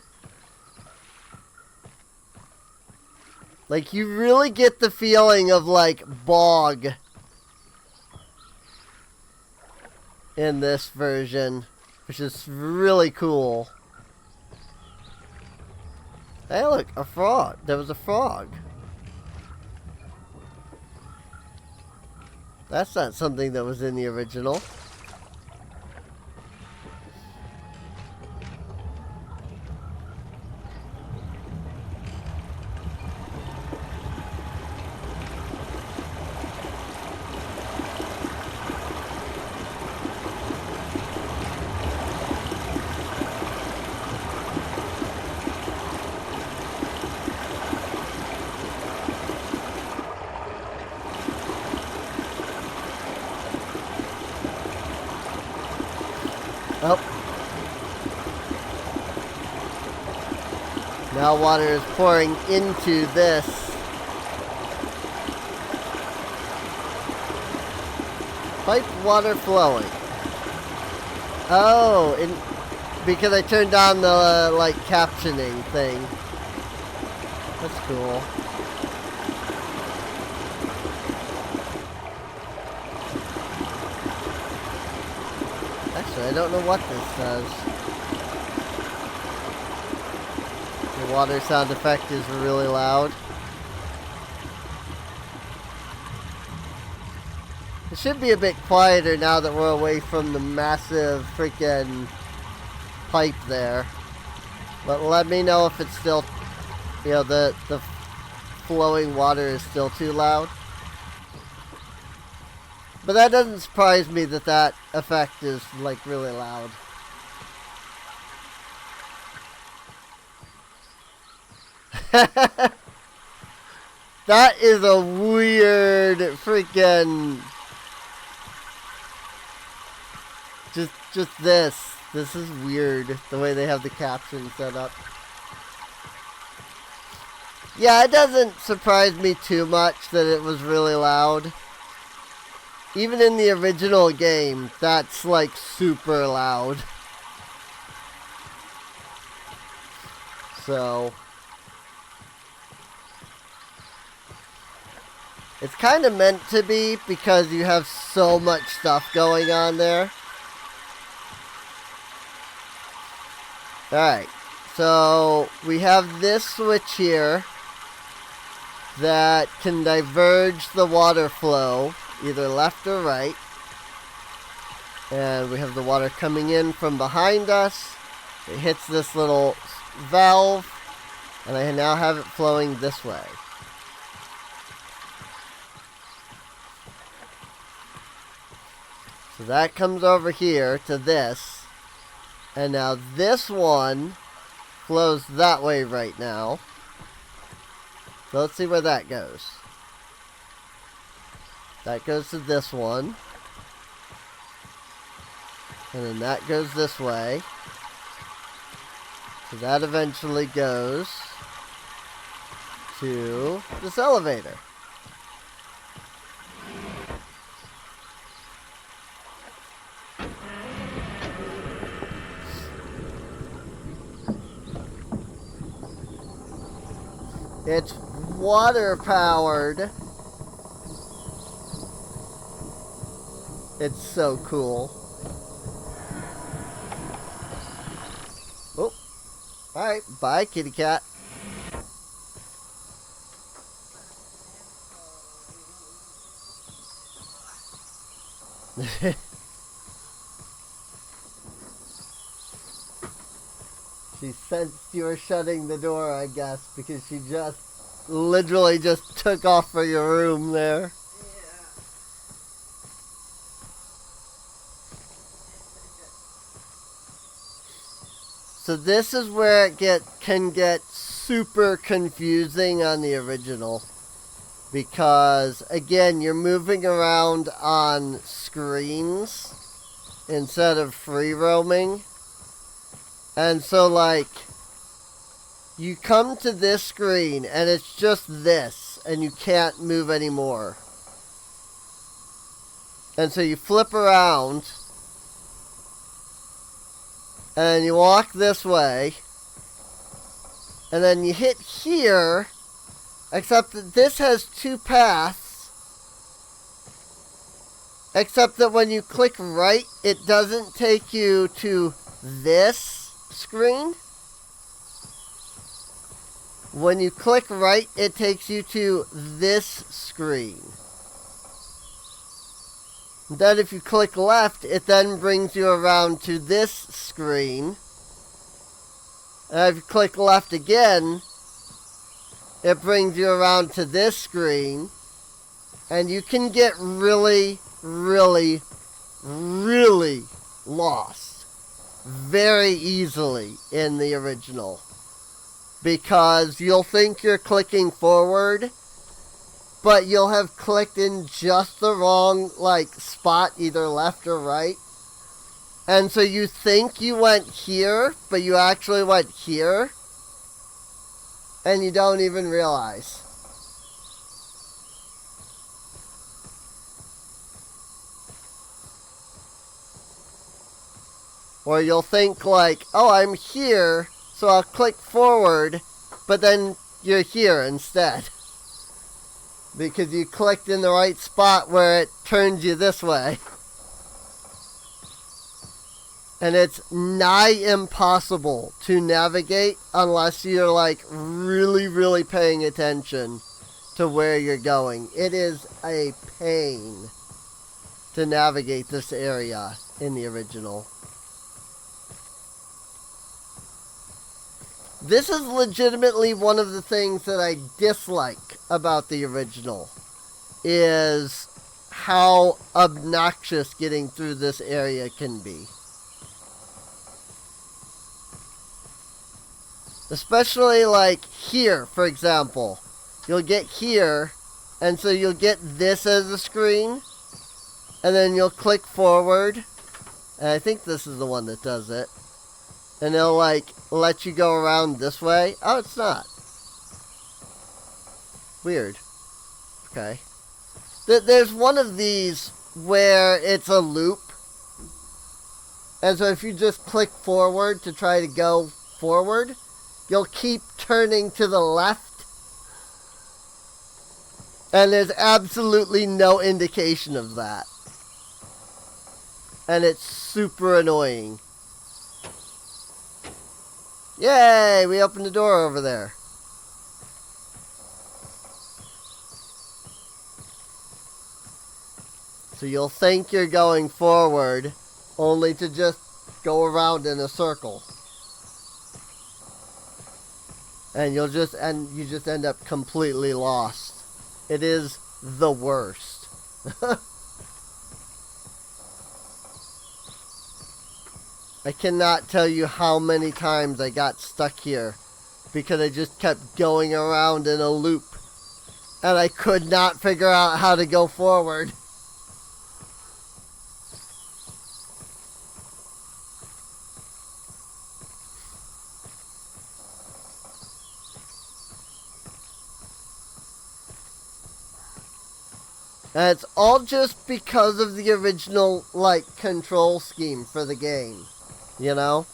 You really get the feeling of bog in this version, which is really cool. Hey, look, a frog. There was a frog. That's not something that was in the original. Now water is pouring into this. Pipe water flowing. Oh, because I turned on the, like, captioning thing. That's cool. Actually, I don't know what this does. The water sound effect is really loud. It should be a bit quieter now that we're away from the massive freaking pipe there. But let me know if it's still, you know, the flowing water is still too loud. But that doesn't surprise me that that effect is, like, really loud. That is a weird freaking... Just this. This is weird, the way they have the caption set up. Yeah, it doesn't surprise me too much that it was really loud. Even in the original game, that's like super loud. So... it's kind of meant to be because you have so much stuff going on there. Alright, so we have this switch here that can diverge the water flow either left or right. And we have the water coming in from behind us. It hits this little valve, and I now have it flowing this way. So that comes over here to this. And now this one flows that way right now. So let's see where that goes. That goes to this one. And then that goes this way. So that eventually goes to this elevator. It's water powered. It's so cool. Oh. Alright, bye kitty cat. She sensed you were shutting the door, I guess, because she just literally just took off for your room there. So this is where it can get super confusing on the original. Because, again, you're moving around on screens instead of free roaming. And so, like, you come to this screen and it's just this, and you can't move anymore. And so you flip around, and you walk this way, and then you hit here, except that this has two paths, except that when you click right, it doesn't take you to this screen. When you click right, it takes you to this screen. Then if you click left, it then brings you around to this screen. And if you click left again, it brings you around to this screen. And you can get really, really, really lost very easily in the original. Because you'll think you're clicking forward, but you'll have clicked in just the wrong, like, spot, either left or right. And so you think you went here, but you actually went here. and you don't even realize. Or you'll think like, oh, I'm here, so I'll click forward, but then you're here instead. Because you clicked in the right spot where it turns you this way. And it's nigh impossible to navigate unless you're like really, really paying attention to where you're going. It is a pain to navigate this area in the original. This is legitimately one of the things that I dislike about the original, is how obnoxious getting through this area can be. Especially like here, for example. You'll get here, and so you'll get this as a screen, and then you'll click forward, and I think this is the one that does it. And they'll like let you go around this way. Oh, it's not. Weird. Okay. There's one of these where it's a loop. And so if you just click forward to try to go forward, you'll keep turning to the left. And there's absolutely no indication of that. And it's super annoying. Yay! We opened the door over there. So you'll think you're going forward, only to just go around in a circle. And you just end up completely lost. It is the worst. I cannot tell you how many times I got stuck here because I just kept going around in a loop and I could not figure out how to go forward. And it's all just because of the original, like, control scheme for the game. You know?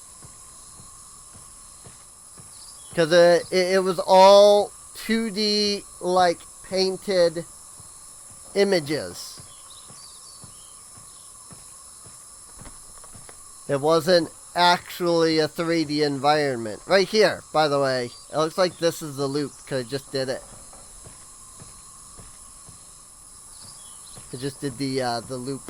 Because it was all 2D, like, painted images. It wasn't actually a 3D environment. Right here, by the way. It looks like this is the loop, because I just did it. I just did the loop.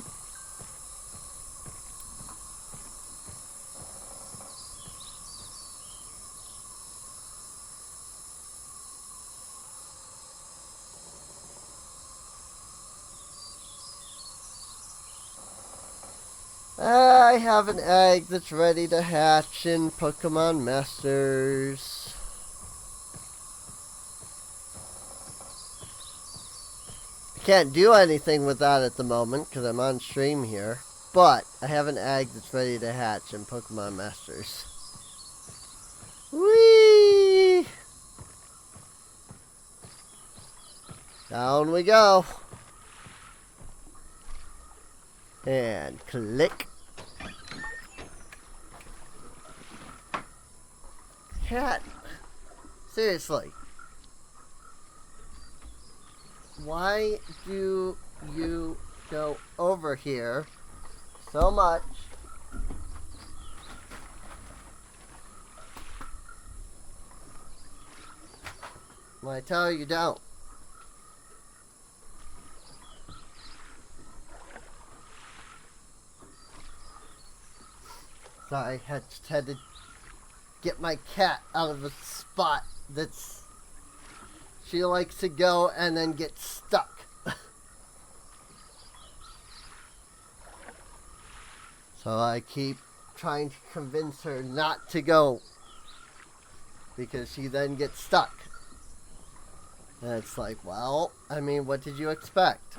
I have an egg that's ready to hatch in Pokemon Masters. Can't do anything with that at the moment because I'm on stream here. But I have an egg that's ready to hatch in Pokemon Masters. Whee! Down we go. And click. Cat. Seriously. Why do you go over here so much? Well, I tell you don't. So I just had to get my cat out of a spot that's... She likes to go and then get stuck. So I keep trying to convince her not to go. Because she then gets stuck. And it's like, well, I mean, what did you expect?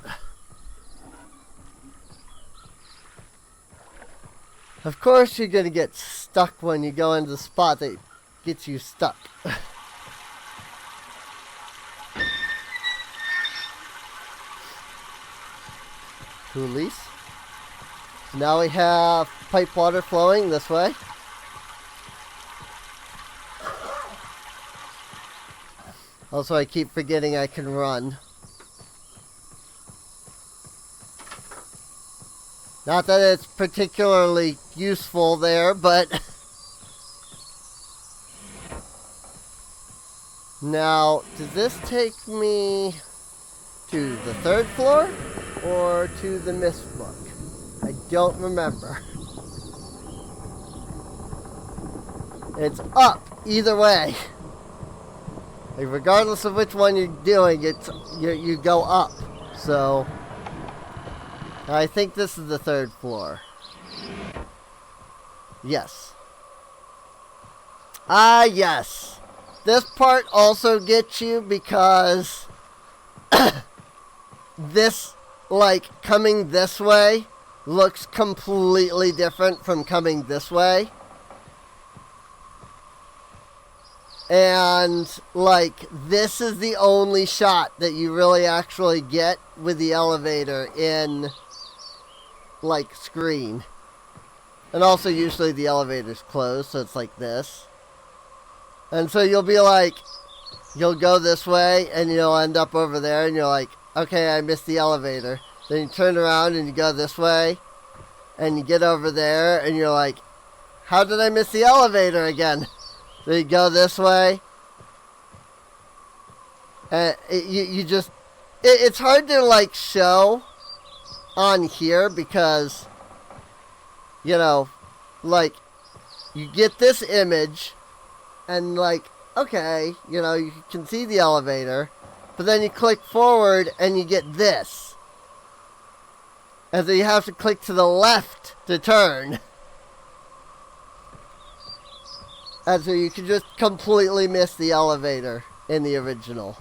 Of course you're going to get stuck when you go into the spot that gets you stuck. Coolies. So now we have pipe water flowing this way. Also, I keep forgetting I can run. Not that it's particularly useful there, but... Now, does this take me to the 3rd floor or to the Myst book? I don't remember. It's up either way. Like, regardless of which one you're doing, you go up. So I think this is the 3rd floor. Yes. Ah, yes. This part also gets you because this, like, coming this way looks completely different from coming this way. And, like, this is the only shot that you really actually get with the elevator in, like, screen. And also, usually the elevator's closed, so it's like this. And so you'll be like, you'll go this way, and you'll end up over there, and you're like, okay, I missed the elevator. Then you turn around, and you go this way, and you get over there, and you're like, how did I miss the elevator again? So you go this way, and it's hard to, like, show on here because, you know, like, you get this image, and, like, okay, you know, you can see the elevator, but then you click forward and you get this. And so you have to click to the left to turn. And so you can just completely miss the elevator in the original.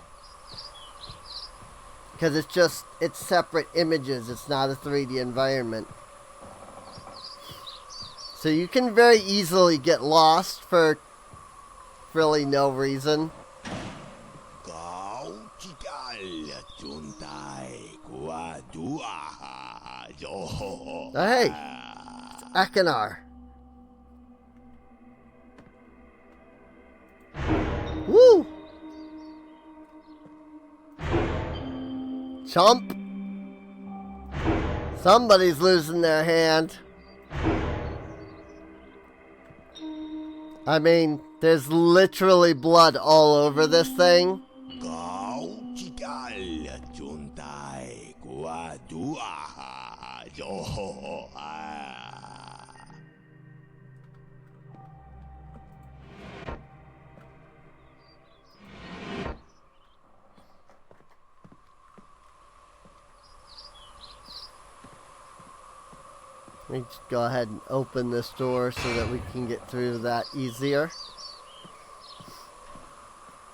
Because it's separate images, it's not a 3D environment. So you can very easily get lost for really no reason. Hey, it's Akinar. Woo! Chump. Somebody's losing their hand. I mean, there's literally blood all over this thing. Let me just go ahead and open this door so that we can get through that easier.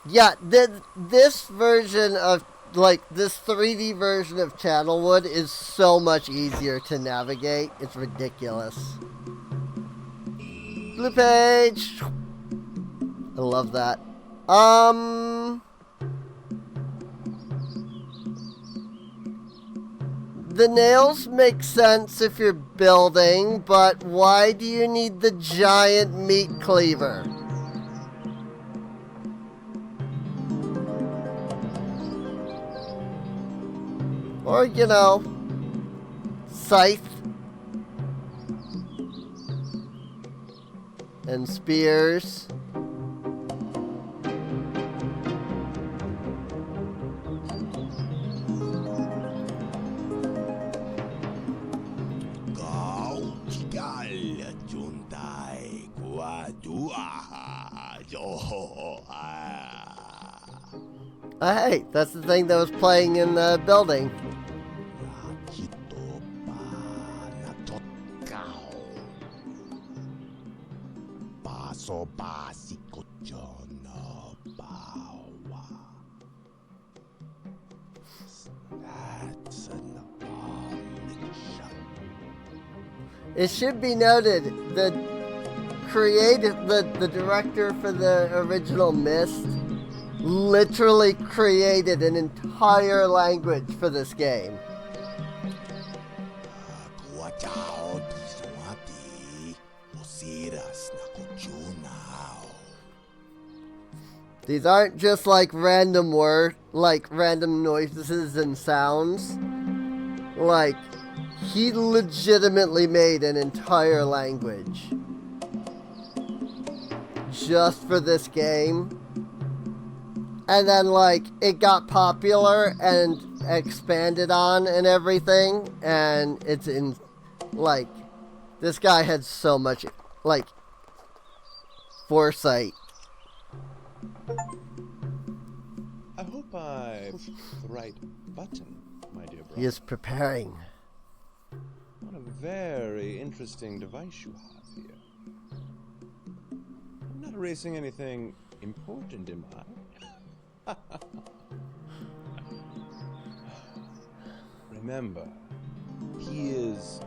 Yeah, this version of, like, this 3D version of Channelwood is so much easier to navigate. It's ridiculous. Blue page! I love that. The nails make sense if you're building, but why do you need the giant meat cleaver? Or, you know, scythe and spears. Hey, that's the thing that was playing in the building. It should be noted that the director for the original Myst literally created an entire language for this game. These aren't just like random random noises and sounds. Like, he legitimately made an entire language just for this game. And then, like, it got popular and expanded on and everything. And it's in, like, this guy had so much, like, foresight. I hope I pushed the right button, my dear brother. He is preparing. What a very interesting device you have here. I'm not erasing anything important, am I? Remember, he is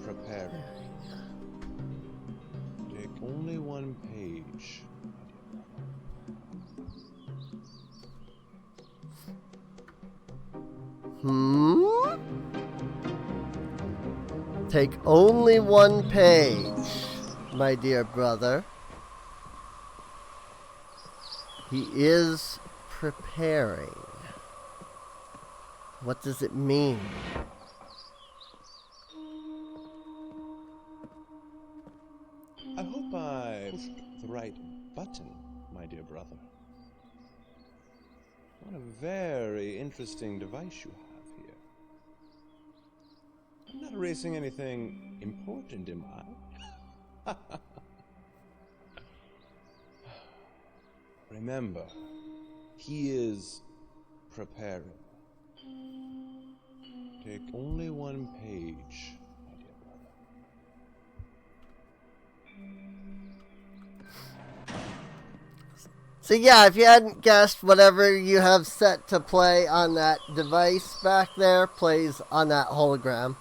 preparing. Take only one page, my dear brother. Take only one page, my dear brother. He is preparing. What does it mean? I hope I pushed the right button, my dear brother. What a very interesting device you have here. I'm not erasing anything important, am I? Remember, he is preparing. Take only one page, my dear brother. So yeah, if you hadn't guessed, whatever you have set to play on that device back there plays on that hologram.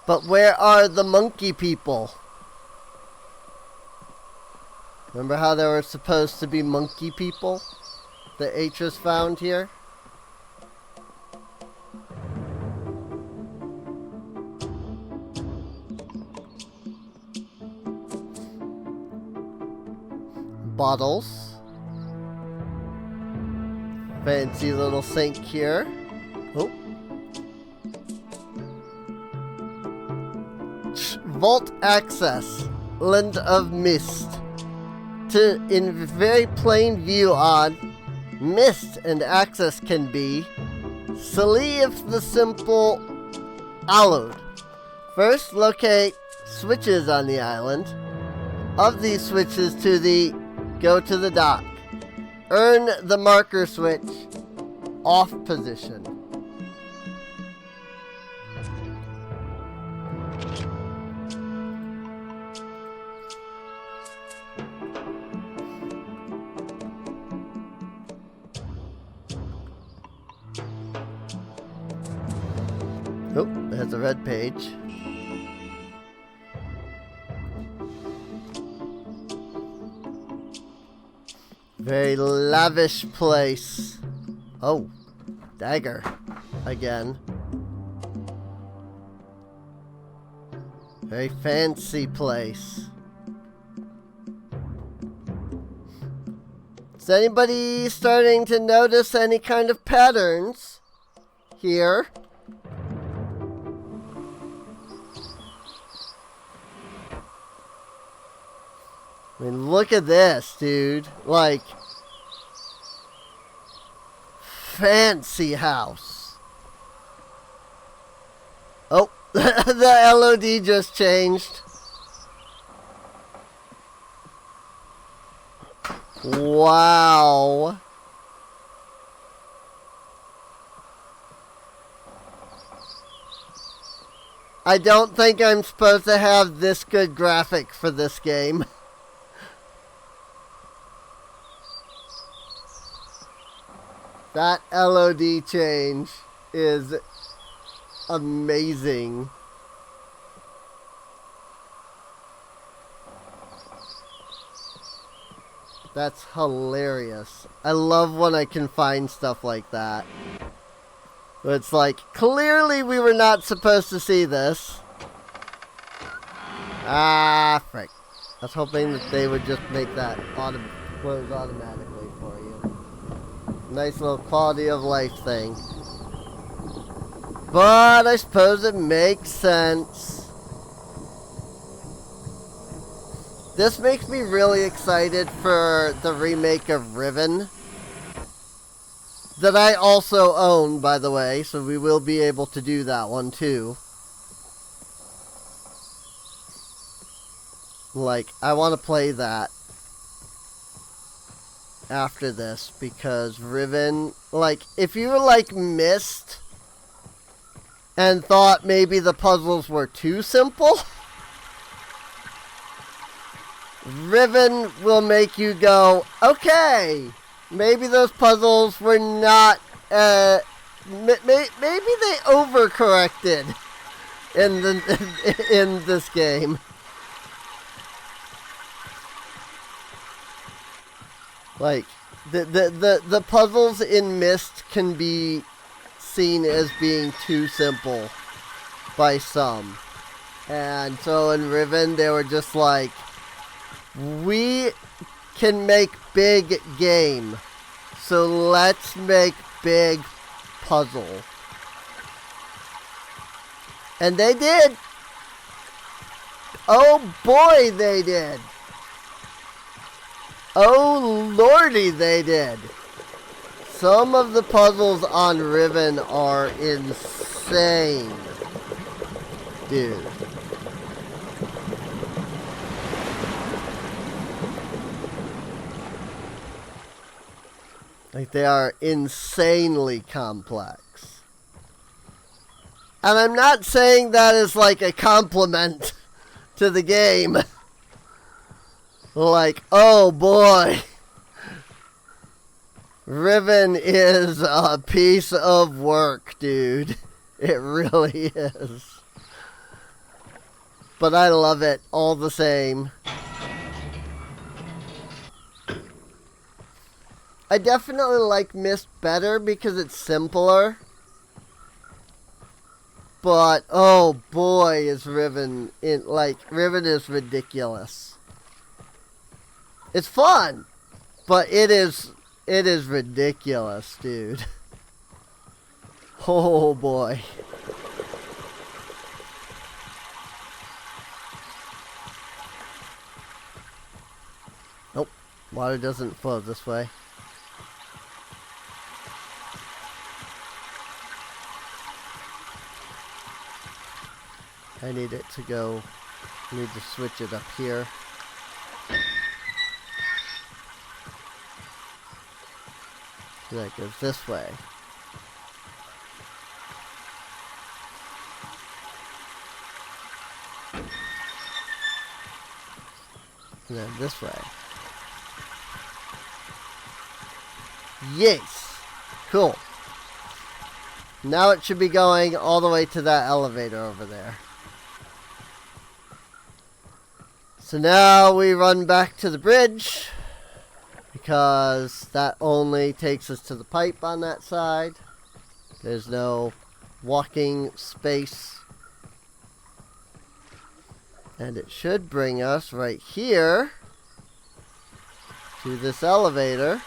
But where are the monkey people? Remember how there were supposed to be monkey people that Atris found here? Bottles. Fancy little sink here. Oh. Vault access. Land of Myst. In very plain view on Myst and access can be Sleeve the simple allowed. First locate switches on the island. Of these switches go to the dock. Earn the marker switch off position. Oh, there's a red page. Very lavish place. Oh, dagger. Again. Very fancy place. Is anybody starting to notice any kind of patterns here? I mean, look at this, dude. Like, fancy house. Oh, the LOD just changed. Wow. I don't think I'm supposed to have this good graphic for this game. That LOD change is amazing. That's hilarious. I love when I can find stuff like that. It's like, clearly we were not supposed to see this. Ah, frick. I was hoping that they would just make that close automatically for you. Nice little quality of life thing. But I suppose it makes sense. This makes me really excited for the remake of Riven. That I also own, by the way, so we will be able to do that one too. Like, I want to play that after this, because Riven, like, if you were like Myst and thought maybe the puzzles were too simple, Riven will make you go, okay, maybe those puzzles were not, maybe they overcorrected in this game. Like, the puzzles in Myst can be seen as being too simple by some. And so in Riven, they were just like, we can make big game, so let's make big puzzle. And they did. Oh boy, they did. Oh lordy, they did. Some of the puzzles on Riven are insane. Dude. Like, they are insanely complex. And I'm not saying that as like a compliment to the game. Like, oh boy, Riven is a piece of work, dude. It really is. But I love it all the same. I definitely like Myst better because it's simpler. But, oh boy, is Riven, Riven is ridiculous. It's fun, but it is ridiculous, dude. Oh boy. Nope, water doesn't flow this way. I need it to go, I need to switch it up here. That goes this way. And then this way. Yes! Cool. Now it should be going all the way to that elevator over there. So now we run back to the bridge, because that only takes us to the pipe on that side. There's no walking space. And it should bring us right here to this elevator.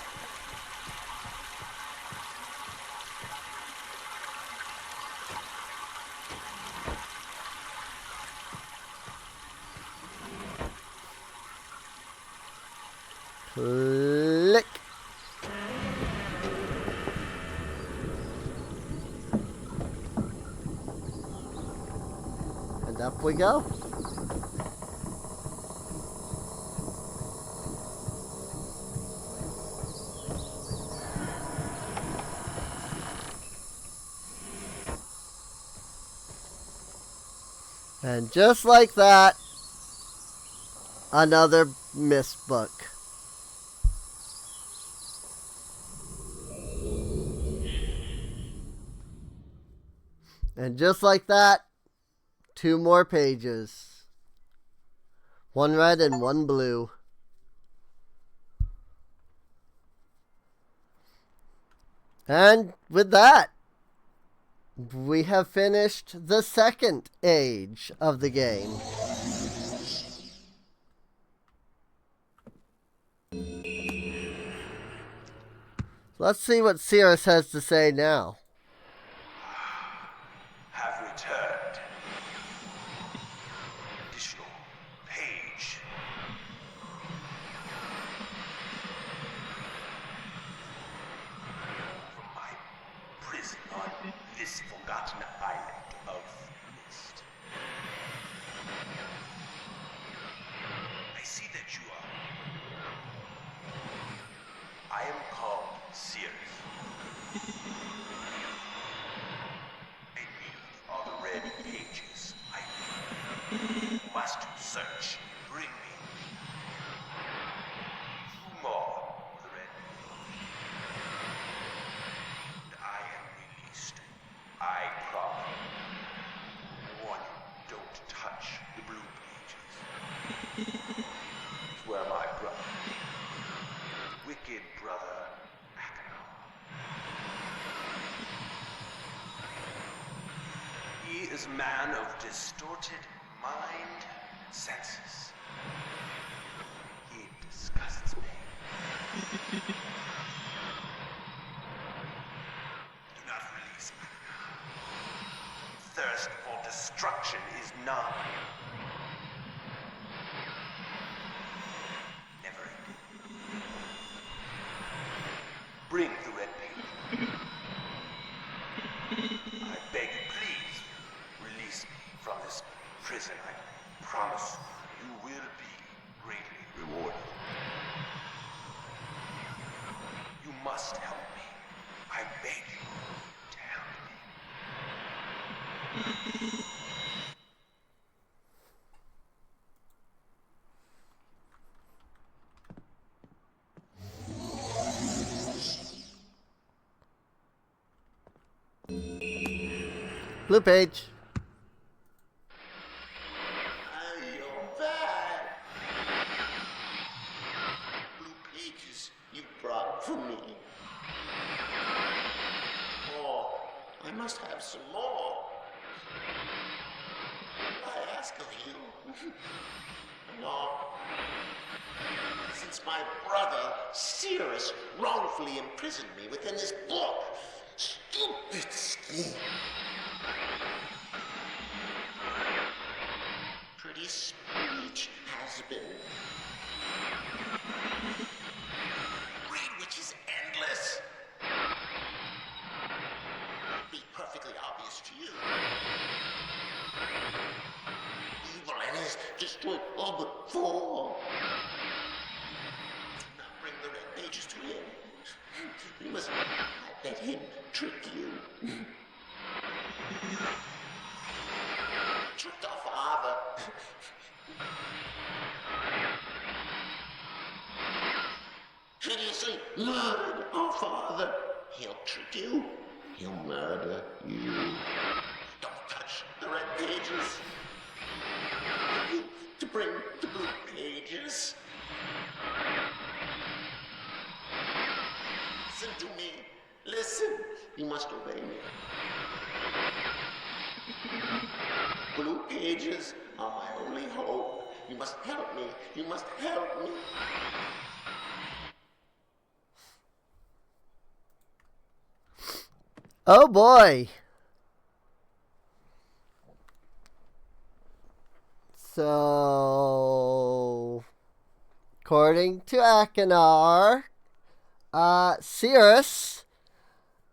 Click. And up we go. And just like that, another Myst book. And just like that, 2 more pages. 1 red and 1 blue. And with that, We have finished the second age of the game. Let's see what Cirrus has to say now. Have returned. Additional page. From my prison on this forgotten island of Myst. I see that you are. I am called Cirrus. I need all the red pages. I must search. Bring me. Two more of the red pages. And I am released. I promise. Warn you, don't touch the blue pages. It's where my brother, wicked brother, he is a man of distorted mind, senses. He disgusts me. Do not release me. Thirst for destruction is none. Never ending. Bring the red paper. I beg you, please, release me from this prison. I promise you will be greatly rewarded. You must help me. I beg you to help me. Blue page. You're back. Blue pages you brought for me. Oh, I must have some more. I ask of you. No. Since my brother, Cirrus, wrongfully imprisoned me within this book. Stupid scheme. Pretty speech has been. Read which is endless. Be perfectly obvious to you. Evil enemies destroyed all but four. Do not bring the red pages to him. You must not let him trick you. Tricked our father. Hideously murdered our father. He'll trick you. He'll murder you. Don't touch the red pages. You to bring the blue pages. Listen to me. Listen. You must obey me. Blue pages are my only hope. You must help me. You must help me. Oh boy. So, according to Akinar, Cirrus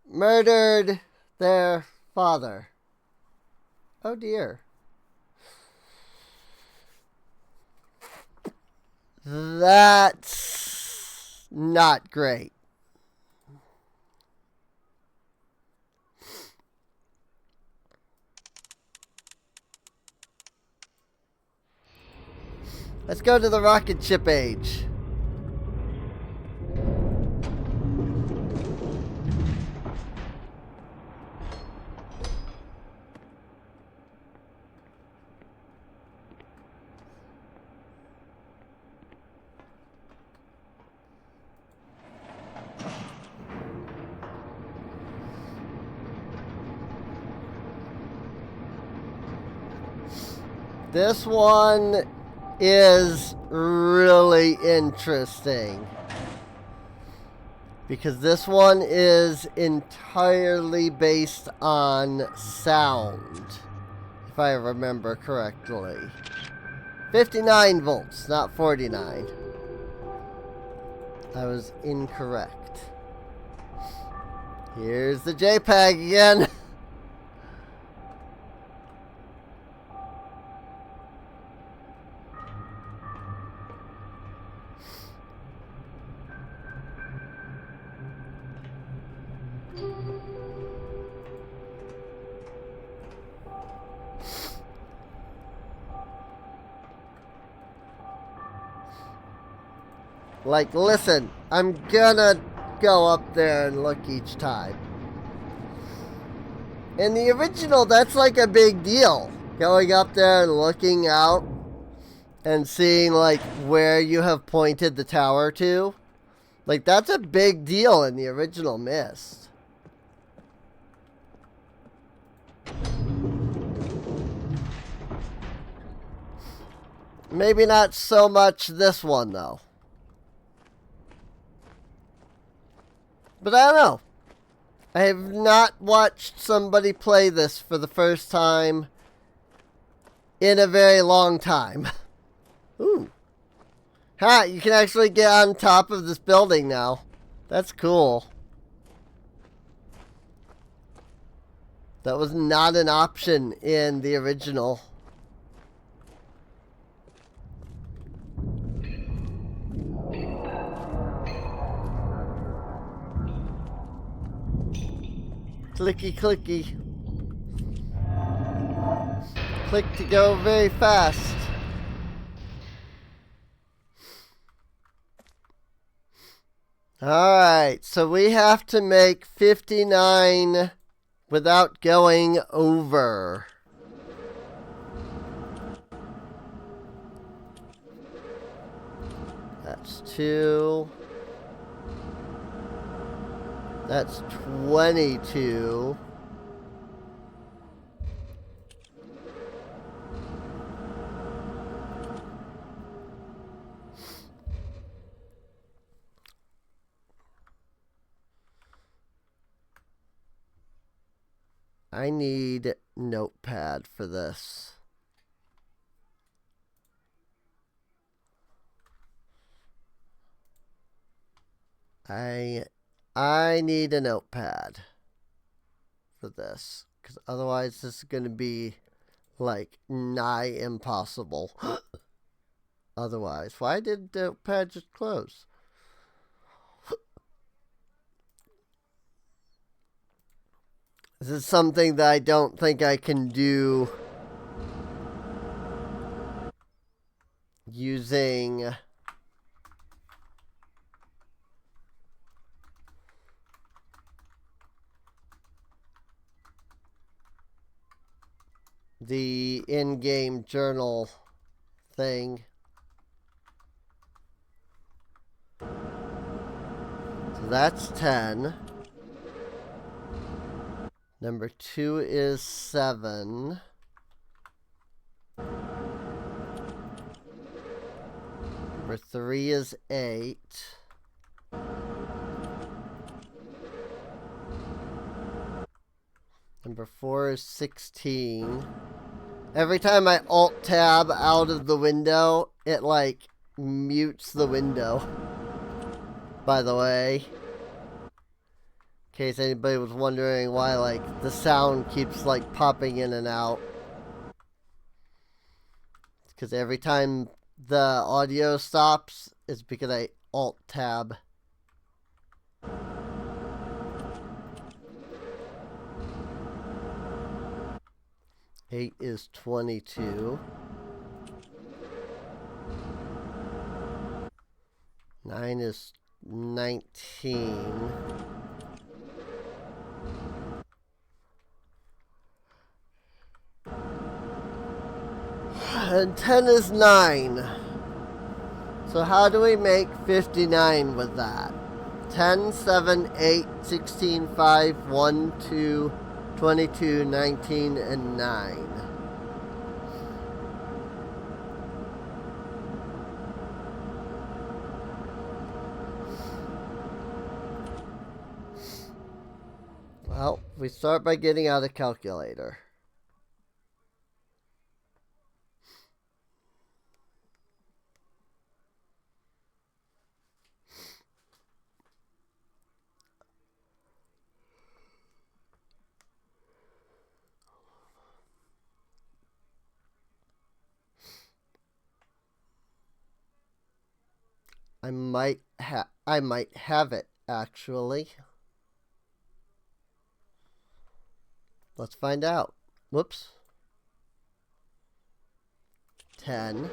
murdered their father. Oh dear. That's not great. Let's go to the rocket ship age. This one is really interesting. Because this one is entirely based on sound. If I remember correctly. 59 volts, not 49. I was incorrect. Here's the JPEG again. Like, listen, I'm gonna go up there and look each time. In the original, that's like a big deal. Going up there and looking out and seeing, like, where you have pointed the tower to. Like, that's a big deal in the original Myst. Maybe not so much this one, though. But I don't know. I have not watched somebody play this for the first time in a very long time. Ooh. Ha! You can actually get on top of this building now. That's cool. That was not an option in the original. Clicky clicky. Click to go very fast. Alright, so we have to make 59 without going over. That's 2. That's 22. I need notepad for this. I need a notepad for this, because otherwise this is going to be, like, nigh impossible. Otherwise. Why did the notepad just close? This is something that I don't think I can do using the in-game journal thing. So that's 10. Number 2 is 7. Number 3 is 8. Number 4 is 16. Every time I alt-tab out of the window, it, like, mutes the window. By the way. In case anybody was wondering why, like, the sound keeps, like, popping in and out. It's because every time the audio stops, it's because I alt-tab. Eight is 22. 9 is 19. And 10 is 9. So how do we make 59 with that? 10, 7, 8, 16, 5, 1, 2, 22, 19, and 9. We start by getting out a calculator. I might have it actually. Let's find out. Whoops. 10,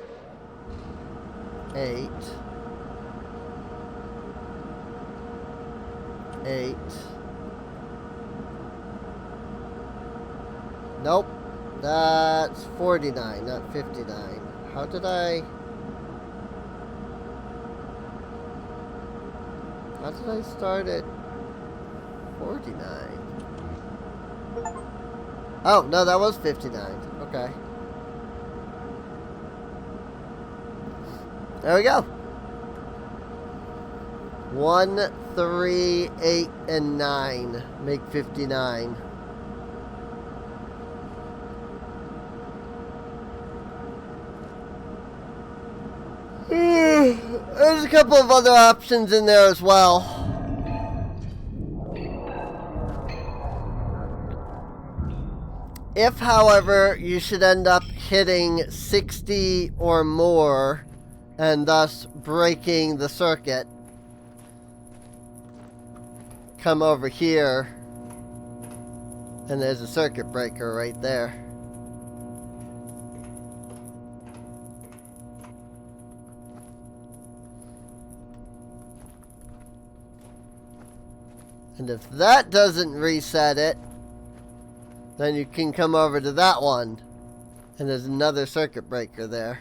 8, 8. Nope. That's 49, not 59. How did I start at 49? Oh, no, that was 59. Okay. There we go. 1, 3, 8, and 9 make 59. There's a couple of other options in there as well. If, however, you should end up hitting 60 or more and thus breaking the circuit, come over here and there's a circuit breaker right there. And if that doesn't reset it, then you can come over to that one and there's another circuit breaker there.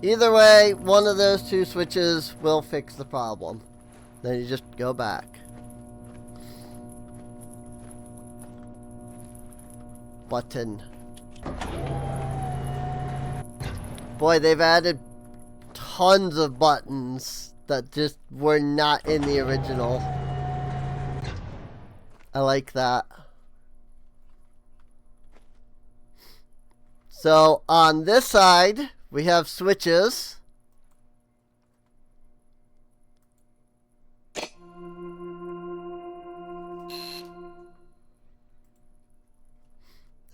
Either way, one of those two switches will fix the problem. Then you just go back. Button. Boy, they've added tons of buttons that just were not in the original. I like that. So on this side, we have switches.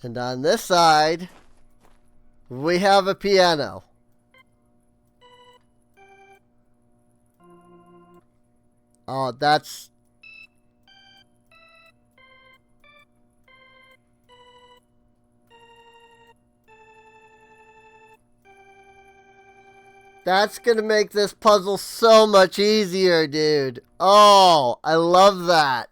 And on this side, we have a piano. Oh, that's going to make this puzzle so much easier, dude. Oh, I love that.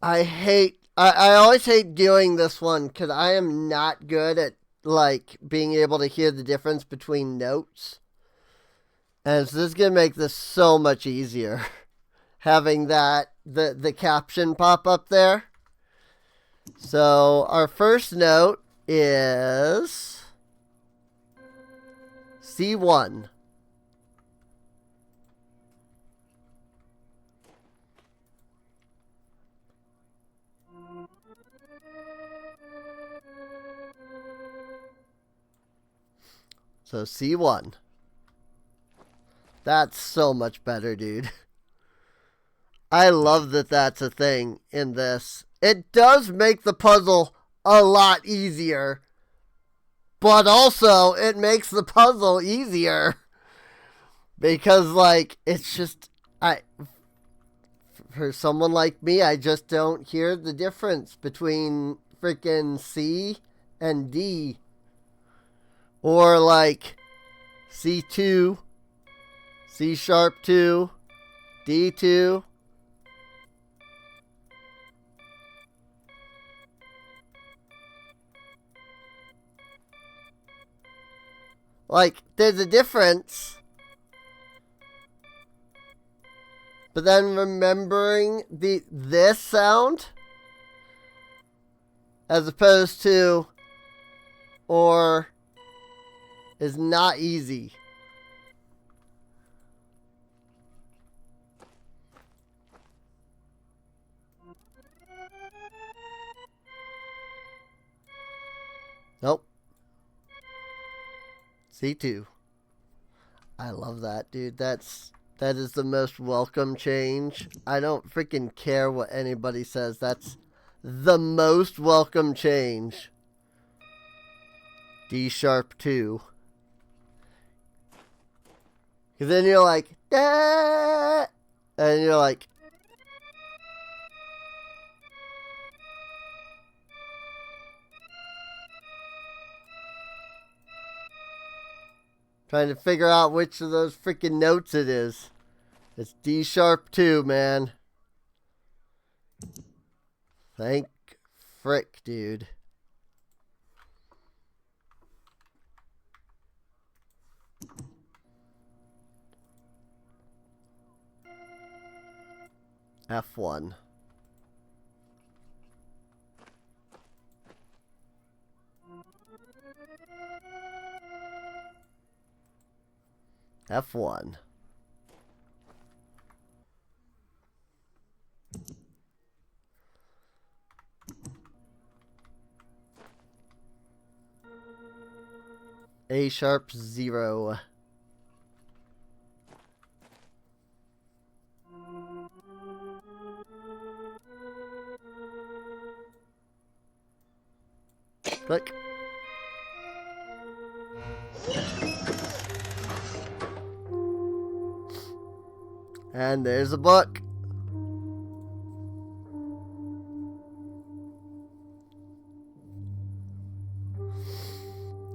I always hate doing this one because I am not good at, like, being able to hear the difference between notes. And so this is going to make this so much easier. Having that, the caption pop up there. So our first note is C1. So C1. That's so much better, dude. I love that that's a thing in this. It does make the puzzle a lot easier. But also, it makes the puzzle easier. Because, like, it's just... For someone like me, I just don't hear the difference between freaking C and D. Or, like, C2, C sharp 2, D2. Like, there's a difference. But then remembering this sound as opposed to or is not easy. C2. I love that, dude. That is the most welcome change. I don't freaking care what anybody says. That's the most welcome change. D sharp 2. Because then you're like, da, and you're like, trying to figure out which of those freaking notes it is. It's D sharp 2, man. Thank frick, dude. F1. F1. A sharp 0. Click. And there's a book.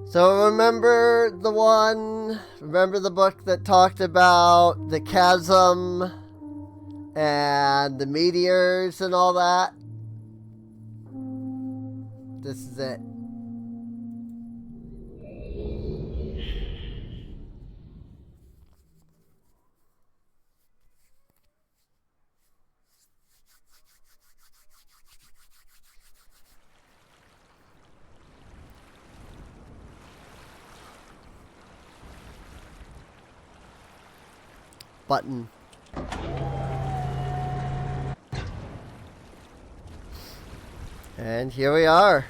So remember the book that talked about the chasm and the meteors and all that? This is it. Button. And here we are.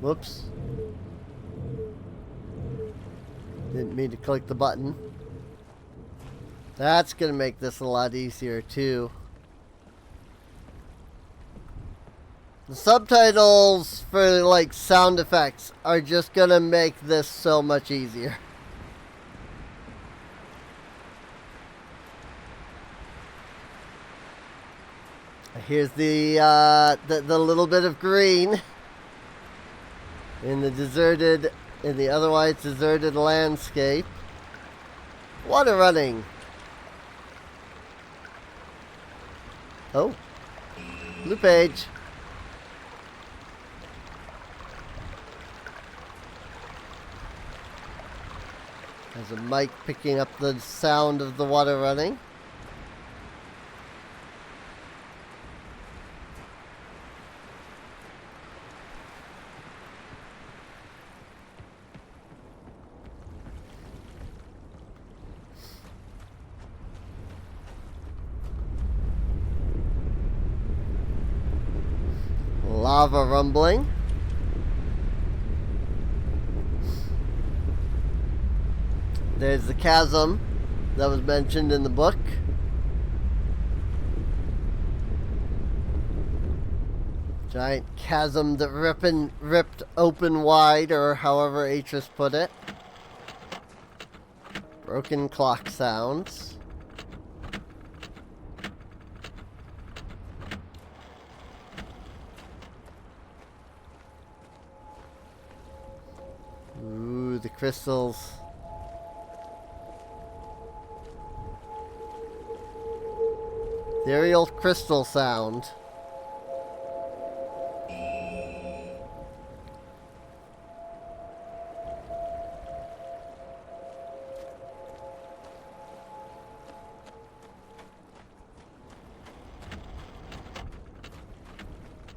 Whoops. Didn't mean to click the button. That's going to make this a lot easier too. The subtitles for like sound effects are just going to make this so much easier. Here's the little bit of green in the otherwise deserted landscape. Water running. Oh, blue page. There's a mic picking up the sound of the water running. Lava rumbling. There's the chasm that was mentioned in the book. Giant chasm that ripped open wide, or however Atris put it. Broken clock sounds. Ooh, the crystals. Ethereal crystal sound.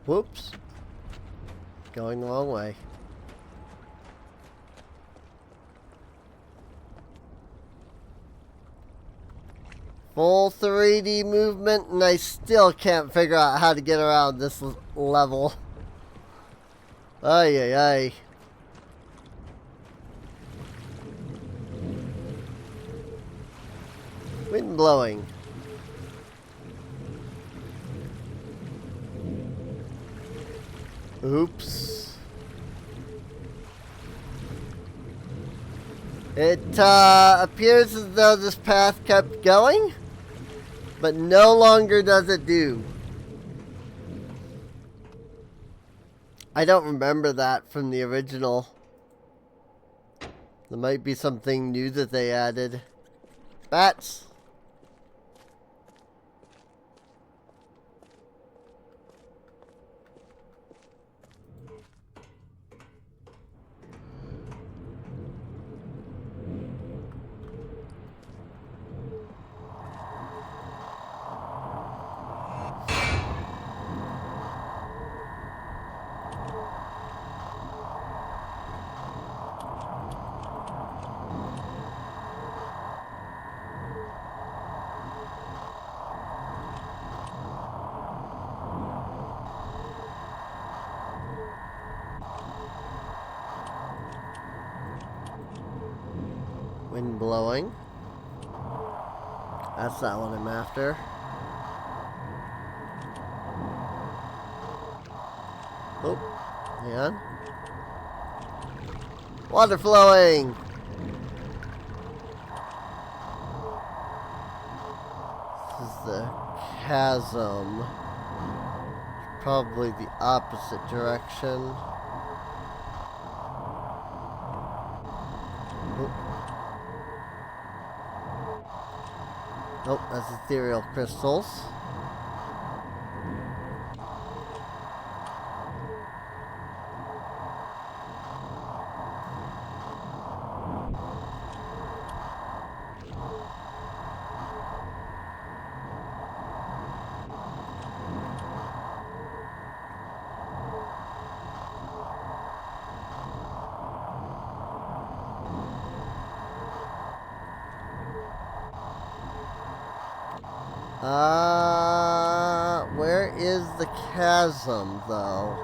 Whoops. Going the wrong way. Full 3D movement, and I still can't figure out how to get around this level. Ay, ay, ay. Wind blowing. Oops. It appears as though this path kept going, but no longer does it do. I don't remember that from the original. There might be something new that they added. Bats. Wind blowing. That's not what I'm after. Oh, hang on. Water flowing! This is the chasm. Probably the opposite direction. Nope, that's ethereal crystals. Where is the chasm, though?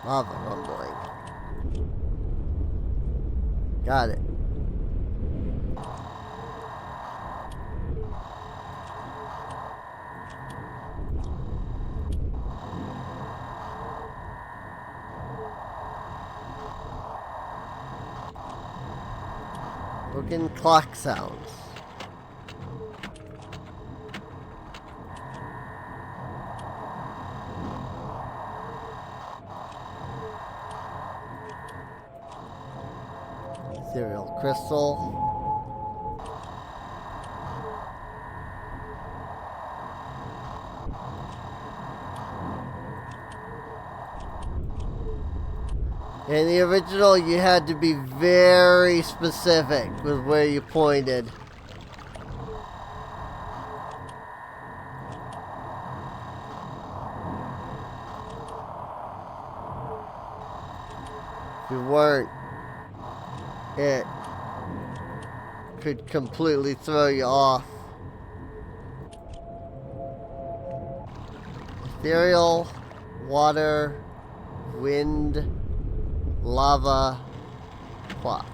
Lava rumbling. Got it. Broken clock sounds. Ethereal crystal. In the original, you had to be very specific with where you pointed. If you weren't, it could completely throw you off. Ethereal, water, wind, lava, clock.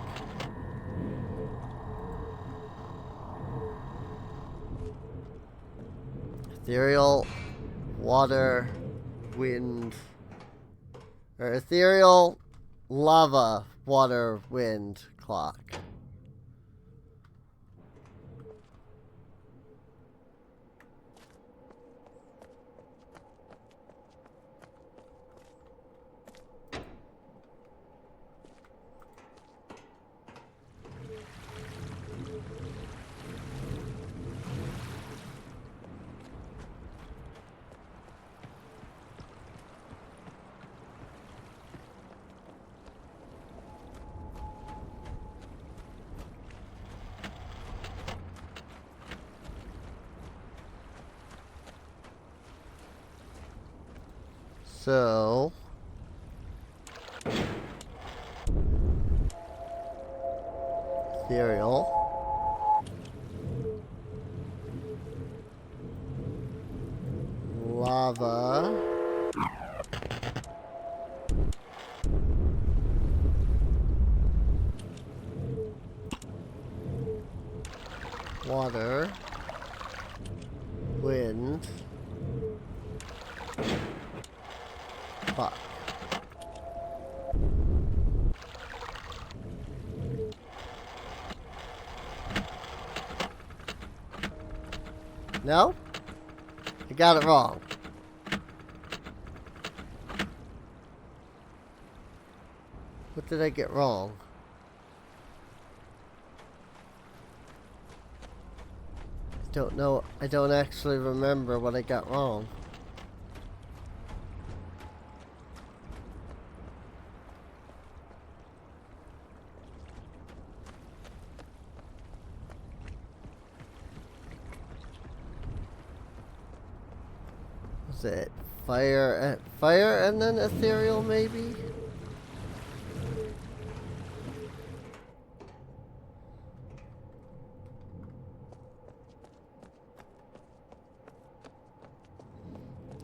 Ethereal, water, wind, or ethereal, lava, water, wind, clock. So, ethereal, lava, water, wind, fuck. No? I got it wrong. What did I get wrong? I don't know. I don't actually remember what I got wrong. Was it fire and then ethereal maybe?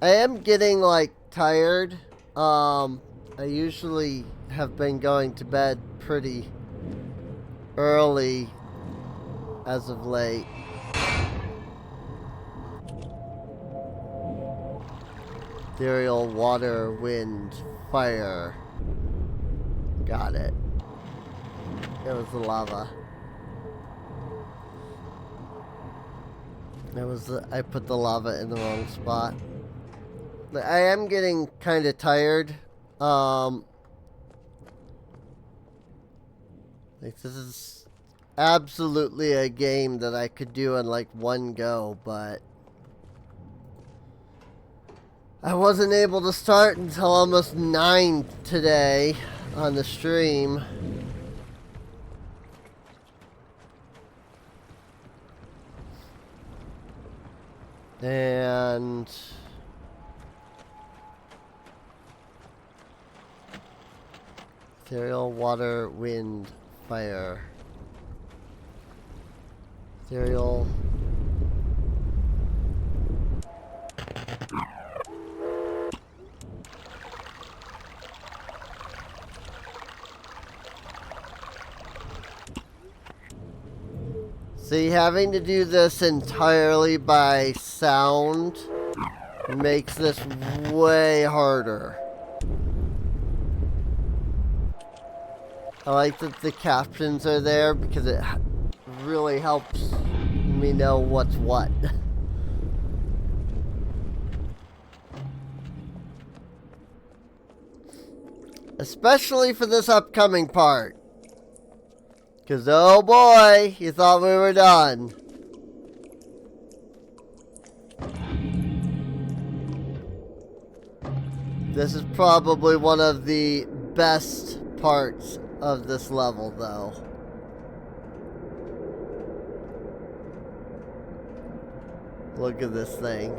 I am getting like tired. I usually have been going to bed pretty early as of late. Ethereal, water, wind, fire. Got it. It was the lava. It was I put the lava in the wrong spot. I am getting kind of tired. Like this is absolutely a game that I could do in like one go, but I wasn't able to start until almost 9 today on the stream. And ethereal, water, wind, fire. Ethereal. See, having to do this entirely by sound makes this way harder. I like that the captions are there because it really helps me know what's what. Especially for this upcoming part. Because, oh boy, you thought we were done. This is probably one of the best parts of this level, though. Look at this thing.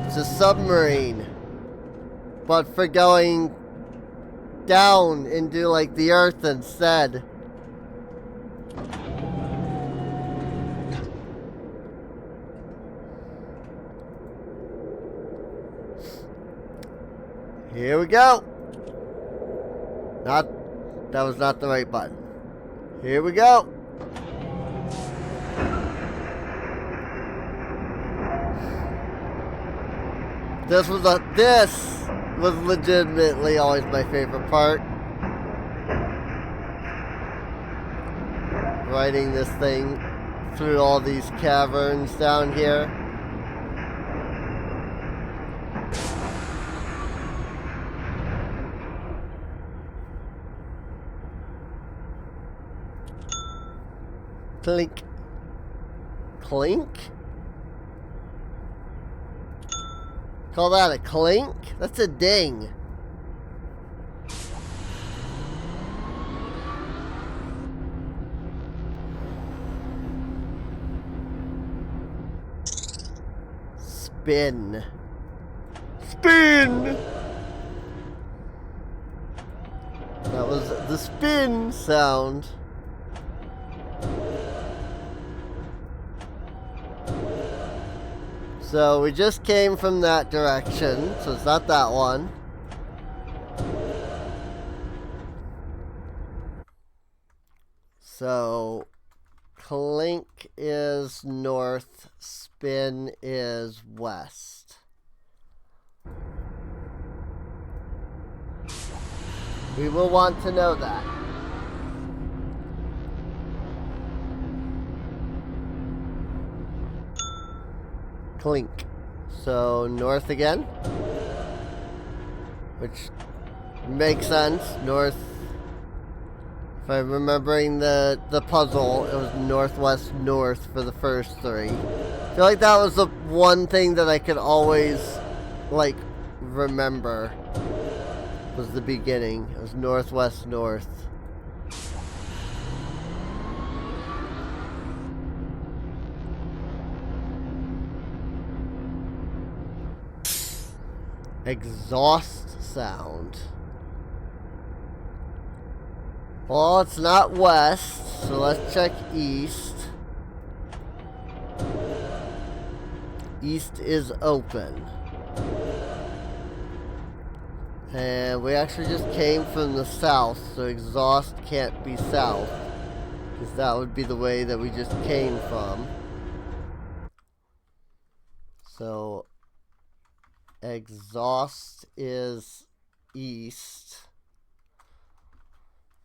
It's a submarine, but for going down into like the earth instead. Here we go. That was not the right button. Here we go. This was legitimately always my favorite part. Riding this thing through all these caverns down here. Clink. Clink? Call that a clink? That's a ding. Spin. Spin! That was the spin sound. So we just came from that direction, so it's not that one. So clink is north, spin is west. We will want to know that. Clink. So north again, which makes sense. North. If I'm remembering the puzzle, it was northwest north for the first three. I feel like that was the one thing that I could always like remember was the beginning. It was northwest north. Exhaust sound. Well, it's not west, so let's check east. East is open. And we actually just came from the south, so exhaust can't be south, because that would be the way that we just came from. So exhaust is east.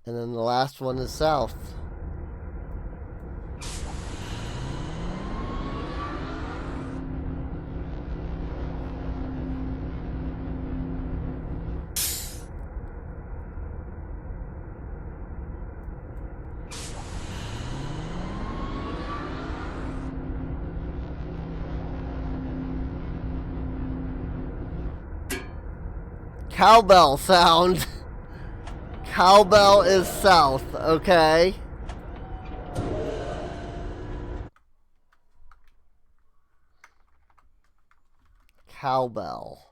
And then the last one is south. Cowbell sound. Cowbell is south, okay? Cowbell.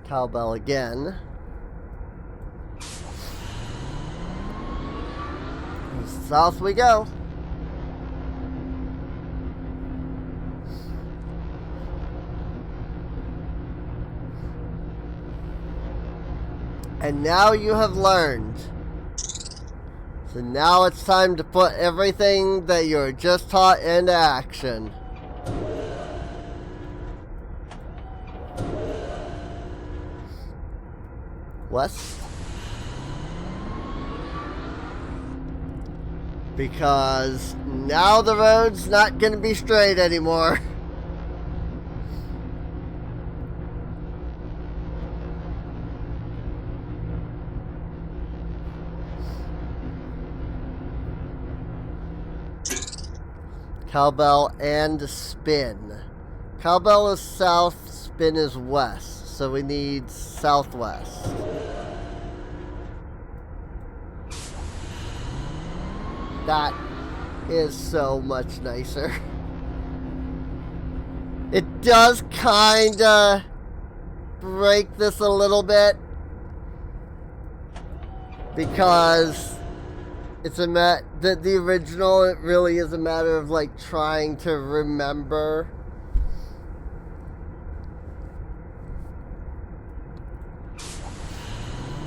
Cowbell again. South we go. And now you have learned. So now it's time to put everything that you're just taught into action. West. Because now the road's not going to be straight anymore. Cowbell and spin. Cowbell is south, spin is west. So we need southwest. That is so much nicer. It does kinda break this a little bit, because it's the original, it really is a matter of like trying to remember.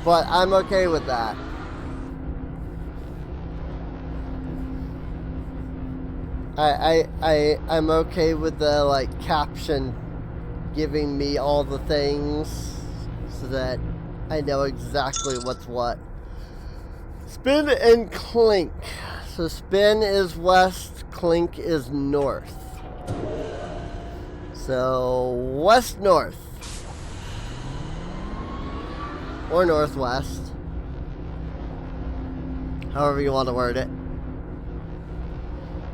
But I'm okay with that. I'm okay with the like caption giving me all the things so that I know exactly what's what. Spin and clink. So spin is west, clink is north. So west north. Or northwest. However you want to word it.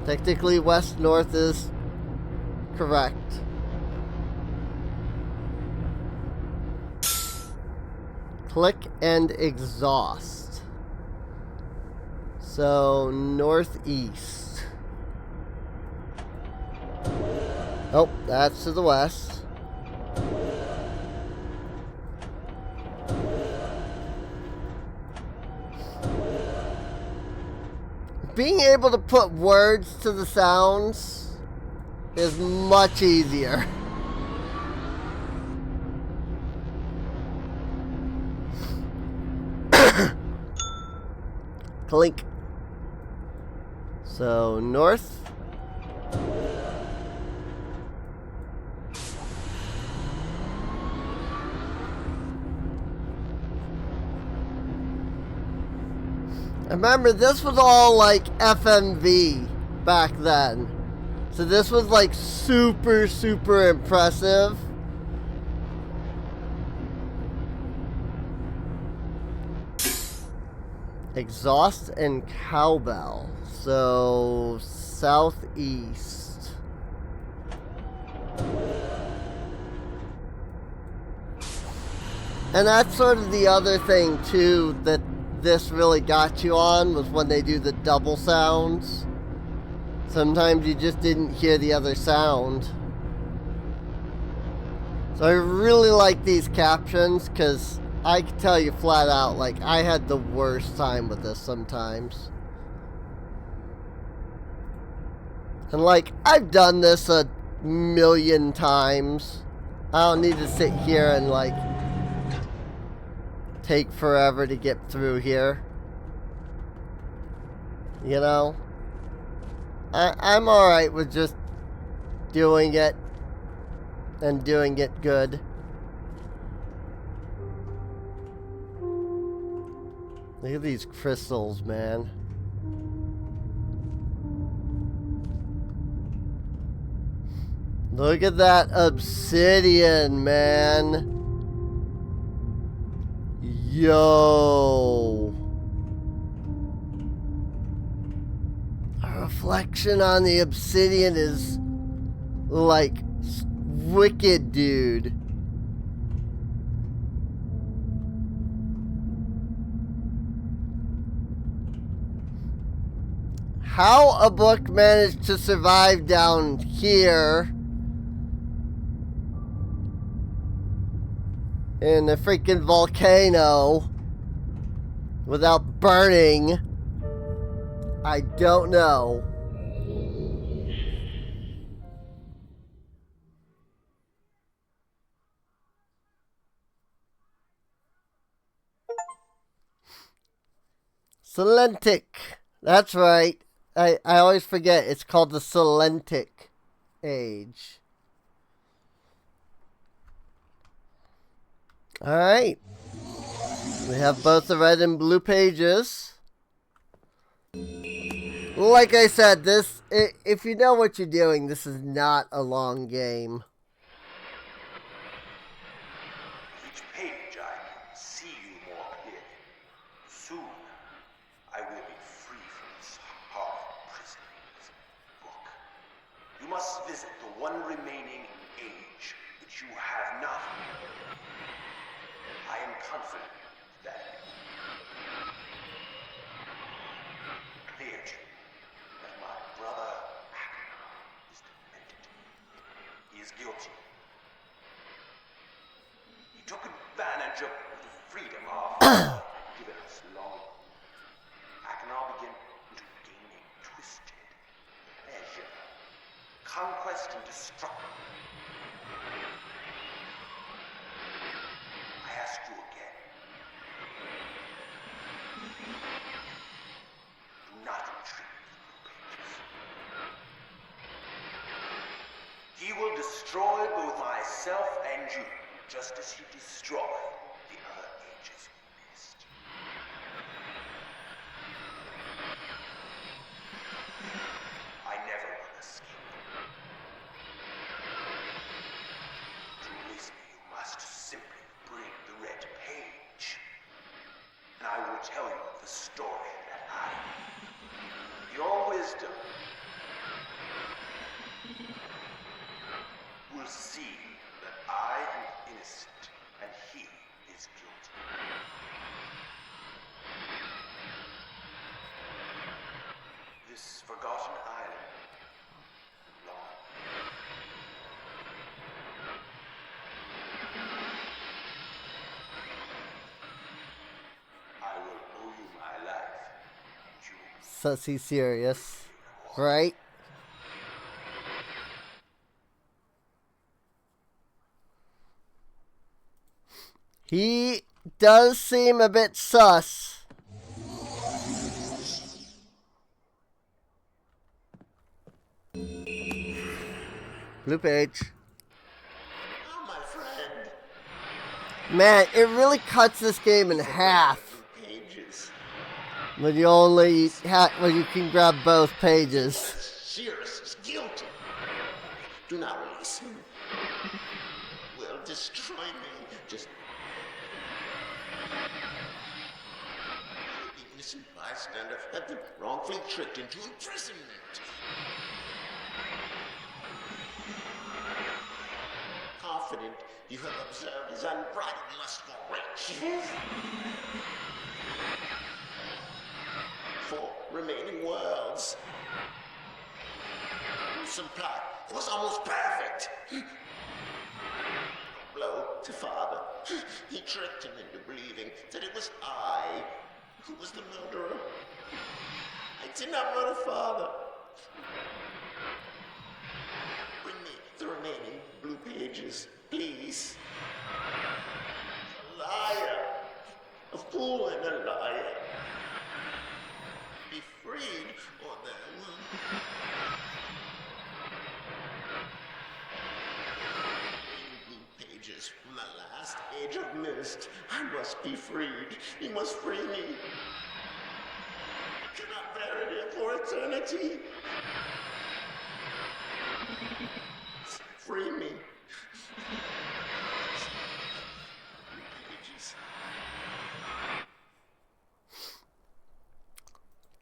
Technically west north is correct. Click and exhaust. So northeast. Oh, that's to the west. Being able to put words to the sounds is much easier. Clink. So north. Remember, this was all like FMV back then. So this was like super, super impressive. Exhaust and cowbell. So southeast. And that's sort of the other thing too that this really got you on, was when they do the double sounds. Sometimes you just didn't hear the other sound. So I really like these captions, because I can tell you flat out, like, I had the worst time with this sometimes. And like, I've done this a million times. I don't need to sit here and like take forever to get through here. You know? I'm alright with just doing it and doing it good. Look at these crystals, man. Look at that obsidian, man. Yo. A reflection on the obsidian is like wicked, dude. How a book managed to survive down here in a freaking volcano without burning, I don't know. Selentic. That's right. I always forget. It's called the Selentic Age. Alright. We have both the red and blue pages. Like I said, this, if you know what you're doing, this is not a long game. Each page I can see you more clearly. Soon, I will be free from this hard prison in this book. You must visit the one remaining age which you have not. I am confident that clear to you that my brother is demented. He is guilty. He took advantage of the freedom of our father given us long, I can now begin to gain a twisted pleasure, conquest and destruction. I ask you again, do not retreat the pages. He will destroy both myself and you, just as he destroyed the other ages he missed. I never will escape. To release me, you must simply bring the red page, and I will tell you the story that I, your wisdom, will see that I am innocent and he is guilty. This forgotten island, long. I will owe you my life, and you will Sussy serious, right? He does seem a bit sus. Blue page. Oh, my friend. Man, it really cuts this game in half Pages. when you when you can grab both pages. Sirius is guilty. Do not release him. Will destroy me. Just the innocent bystander have been wrongfully tricked into imprisonment. Confident you have observed his unbridled lust for riches. 4 remaining worlds. Supply was almost perfect. Blow to father. He tricked him into believing that it was I who was the murderer. I did not murder father. Bring me the remaining blue pages, please. A liar. A fool and a liar. Be freed, or there will... Blue pages from the last age of Myst. I must be freed. He must free me. I cannot bear it here for eternity. Free me. Pages.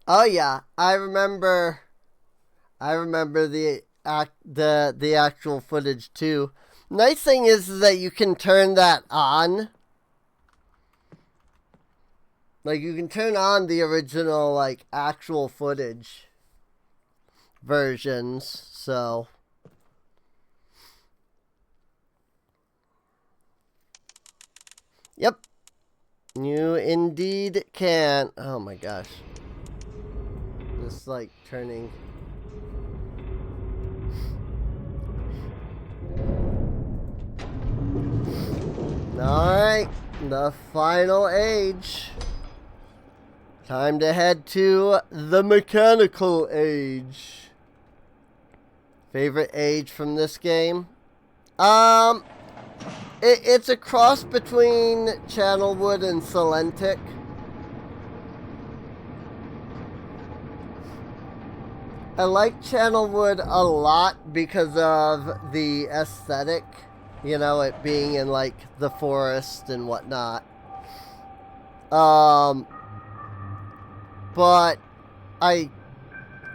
Oh yeah, I remember the actual footage too. Nice thing is that you can turn that on. Like you can turn on the original like actual footage versions, so yep. You indeed can. Oh my gosh. Just like turning. Alright, the final age. Time to head to the mechanical age. Favorite age from this game? It's a cross between Channelwood and Celentic. I like Channelwood a lot because of the aesthetic. You know, it being in like the forest and whatnot. But I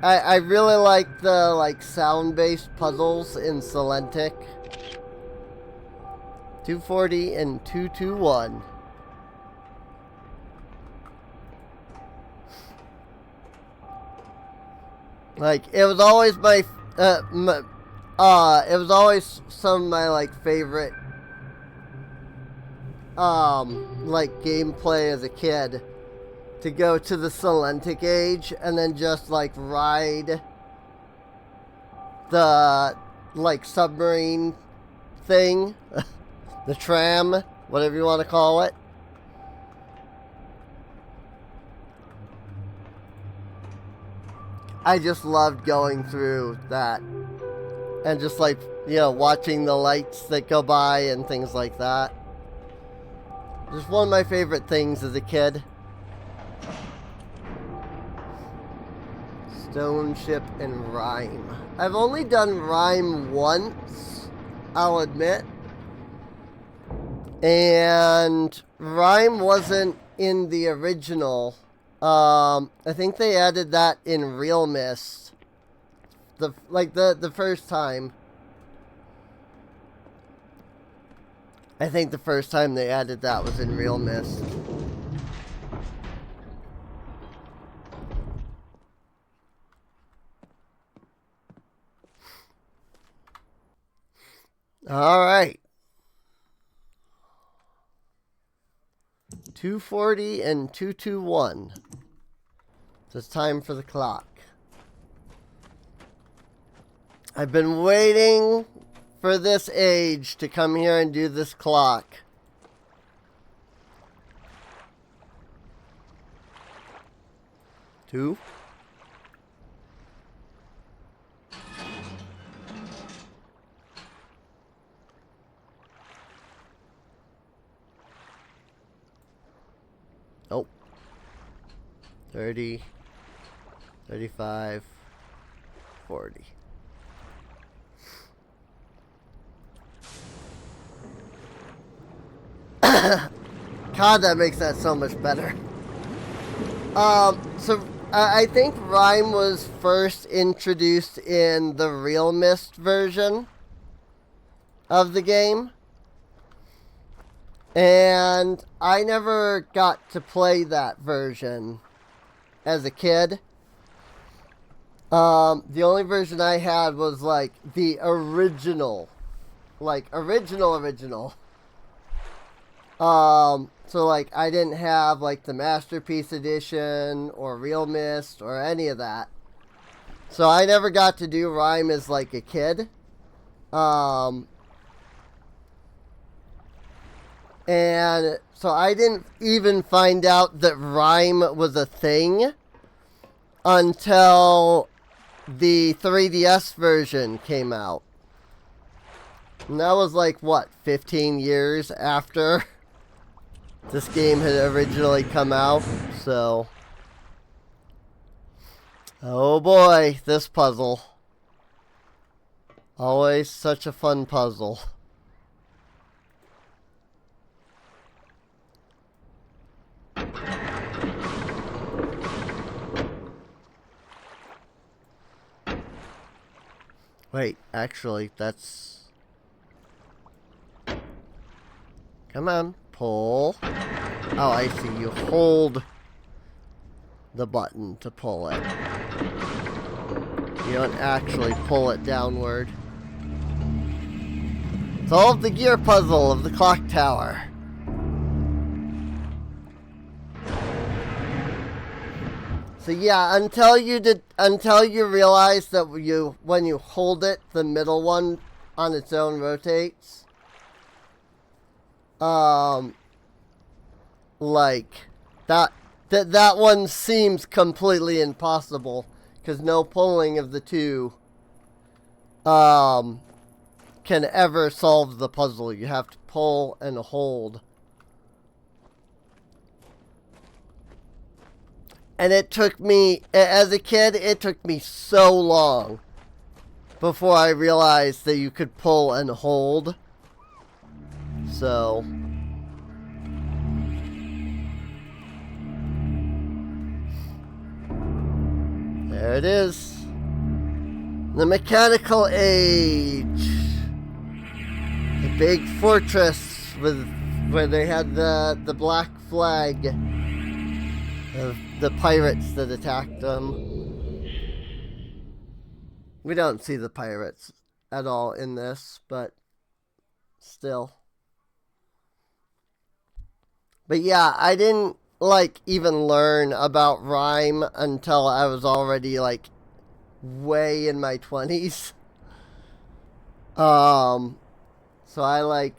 really like the like sound-based puzzles in Celentic. 240 and 221. Like it was always it was always some of my like favorite like gameplay as a kid. to go to the Salentic Age and then just like ride the like submarine thing, the tram, whatever you want to call it. I just loved going through that and just like, you know, watching the lights that go by and things like that. Just one of my favorite things as a kid. Stone Ship and Rhyme. I've only done Rhyme once, I'll admit. And Rhyme wasn't in the original. I think they added that in Real Myst. The first time. I think the first time they added that was in Real Myst. All right. 240 and 221. So it's time for the clock. I've been waiting for this age to come here and do this clock. Two. Oh. 30, 35, 40. God, that makes that so much better. So I think Rhyme was first introduced in the Real Myst version of the game. And I never got to play that version as a kid. The only version I had was like the original. Like original. So like I didn't have like the Masterpiece Edition or Real Myst or any of that. So I never got to do Rhyme as like a kid. And so I didn't even find out that Rhyme was a thing until the 3DS version came out. And that was like, what, 15 years after this game had originally come out, so... Oh boy, this puzzle. Always such a fun puzzle. Wait, actually, that's... Come on, pull. Oh, I see. You hold the button to pull it. You don't actually pull it downward. Solve the gear puzzle of the clock tower. So yeah, until you realize that when you hold it, the middle one on its own rotates. Like that one seems completely impossible because no pulling of the two can ever solve the puzzle. You have to pull and hold. And it took me, as a kid, it took me so long before I realized that you could pull and hold. So... there it is. The Mechanical Age. The big fortress where they had the black flag of the pirates that attacked them. We don't see the pirates at all in this, but still. But yeah, I didn't like even learn about rhyme until I was already like way in my 20s. So I like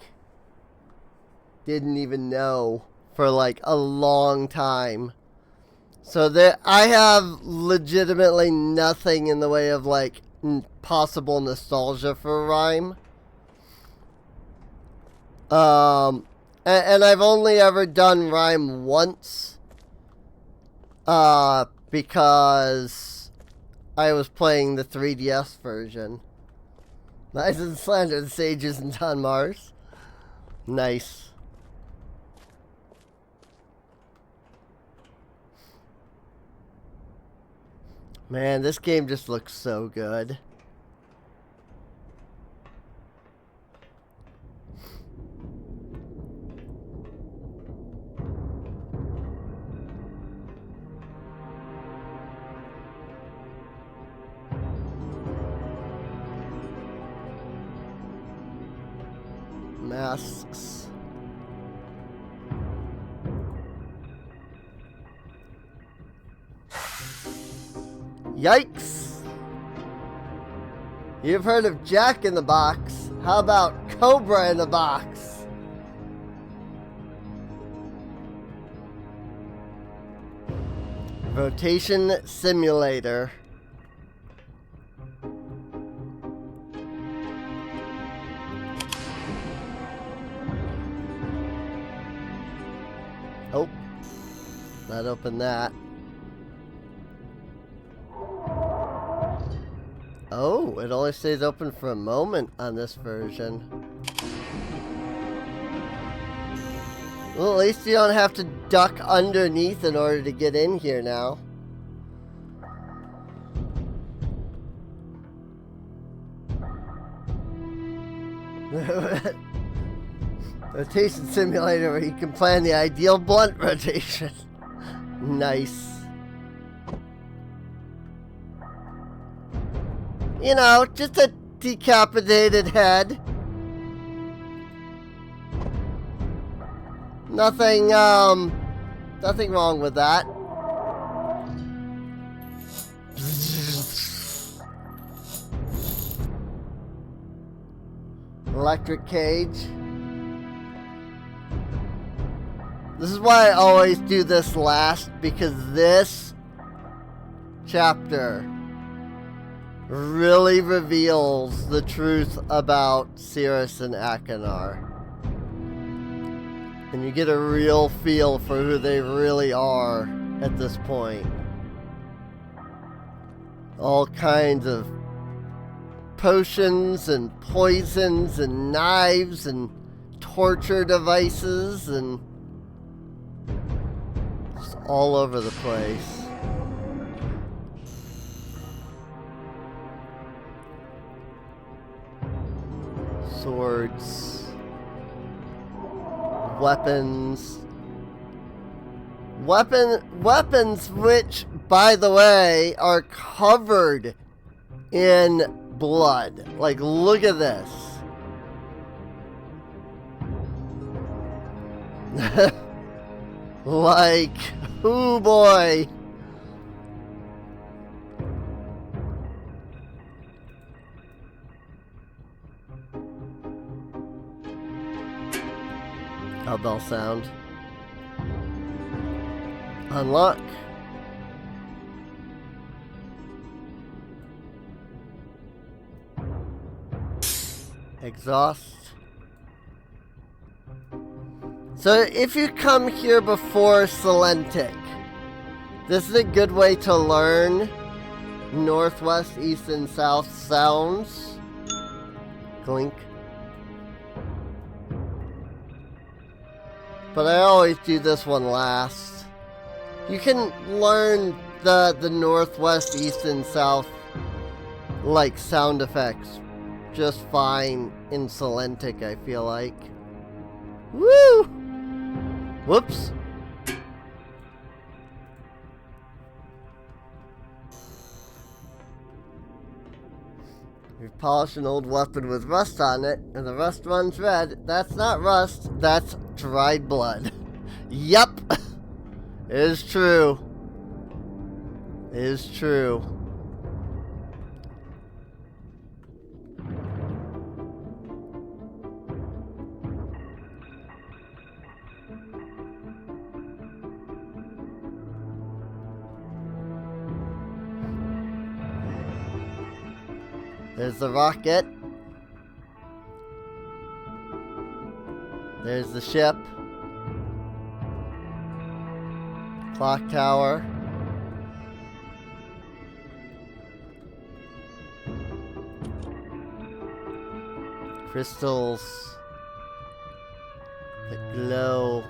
didn't even know for like a long time. So there, I have legitimately nothing in the way of like possible nostalgia for rhyme. And I've only ever done rhyme once. Because I was playing the 3DS version. Nice and Slender, the Sages and on Mars. Nice. Man, this game just looks so good. Masks. Yikes! You've heard of Jack in the Box. How about Cobra in the Box? Rotation Simulator. Oh, not open that. Oh, it only stays open for a moment on this version. Well, at least you don't have to duck underneath in order to get in here now. Rotation simulator where you can plan the ideal blunt rotation. Nice. You know, just a decapitated head. Nothing wrong with that. Electric cage. This is why I always do this last, because this chapter really reveals the truth about Cirrus and Akinar. And you get a real feel for who they really are at this point. All kinds of potions and poisons and knives and torture devices and just all over the place. Swords, weapons, weapons which, by the way, are covered in blood. Like, look at this. Like, oh boy. Cowbell sound. Unlock. Exhaust. So if you come here before Salentic, this is a good way to learn northwest, east, and south sounds. Clink. But I always do this one last. You can learn the northwest, east, and south like sound effects just fine in Salentic, I feel like. Woo! Whoops. You polish an old weapon with rust on it, and the rust runs red. That's not rust, that's dried blood. Yup! It is true. It is true. There's the rocket. There's the ship. Clock tower. Crystals that glow.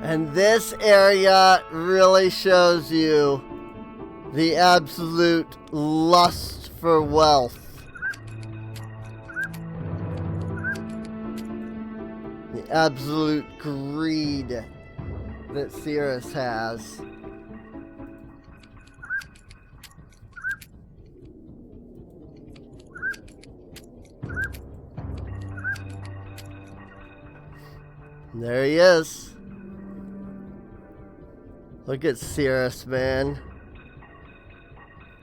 And this area really shows you the absolute lust for wealth. The absolute greed that Cirrus has. And there he is. Look at Cirrus, man.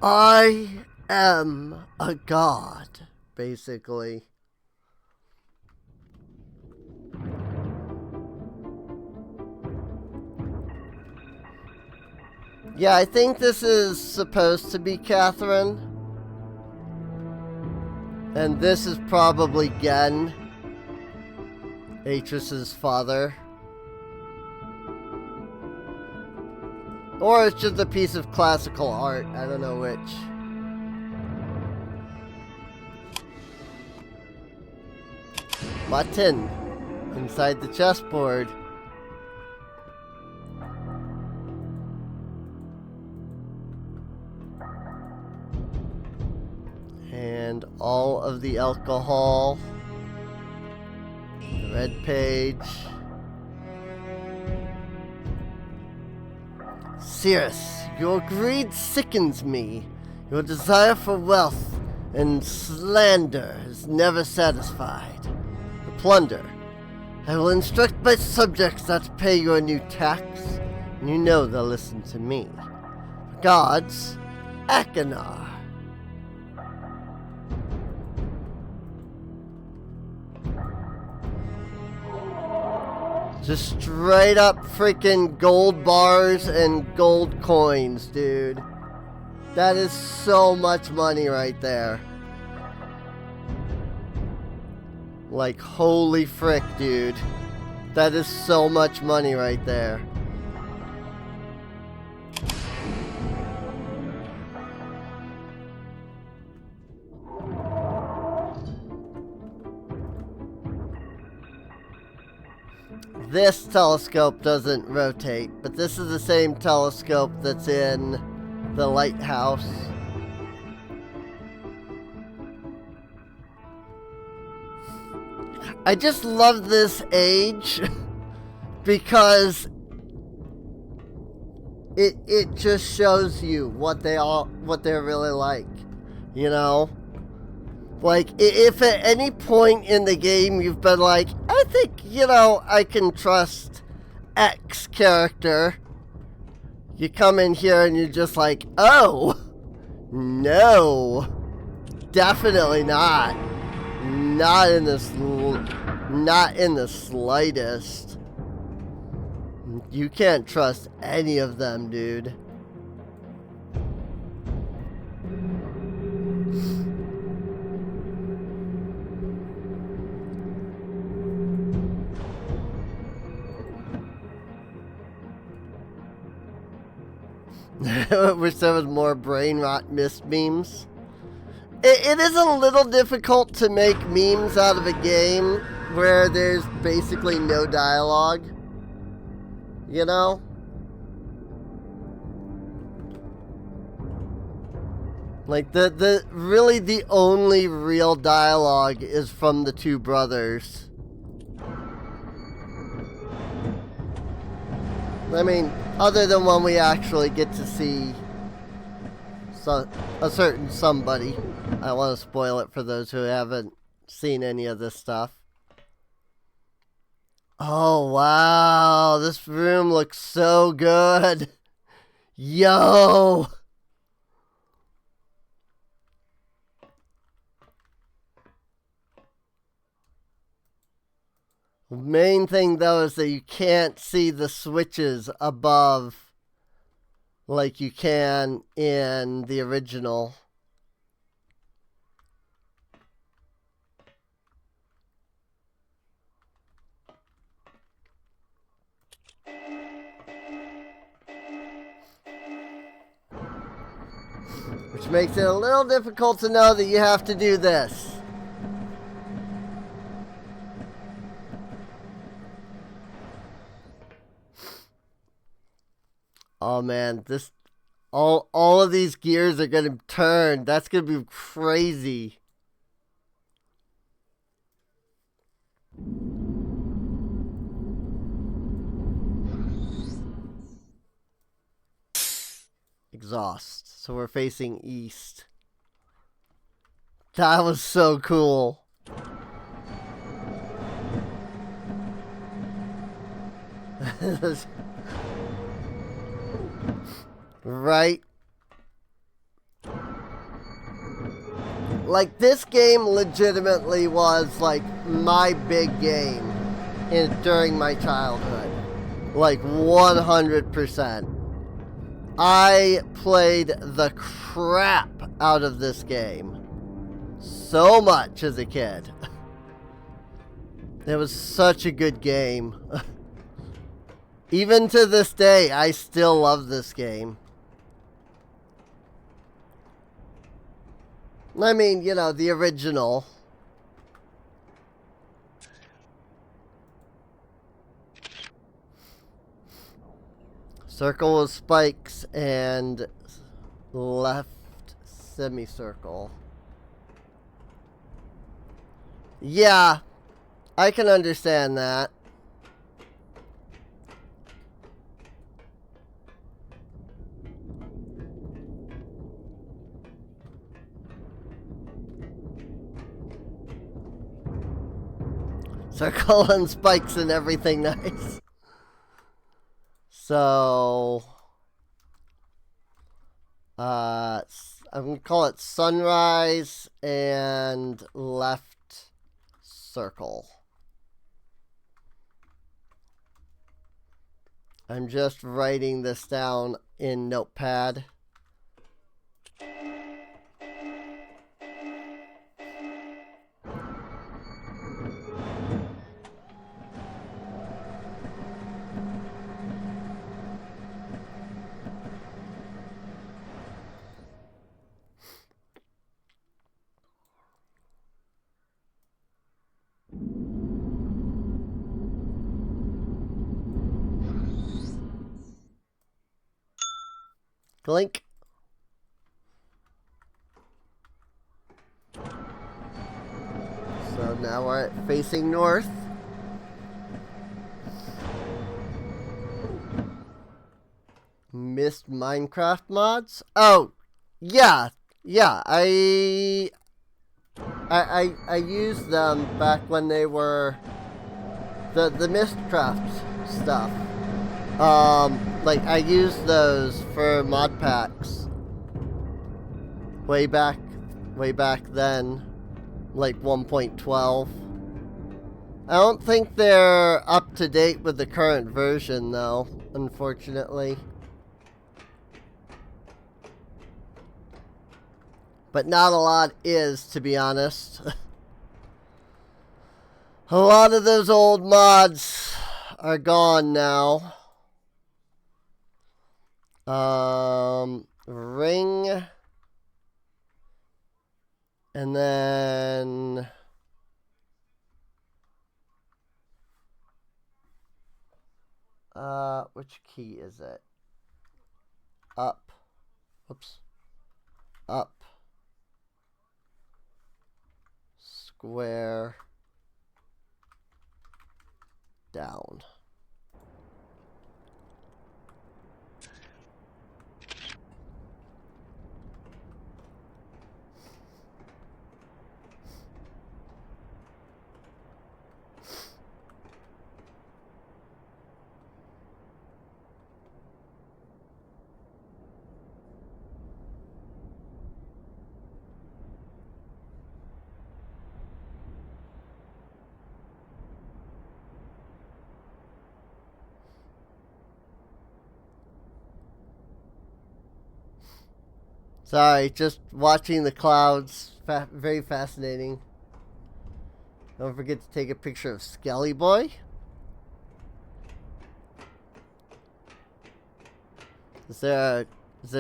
I am a god, basically. Yeah, I think this is supposed to be Catherine. And this is probably Gen, Atris's father. Or it's just a piece of classical art. I don't know which. Button inside the chessboard. And all of the alcohol. The red page. Cirrus, your greed sickens me. Your desire for wealth and slander is never satisfied. The plunder. I will instruct my subjects not to pay your new tax, and you know they'll listen to me. Gods, Achenar. Just straight up freaking gold bars and gold coins, dude. That is so much money right there. Like, holy frick, dude. That is so much money right there. This telescope doesn't rotate, but this is the same telescope that's in the lighthouse. I just love this age because it just shows you what they're really like, you know? Like, if at any point in the game you've been like, I think, you know, I can trust X character, you come in here and you're just like, oh, no, definitely not. Not in the slightest. You can't trust any of them, dude. Wish there was more brain rot Myst memes. It is a little difficult to make memes out of a game where there's basically no dialogue. You know? Like, really the only real dialogue is from the two brothers. I mean, other than when we actually get to see a certain somebody. I don't want to spoil it for those who haven't seen any of this stuff. Oh, wow. This room looks so good. Yo. The main thing, though, is that you can't see the switches above like you can in the original. Which makes it a little difficult to know that you have to do this. Oh man, this all of these gears are gonna turn. That's gonna be crazy. Exhaust. So we're facing east. That was so cool. Right? Like, this game legitimately was, like, my big game during my childhood. Like, 100%. I played the crap out of this game so much as a kid. It was such a good game. Even to this day, I still love this game. I mean, you know, the original. Circle with spikes and left semicircle. Yeah, I can understand that. Circle and spikes and everything nice. So, I'm gonna call it sunrise and left circle. I'm just writing this down in Notepad. Clink. So now we're facing north. Myst Minecraft mods? Oh, yeah. Yeah, I used them back when they were the Mystcraft stuff. Like, I used those for mod packs way back then, like 1.12. I don't think they're up to date with the current version though, unfortunately. But not a lot is, to be honest. A lot of those old mods are gone now. Ring. And then which key is it? Up. Oops. Up. Square. Down. Sorry, just watching the clouds. Very fascinating. Don't forget to take a picture of Skelly Boy. Is there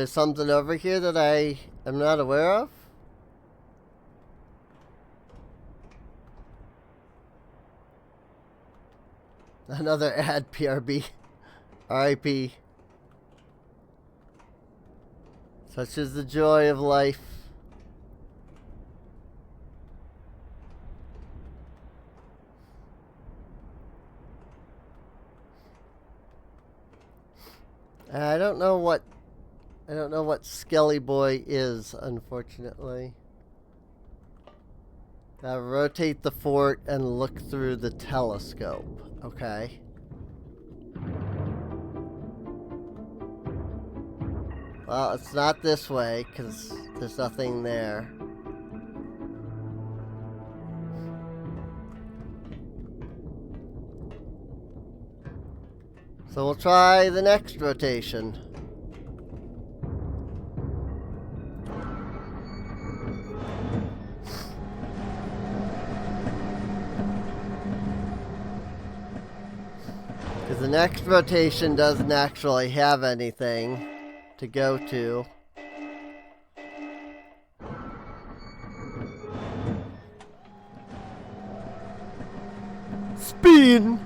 something over here that I am not aware of? Another ad, PRB. RIP. Such is the joy of life. I don't know what Skelly Boy is, unfortunately. Rotate the fort and look through the telescope. Okay. Well, it's not this way, because there's nothing there. So we'll try the next rotation. Because the next rotation doesn't actually have anything to go to. Spin!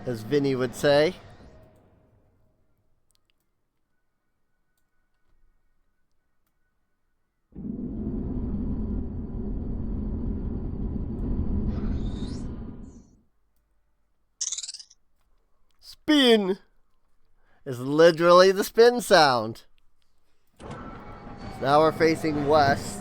As Vinny would say. Spin is literally the spin sound. So now we're facing west.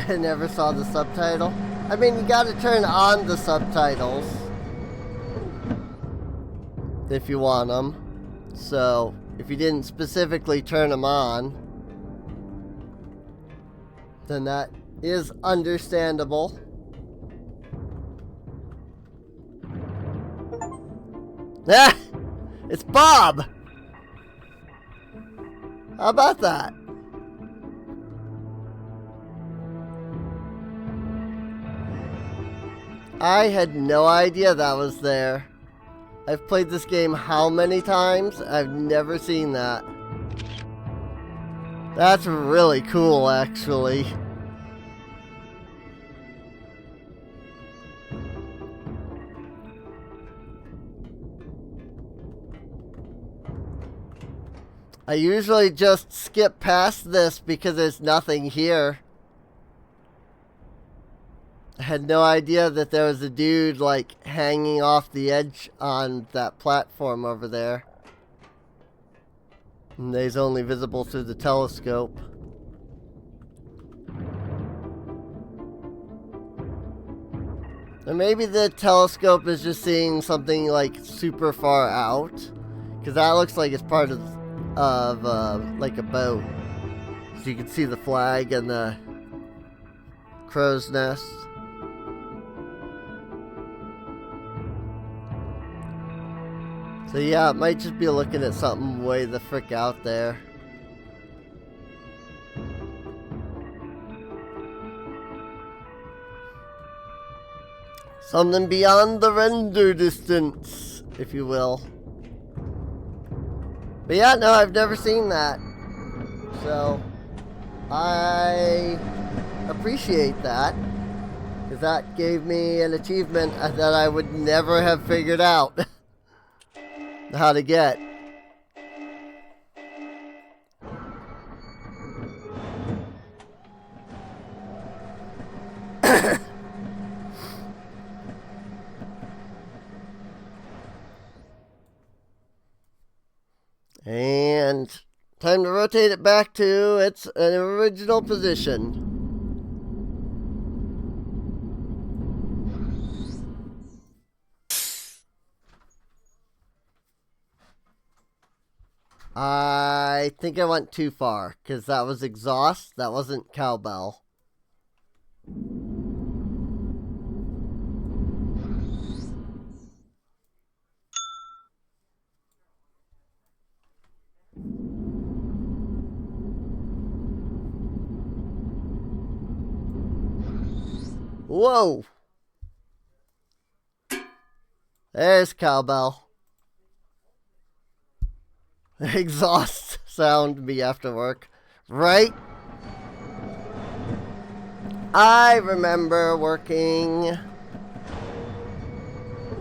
I never saw the subtitle. I mean, you gotta turn on the subtitles if you want them. So, if you didn't specifically turn them on, then that is understandable. Ah! It's Bob! How about that? I had no idea that was there. I've played this game how many times? I've never seen that. That's really cool, actually. I usually just skip past this because there's nothing here. I had no idea that there was a dude, like, hanging off the edge on that platform over there. And he's only visible through the telescope. Or maybe the telescope is just seeing something, like, super far out. Because that looks like it's part of like a boat. So you can see the flag and the crow's nest. So yeah, it might just be looking at something way the frick out there. Something beyond the render distance, if you will. But yeah, no, I've never seen that. So, I appreciate that. Because that gave me an achievement that I would never have figured out how to get. And time to rotate it back to its original position. I think I went too far, because that was exhaust, that wasn't cowbell. Whoa! There's cowbell. Exhaust sound me after work. Right? I remember working.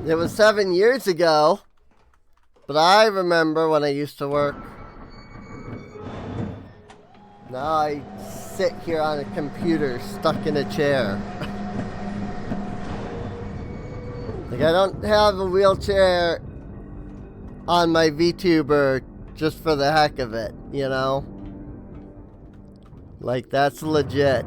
It was 7 years ago. But I remember when I used to work. Now I sit here on a computer stuck in a chair. Like, I don't have a wheelchair on my VTuber just for the heck of it, you know? Like, that's legit.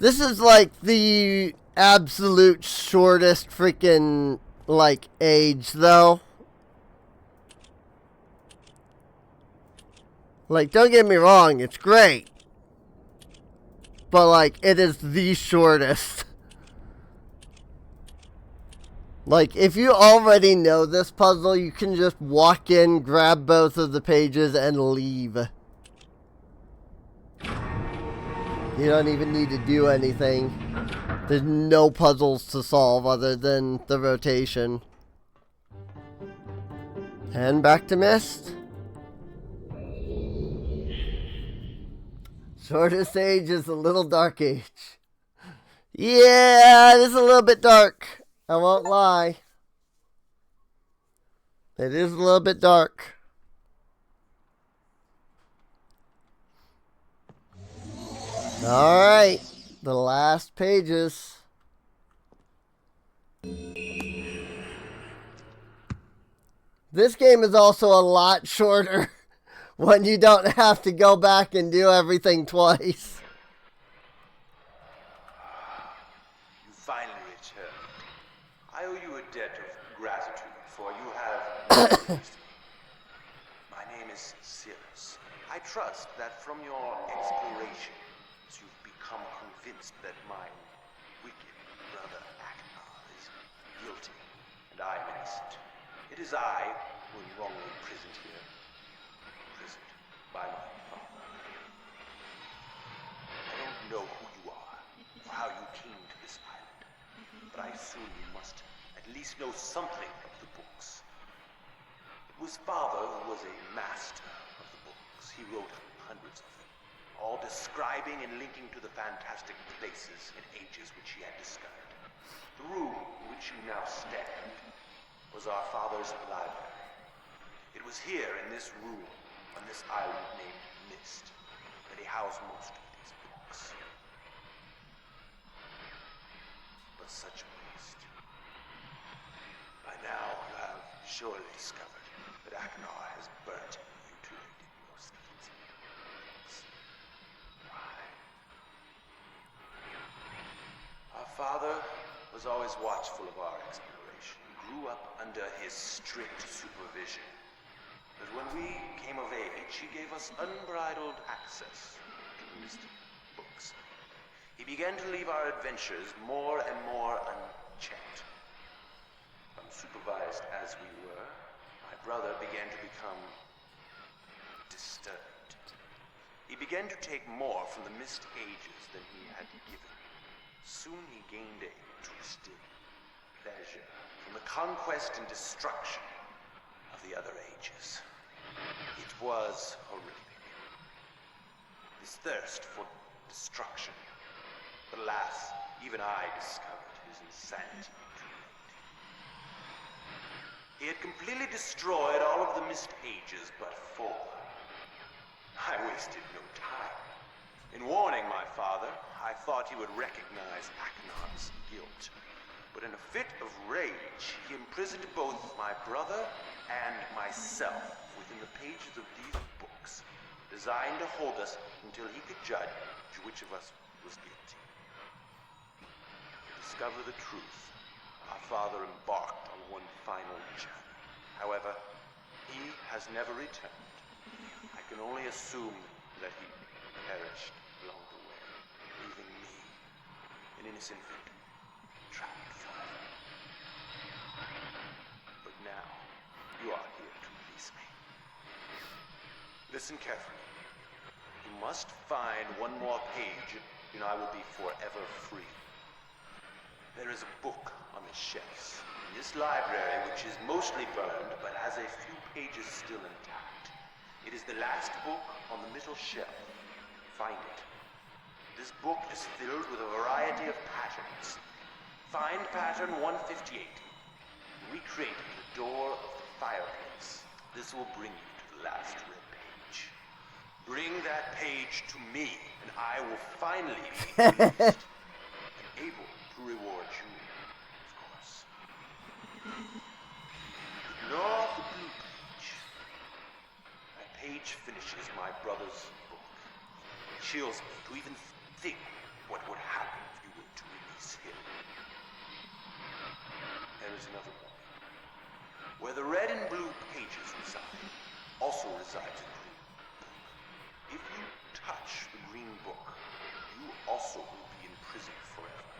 This is like the absolute shortest freaking, like, age, though. Like, don't get me wrong, it's great. But, like, it is the shortest. Like, if you already know this puzzle, you can just walk in, grab both of the pages, and leave. You don't even need to do anything. There's no puzzles to solve other than the rotation. And back to Myst. Shortest age is a little dark age. Yeah, it is a little bit dark. I won't lie. It is a little bit dark. Alright, the last pages. This game is also a lot shorter when you don't have to go back and do everything twice. You finally returned. I owe you a debt of gratitude, for you have raised me. My name is Cirrus. I trust that from your explorations you've become convinced that my wicked brother Aknar is guilty, and I am innocent. It is I who am wrongly imprisoned here. Imprisoned by my father. I don't know who you are, or how you came to this island, but I assume you must at least know something of the books. It was father who was a master of the books. He wrote hundreds of them, all describing and linking to the fantastic places and ages which he had discovered. The room in which you now stand was our father's library. It was here in this room, on this island named Myst, that he housed most of these books. But such a waste. By now you have surely discovered that Aknar has burnt and mutilated most of these books. Why? Our father was always watchful of our exploration. Grew up under his strict supervision. But when we came of age, he gave us unbridled access to his books. He began to leave our adventures more and more unchecked. Unsupervised as we were, my brother began to become disturbed. He began to take more from the Myst ages than he had given. Soon he gained a twisted pleasure from the conquest and destruction of the other ages. It was horrific. This thirst for destruction. But alas, even I discovered his insanity too late. He had completely destroyed all of the Myst ages but 4. I wasted no time. In warning my father, I thought he would recognize Aknar's guilt. But in a fit of rage, he imprisoned both my brother and myself within the pages of these books, designed to hold us until he could judge which of us was guilty. To discover the truth, our father embarked on one final journey. However, he has never returned. I can only assume that he perished along the way, leaving me, an innocent victim, trapped forever. But now, you are here to release me. Listen carefully. You must find one more page, and I will be forever free. There is a book on the shelves in this library, which is mostly burned, but has a few pages still intact. It is the last book on the middle shelf. Find it. This book is filled with a variety of patterns. Find pattern 158. Recreate the door of the fireplace. This will bring you to the last red page. Bring that page to me, and I will finally be released and able to reward you, of course. Ignore the blue page. That page finishes my brother's book. It chills me to even think what would happen if you were to release him. There is another one. Where the red and blue pages reside, also resides a green book. If you touch the green book, you also will be in prison forever.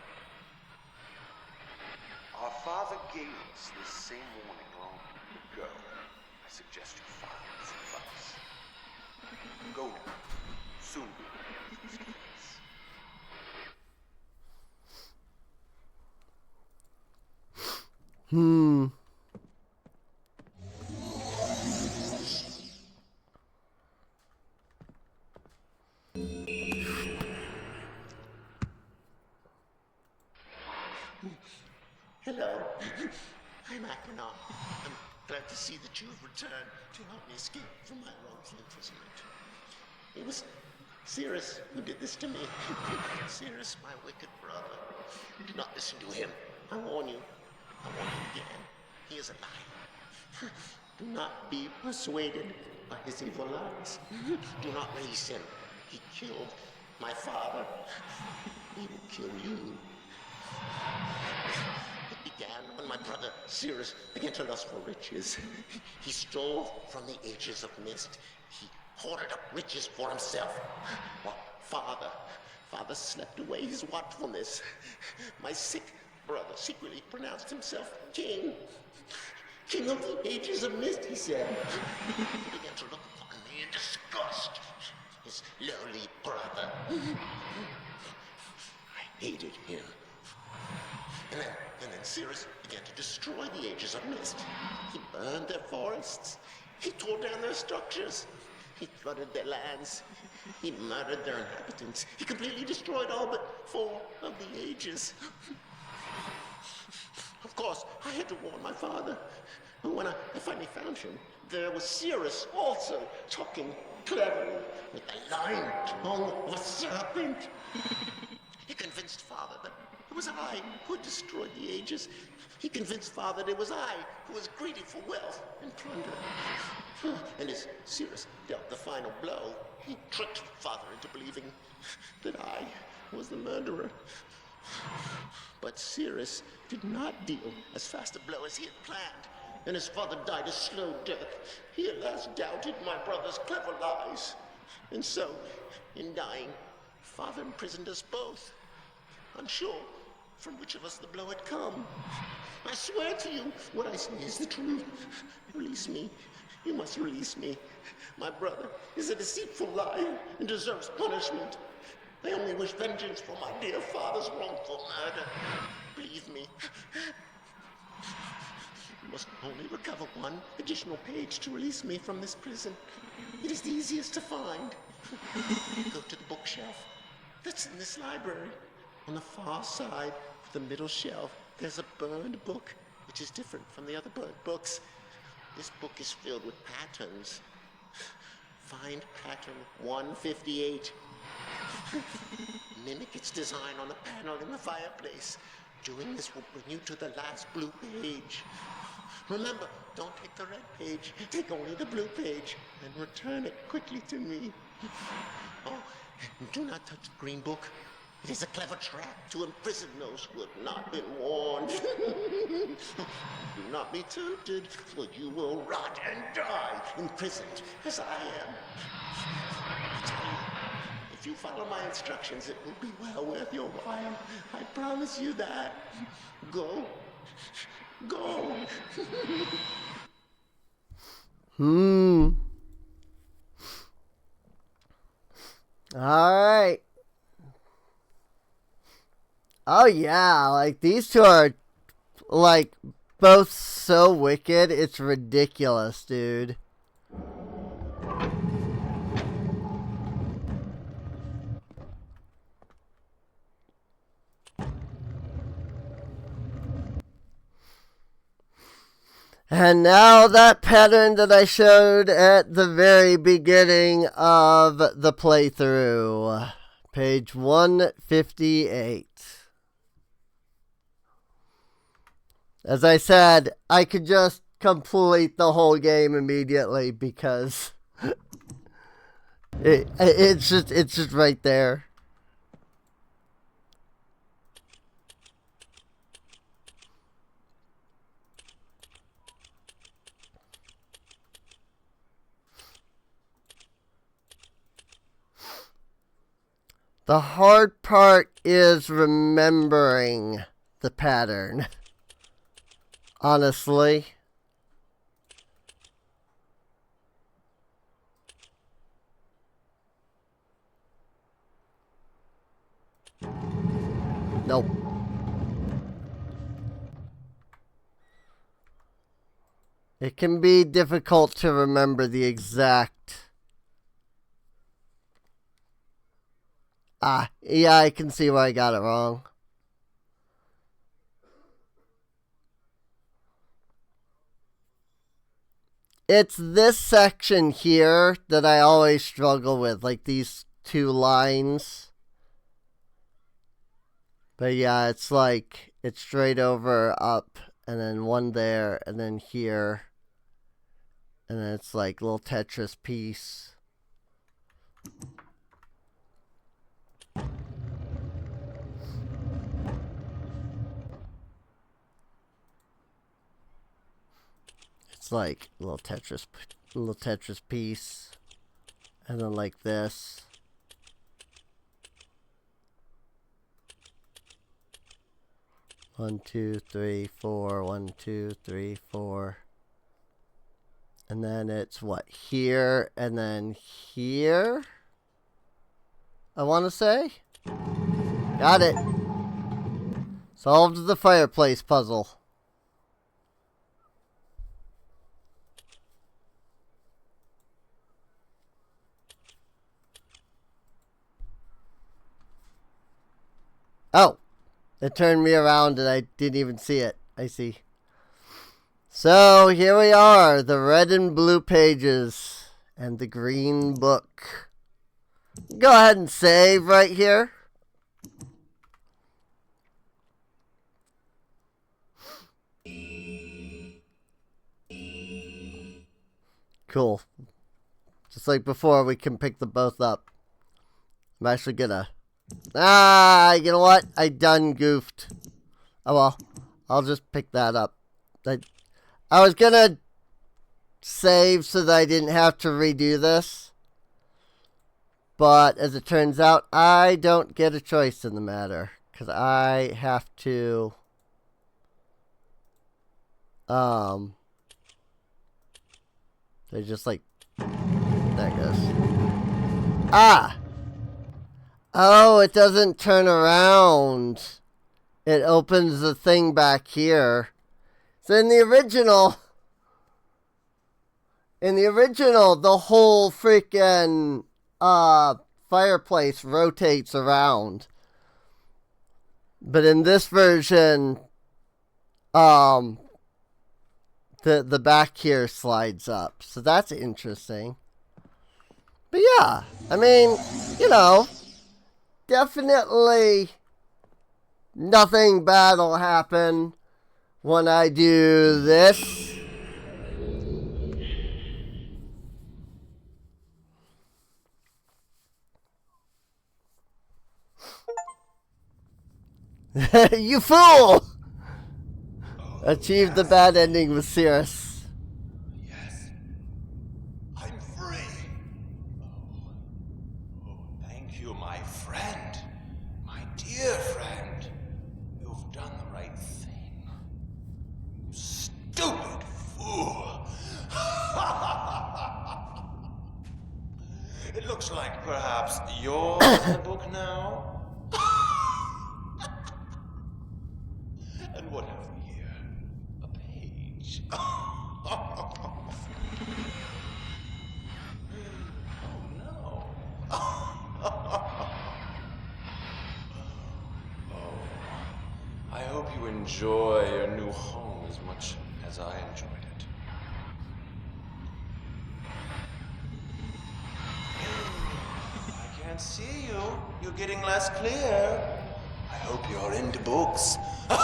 Our father gave us this same warning long ago. I suggest you follow his advice. Go now. Soon we will be face to face. Hello. I'm Akhenaten. I'm glad to see that you have returned to help me escape from my wrongful imprisonment. It was Cirrus who did this to me. Cirrus, my wicked brother. Do not listen to him. I warn you. I warn you again. He is a liar. Do not be persuaded by his evil lies. Do not release him. He killed my father. He will kill you. It began when my brother Cirrus began to lust for riches. He stole from the ages of Myst. He hoarded up riches for himself. While father slept away his watchfulness. My sick brother secretly pronounced himself king. King of the ages of Myst, he said. He began to look upon me in disgust. His lowly brother. I hated him. And then Cirrus began to destroy the ages of Myst. He burned their forests. He tore down their structures. He flooded their lands. He murdered their inhabitants. He completely destroyed all but 4 of the ages. Of course, I had to warn my father. But when I finally found him, there was Cirrus also talking cleverly with the lying tongue of a serpent. He convinced father that it was I who had destroyed the ages. He convinced father that it was I who was greedy for wealth and plunder. And as Cirrus dealt the final blow, he tricked father into believing that I was the murderer. But Cirrus did not deal as fast a blow as he had planned, and his father died a slow death. He at last doubted my brother's clever lies. And so, in dying, father imprisoned us both, unsure from which of us the blow had come. I swear to you, what I say is the truth. Release me. You must release me. My brother is a deceitful liar and deserves punishment. I only wish vengeance for my dear father's wrongful murder. Believe me. You must only recover 1 additional page to release me from this prison. It is the easiest to find. Go to the bookshelf that's in this library. On the far side of the middle shelf, there's a burned book, which is different from the other burned books. This book is filled with patterns. Find pattern 158. Mimic its design on the panel in the fireplace. Doing this will bring you to the last blue page. Remember, don't take the red page. Take only the blue page and return it quickly to me. Oh, and do not touch the green book. It is a clever trap to imprison those who have not been warned. Do not be tempted, for you will rot and die, imprisoned as I am. I tell you, if you follow my instructions, it will be well worth your while. I promise you that. Go. Go. Alright. Oh yeah, like these two are like both so wicked, it's ridiculous, dude. And now that pattern that I showed at the very beginning of the playthrough. Page 158. As I said, I could just complete the whole game immediately because it's just right there. The hard part is remembering the pattern. Honestly. Nope. It can be difficult to remember the exact... yeah, I can see where I got it wrong. It's this section here that I always struggle with, like these two lines. But yeah, it's like, it's straight over, up, and then one there, and then here. And then it's like a little Tetris piece. It's like a little Tetris piece. And then like this. One, two, three, four. 1, 2, 3, 4. And then it's what? Here and then here? I want to say? Got it. Solved the fireplace puzzle. Oh, it turned me around and I didn't even see it. I see. So here we are, the red and blue pages and the green book. Go ahead and save right here. Cool. Just like before, we can pick them both up. I'm actually gonna... you know what? I done goofed. Oh well. I'll just pick that up. I was gonna save so that I didn't have to redo this. But as it turns out, I don't get a choice in the matter. Because I have to... They're just like... There it goes. Oh, it doesn't turn around. It opens the thing back here. So in the original, the whole freaking fireplace rotates around. But in this version, the back here slides up. So that's interesting. But yeah, I mean, you know, definitely nothing bad will happen when I do this. You fool! Oh, Achieved the yes. bad ending with Cirrus. Yes. I'm free. Oh, thank you, my friend. My dear friend. You've done the right thing. You stupid fool. It looks like perhaps you're in the book now. And what have we here? A page. Oh no. Oh, I hope you enjoy your new home as much as I enjoyed it. I can't see you. You're getting less clear. I hope you're into books. The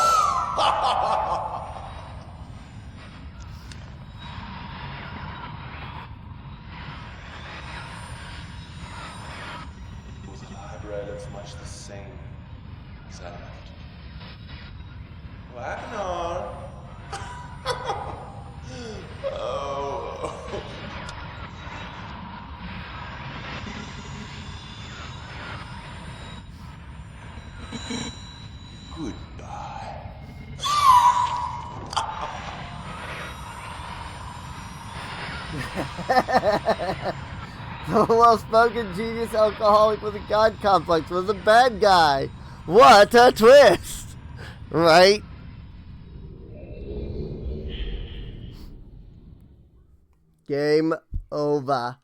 library looks much the same as I left it. Wagner! Oh. Goodbye. The well-spoken genius alcoholic with a god complex was a bad guy. What a twist! Right? Game over.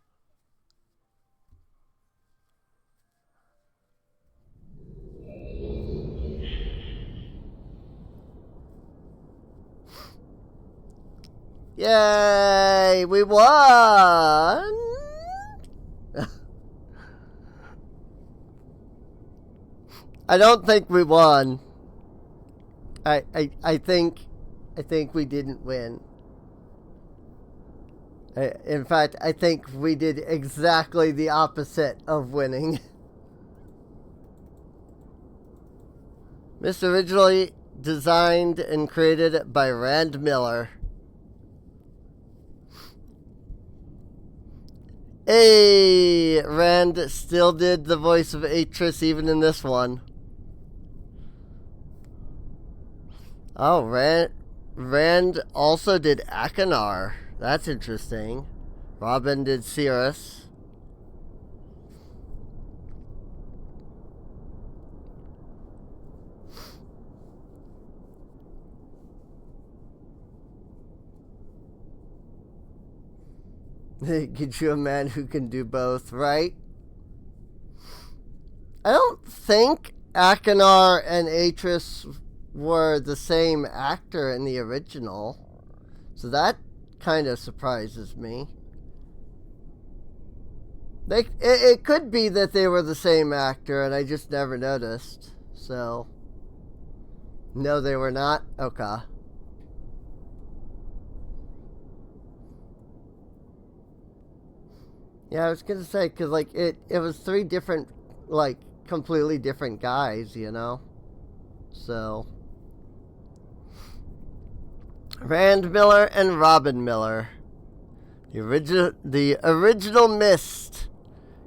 Yay! We won! I don't think we won. I think we didn't win. In fact, I think we did exactly the opposite of winning. Myst originally designed and created by Rand Miller. Hey, Rand still did the voice of Atris even in this one. Oh, Rand also did Akanar. That's interesting. Robin did Cirrus. Get you a man who can do both, right? I don't think Akanar and Atris were the same actor in the original. So that kind of surprises me. It could be that they were the same actor and I just never noticed. So, no, they were not? Okay. Yeah, I was gonna say, because, like, it was three different, like, completely different guys, you know? So. Rand Miller and Robin Miller. The original Myst.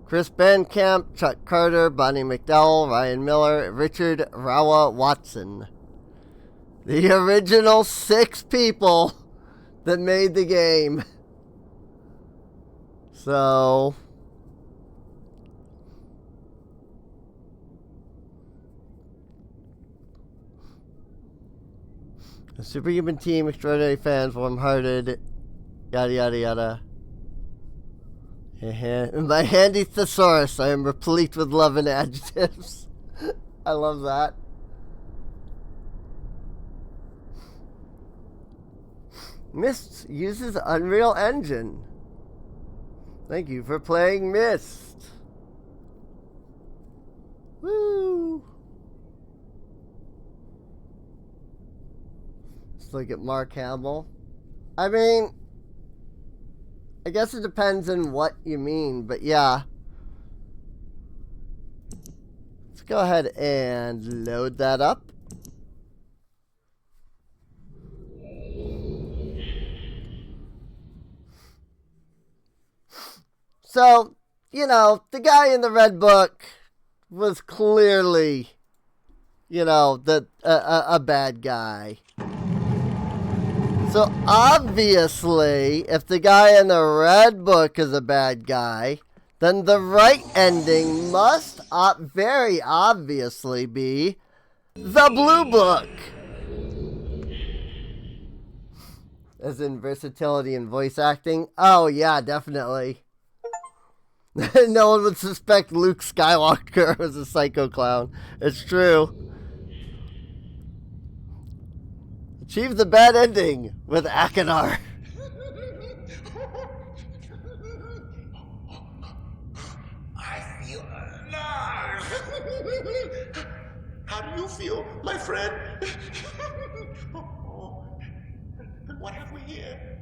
Chris Bandcamp, Chuck Carter, Bonnie McDowell, Ryan Miller, Richard Rawa Watson. The original 6 people that made the game. So, a superhuman team, extraordinary fans, warm-hearted, yada yada yada. My handy thesaurus, I am replete with love and adjectives. I love that. Myst uses Unreal Engine. Thank you for playing Myst. Woo! Let's look at Mark Hamill. I mean, I guess it depends on what you mean, but yeah. Let's go ahead and load that up. So, you know, the guy in the red book was clearly, you know, a bad guy. So obviously, if the guy in the red book is a bad guy, then the right ending must very obviously be the blue book. As in versatility and voice acting? Oh yeah, definitely. No one would suspect Luke Skywalker was a psycho clown. It's true. Achieve the bad ending with Akinar. I feel alive. How do you feel, my friend? Oh, and what have we here?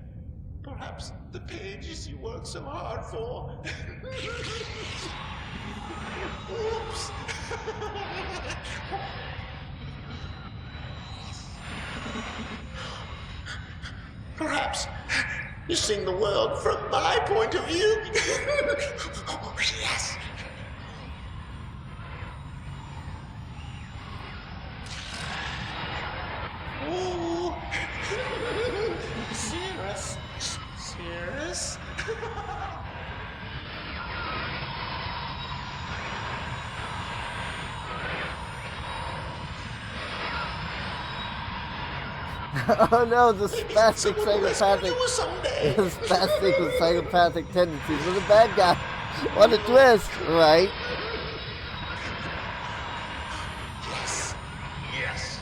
Perhaps the pages you worked so hard for. Oops. Perhaps you're seeing the world from my point of view. Oh, yes. Oh. Serious. Serious. Oh no, the spastic psychopathic. Someday. The spastic with psychopathic tendencies was a bad guy. What a twist, right? Yes. Yes.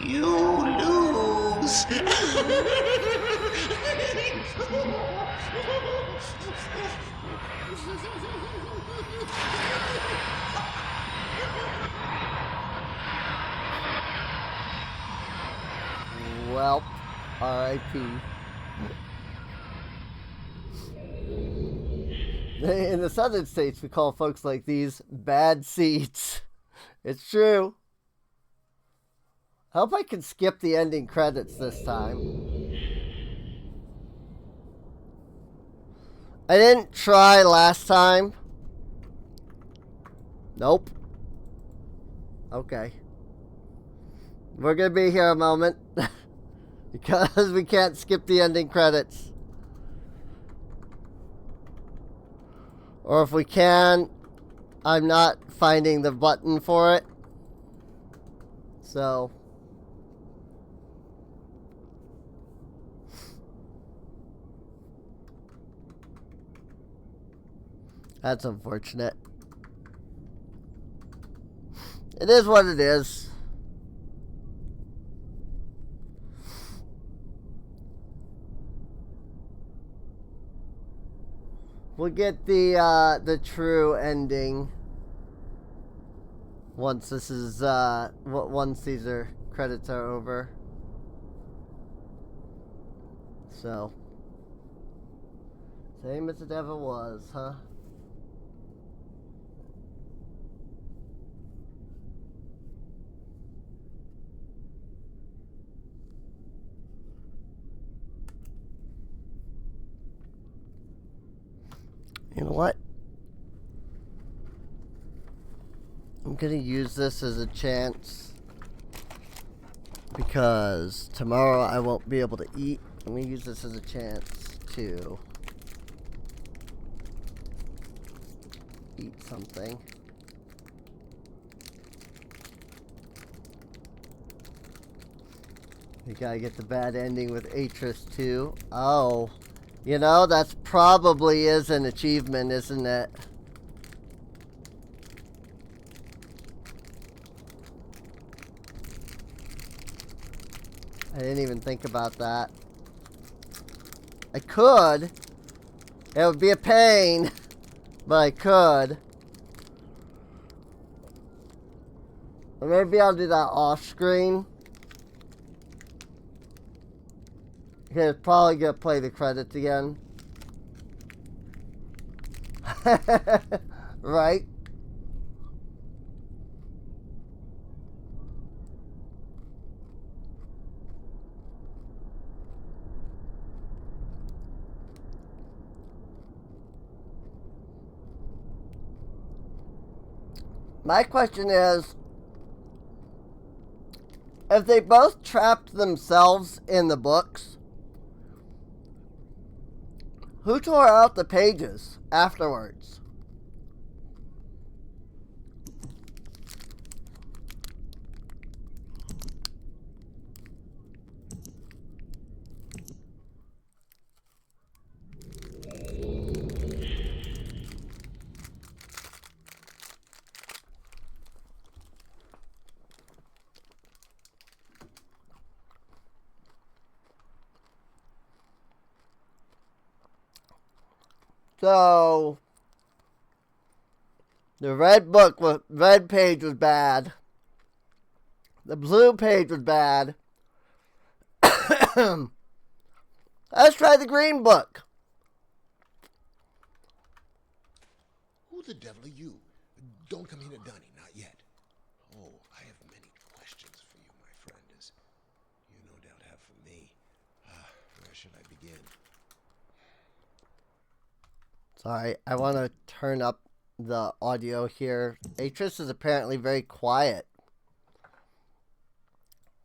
You lose. Well, R.I.P. In the southern states, we call folks like these bad seeds. It's true. I hope I can skip the ending credits this time. I didn't try last time. Nope. Okay. We're going to be here a moment. Because we can't skip the ending credits. Or if we can, I'm not finding the button for it. So... that's unfortunate. It is what it is. We'll get the true ending once this is once these credits are over. So same as it ever was, huh? You know what? I'm gonna use this as a chance because tomorrow I won't be able to eat. I'm gonna use this as a chance to eat something. You gotta get the bad ending with Atris too. Oh. You know, that's probably is an achievement, isn't it? I didn't even think about that. I could. It would be a pain. But I could. Or maybe I'll do that off screen. Okay, it's probably gonna play the credits again. Right? My question is, if they both trapped themselves in the books, who tore out the pages afterwards? So, the red page was bad. The blue page was bad. Let's try the green book. Who the devil are you? Don't come here to Dunny, not yet. Oh, I have many questions for you, my friend, as you no doubt have for me. Where should I begin? Sorry, I want to turn up the audio here. Atris is apparently very quiet.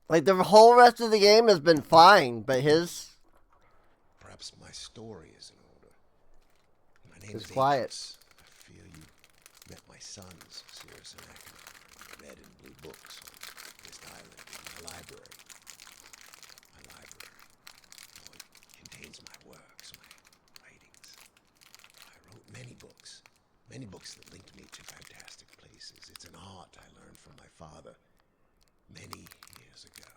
Like, the whole rest of the game has been fine, but his... Perhaps my story is in order. My name It's is quiet. Atris. I fear you met my sons, Sirius and Akina, red and blue books on Myst Island in my library. My library. Oh, it contains my works, my writings. I wrote many books that linked me to fantastic places. It's an art I learned from my father many years ago.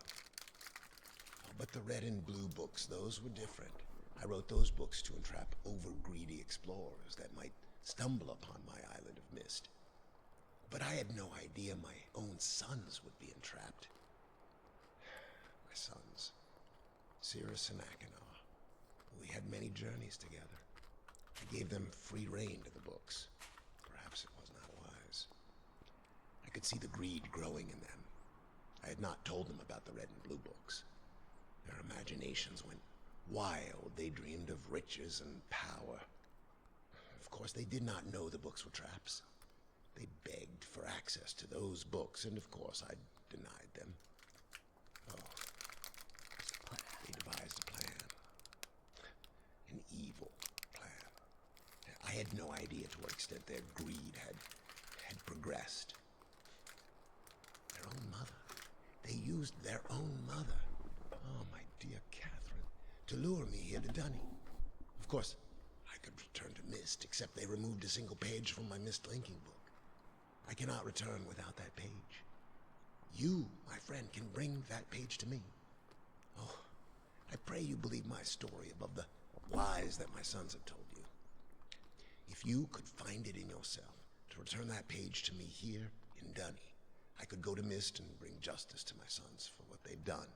Oh, but the red and blue books, those were different. I wrote those books to entrap over-greedy explorers that might stumble upon my island of Myst. But I had no idea my own sons would be entrapped. My sons, Sirius and Akina. We had many journeys together. I gave them free rein to the books. Perhaps it was not wise. I could see the greed growing in them. I had not told them about the red and blue books. Their imaginations went wild. They dreamed of riches and power. Of course, they did not know the books were traps. They begged for access to those books, and of course, I denied them. Oh, they devised a plan. An evil plan. I had no idea to what extent their greed had progressed. Their own mother. They used their own mother. Oh, my dear Catherine, to lure me here to Dunny. Of course, I could return to Myst, except they removed a single page from my Myst linking book. I cannot return without that page. You, my friend, can bring that page to me. Oh, I pray you believe my story above the lies that my sons have told you. If you could find it in yourself to return that page to me here in Dunny, I could go to Myst and bring justice to my sons for what they've done.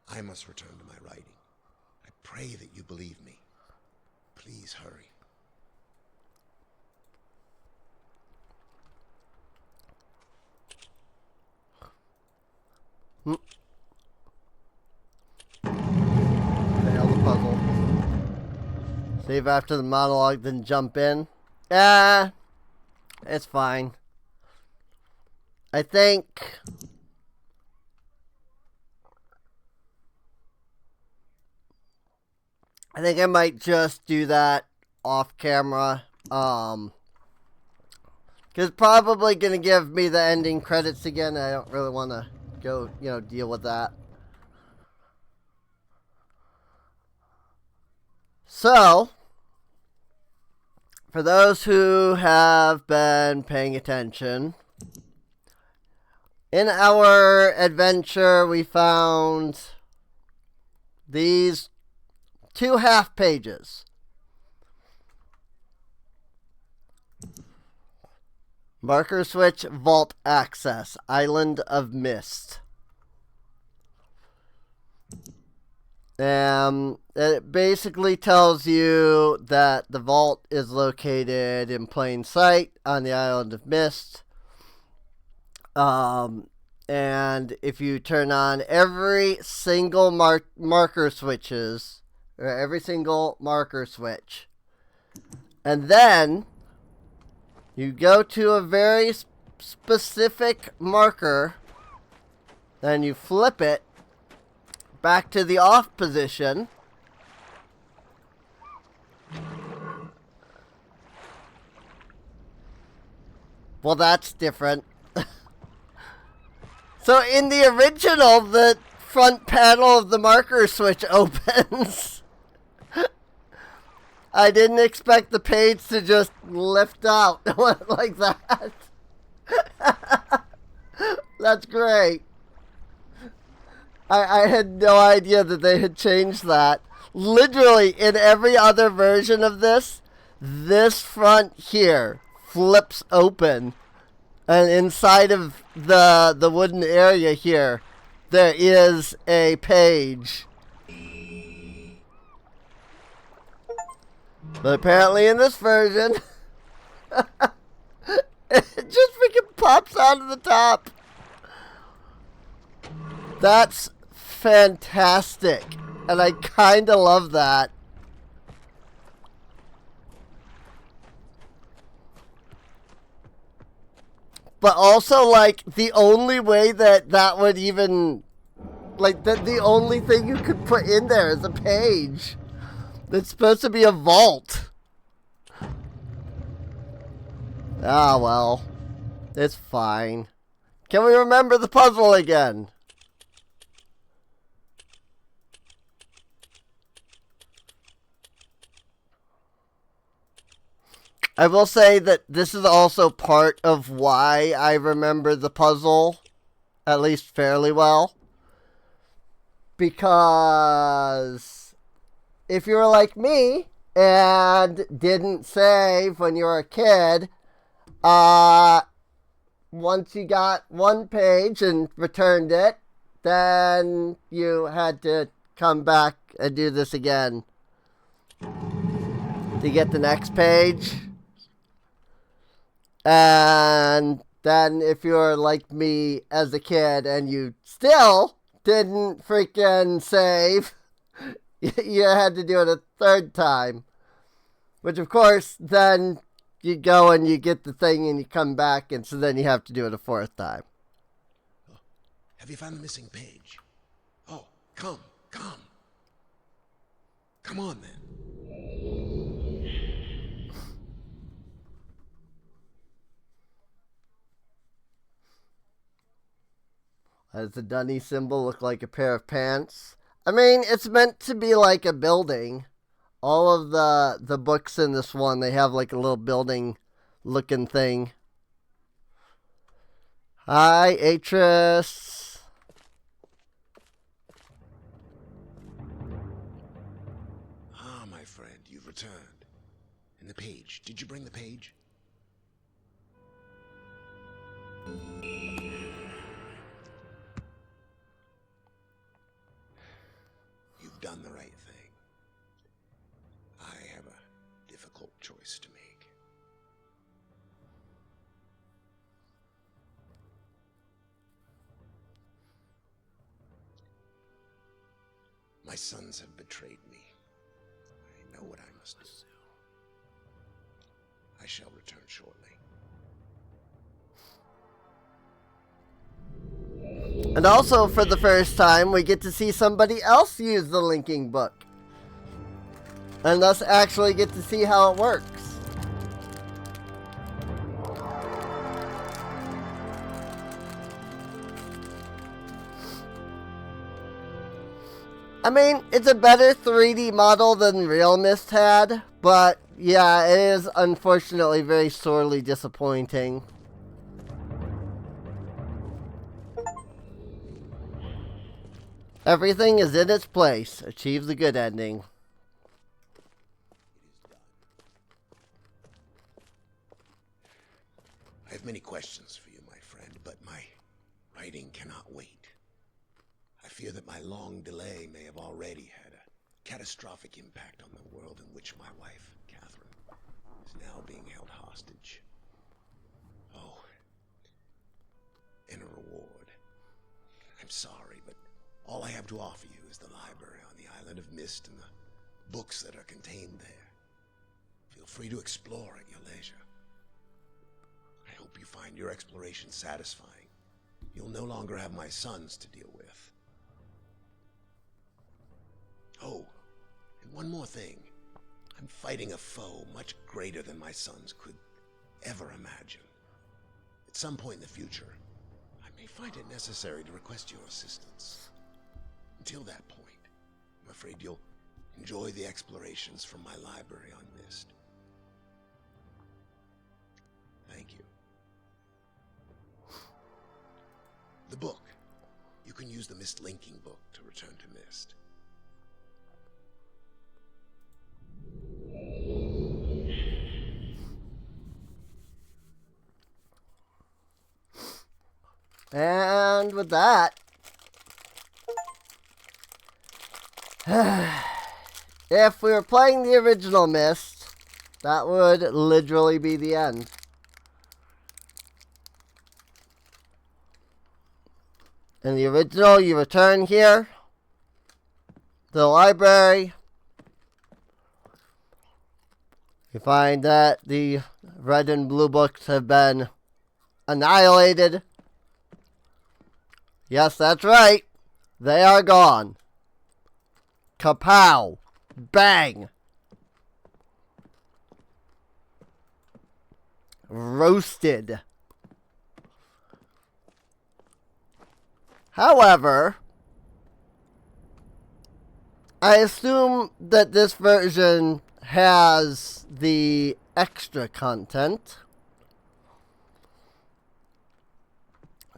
I must return to my writing. I pray that you believe me. Please hurry. Fail the puzzle. Save after the monologue, then jump in. It's fine. I think I might just do that off camera. Cause it's probably gonna give me the ending credits again. I don't really want to go, deal with that. So, for those who have been paying attention, in our adventure, we found these 2 half pages. Marker switch, vault access, Island of Myst. It basically tells you that the vault is located in plain sight on the Island of Myst. And if you turn on every single marker switches, or every single marker switch, and then You go to a very specific marker, then you flip it back to the off position. Well, that's different. So in the original, the front panel of the marker switch opens. I didn't expect the page to just lift out like that. That's great. I had no idea that they had changed that. Literally, in every other version of this, this front here flips open. And inside of the wooden area here, there is a page. But apparently in this version, it just freaking pops out of the top. That's fantastic. And I kind of love that. But also, like, the only way that would even... Like, the only thing you could put in there is a page. It's supposed to be a vault. Ah, well. It's fine. Can we remember the puzzle again? I will say that this is also part of why I remember the puzzle, at least fairly well. Because if you were like me and didn't save when you were a kid, once you got one page and returned it, then you had to come back and do this again to get the next page. And then if you're like me as a kid and you still didn't freaking save, you had to do it a third time. Which, of course, then you go and you get the thing and you come back, and so then you have to do it a fourth time. Oh, have you found the missing page? Oh, come. Come on, then. Does the dunny symbol look like a pair of pants? I mean, it's meant to be like a building. All of the books in this one, they have like a little building looking thing. Hi, Atris. Ah, my friend, you've returned. And the page. Did you bring the page? You've done the right thing. I have a difficult choice to make. My sons have betrayed me. I know what I must do. I shall return shortly. And also, for the first time, we get to see somebody else use the linking book. And thus actually get to see how it works. I mean, it's a better 3D model than real Myst had, but yeah, it is unfortunately very sorely disappointing. Everything is in its place. Achieve the good ending. I have many questions for you, my friend, but my writing cannot wait. I fear that my long delay may have already had a catastrophic impact on the world in which my wife, Catherine, is now being held hostage. Oh, in a reward. I'm sorry, but all I have to offer you is the library on the island of Myst and the books that are contained there. Feel free to explore at your leisure. hope you find your exploration satisfying. You'll no longer have my sons to deal with. Oh, and one more thing. I'm fighting a foe much greater than my sons could ever imagine. At some point in the future, I may find it necessary to request your assistance. Until that point, I'm afraid you'll enjoy the explorations from my library on Myst. Thank you. The book. You can use the Myst linking book to return to Myst. And with that, if we were playing the original Myst, that would literally be the end. In the original, you return here to the library. You find that the red and blue books have been annihilated. Yes, that's right. They are gone. Kapow. Bang. Roasted. However, I assume that this version has the extra content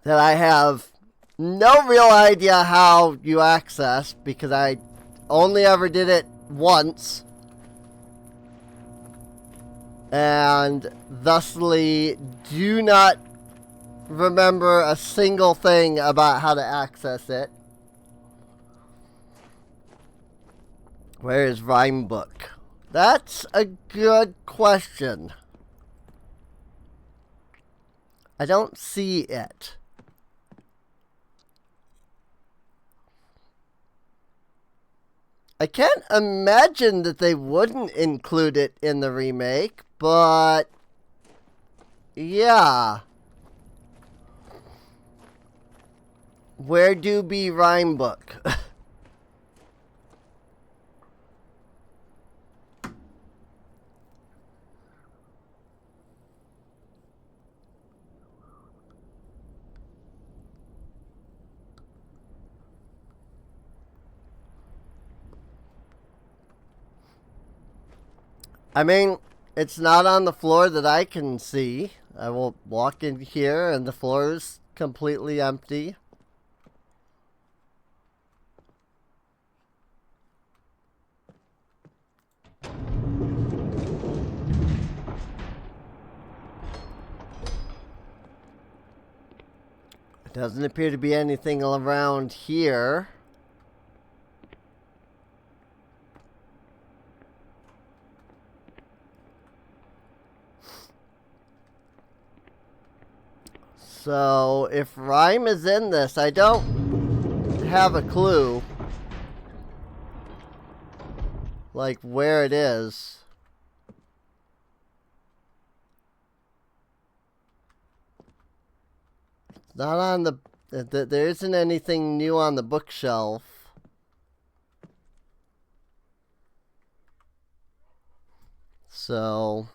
that I have no real idea how you access, because I only ever did it once and thusly do not remember a single thing about how to access it. Where is Rhyme Book? That's a good question. I don't see it. I can't imagine that they wouldn't include it in the remake, but yeah. Where do be Rhyme Book? I mean, it's not on the floor that I can see. I will walk in here and the floor is completely empty. It doesn't appear to be anything around here. So, if Rhyme is in this, I don't have a clue. Like, where it is. It's not on the... There isn't anything new on the bookshelf. So...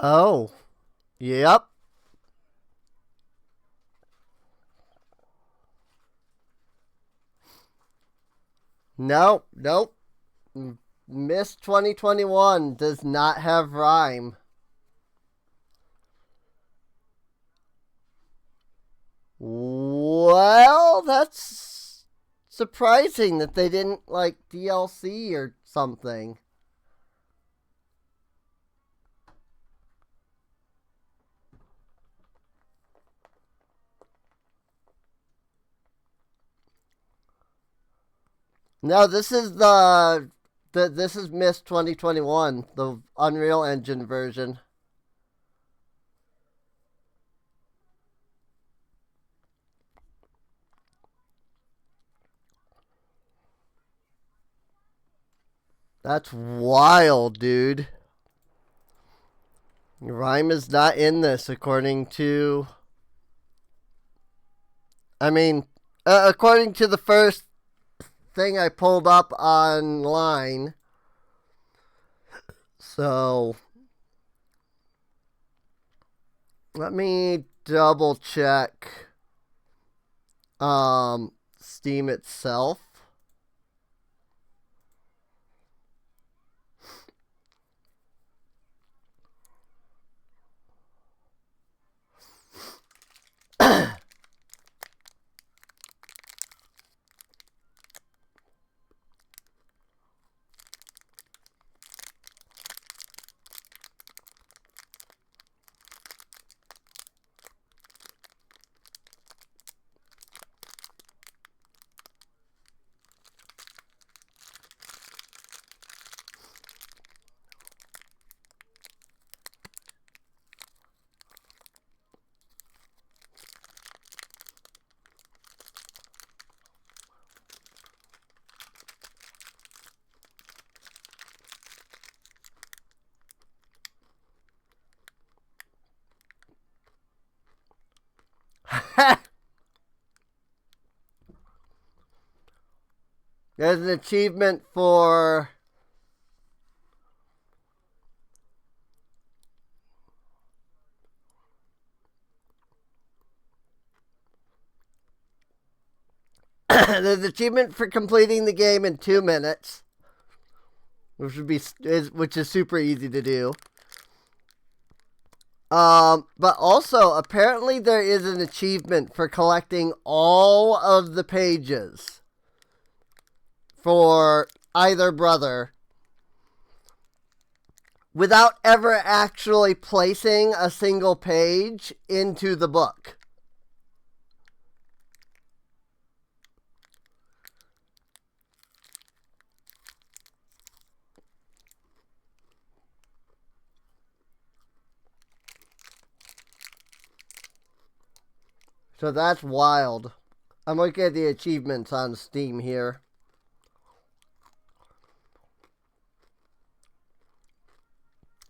Oh. Yep. Nope. Nope. Myst 2021 does not have Rhyme. Well, that's surprising that they didn't like DLC or something. No, this is this is Myst 2021, the Unreal Engine version. That's wild, dude. Rhyme is not in this, according to. I mean, according to the first thing I pulled up online. So, let me double check Steam itself. There's an achievement for there's an achievement for completing the game in 2 minutes, which is super easy to do. But also apparently there is an achievement for collecting all of the pages for either brother without ever actually placing a single page into the book. So that's wild. I'm looking at the achievements on Steam here.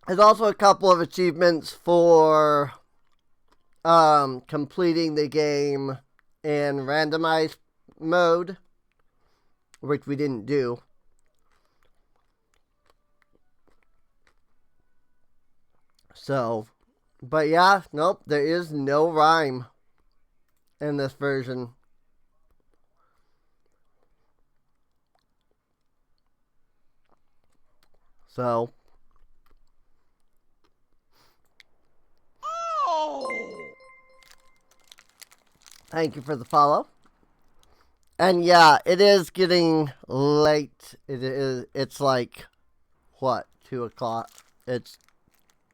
There's also a couple of achievements for completing the game in randomized mode, which we didn't do. So, but yeah, nope, there is no rhyme in this version. So, thank you for the follow. And yeah, it is getting late. It's like, what, 2 o'clock? It's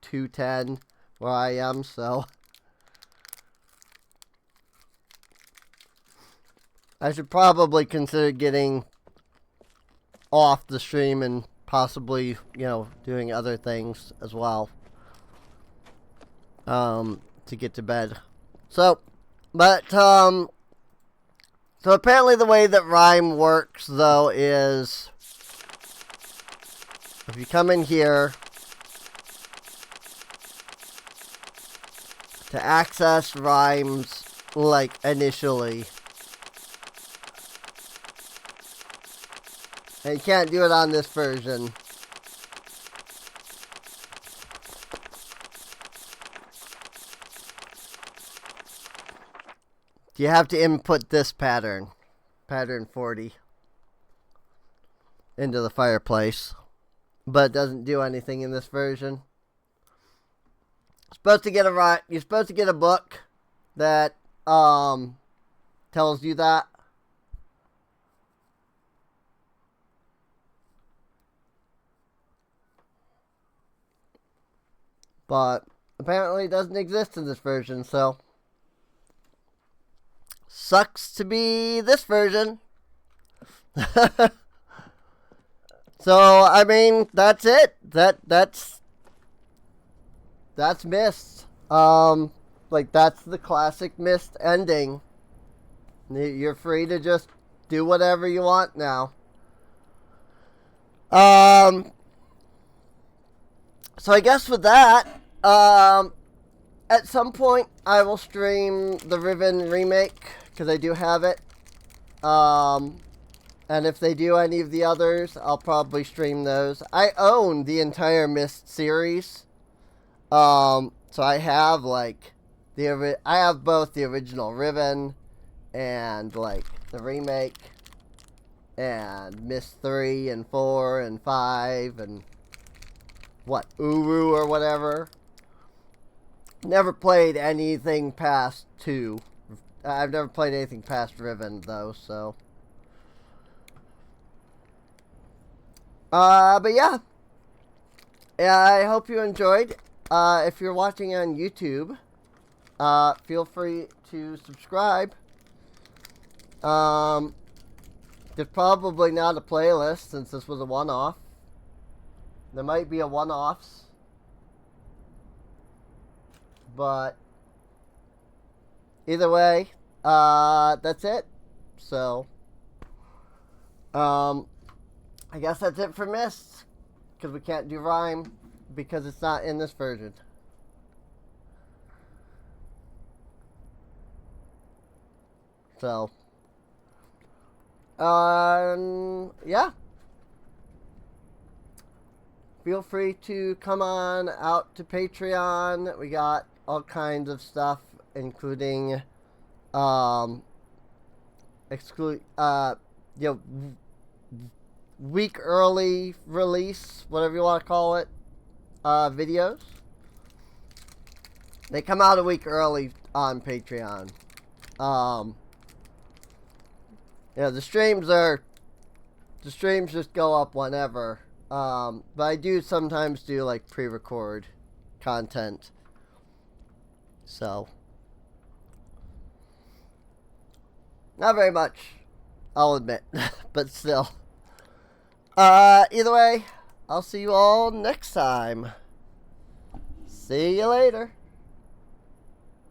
2:10 where I am, so I should probably consider getting off the stream and possibly, doing other things as well. To get to bed. So, but, so apparently the way that Rhyme works, though, is if you come in here to access Rhymes, like, initially, and you can't do it on this version. You have to input this pattern 40, into the fireplace. But it doesn't do anything in this version. You're supposed to get a book that tells you that. But apparently it doesn't exist in this version, so sucks to be this version. So I mean, that's it. That's Myst. Like that's the classic Myst ending. You're free to just do whatever you want now. So I guess with that, at some point I will stream the Riven remake because I do have it. And if they do any of the others, I'll probably stream those. I own the entire Myst series. So I have like I have both the original Riven and like the remake and Myst 3 and 4 and 5 and what, Uru or whatever. Never played anything past 2. I've never played anything past Riven though, so but yeah. I hope you enjoyed. If you're watching on YouTube, feel free to subscribe. There's probably not a playlist since this was a one-off. There might be a one-offs. But either way, that's it. So, I guess that's it for Myst, because we can't do rhyme because it's not in this version. So, yeah. Feel free to come on out to Patreon. We got all kinds of stuff, including, week early release, whatever you want to call it, videos. They come out a week early on Patreon. The streams just go up whenever. But I do sometimes do like pre-record content. So, not very much, I'll admit, but still. Either way, I'll see you all next time. See you later.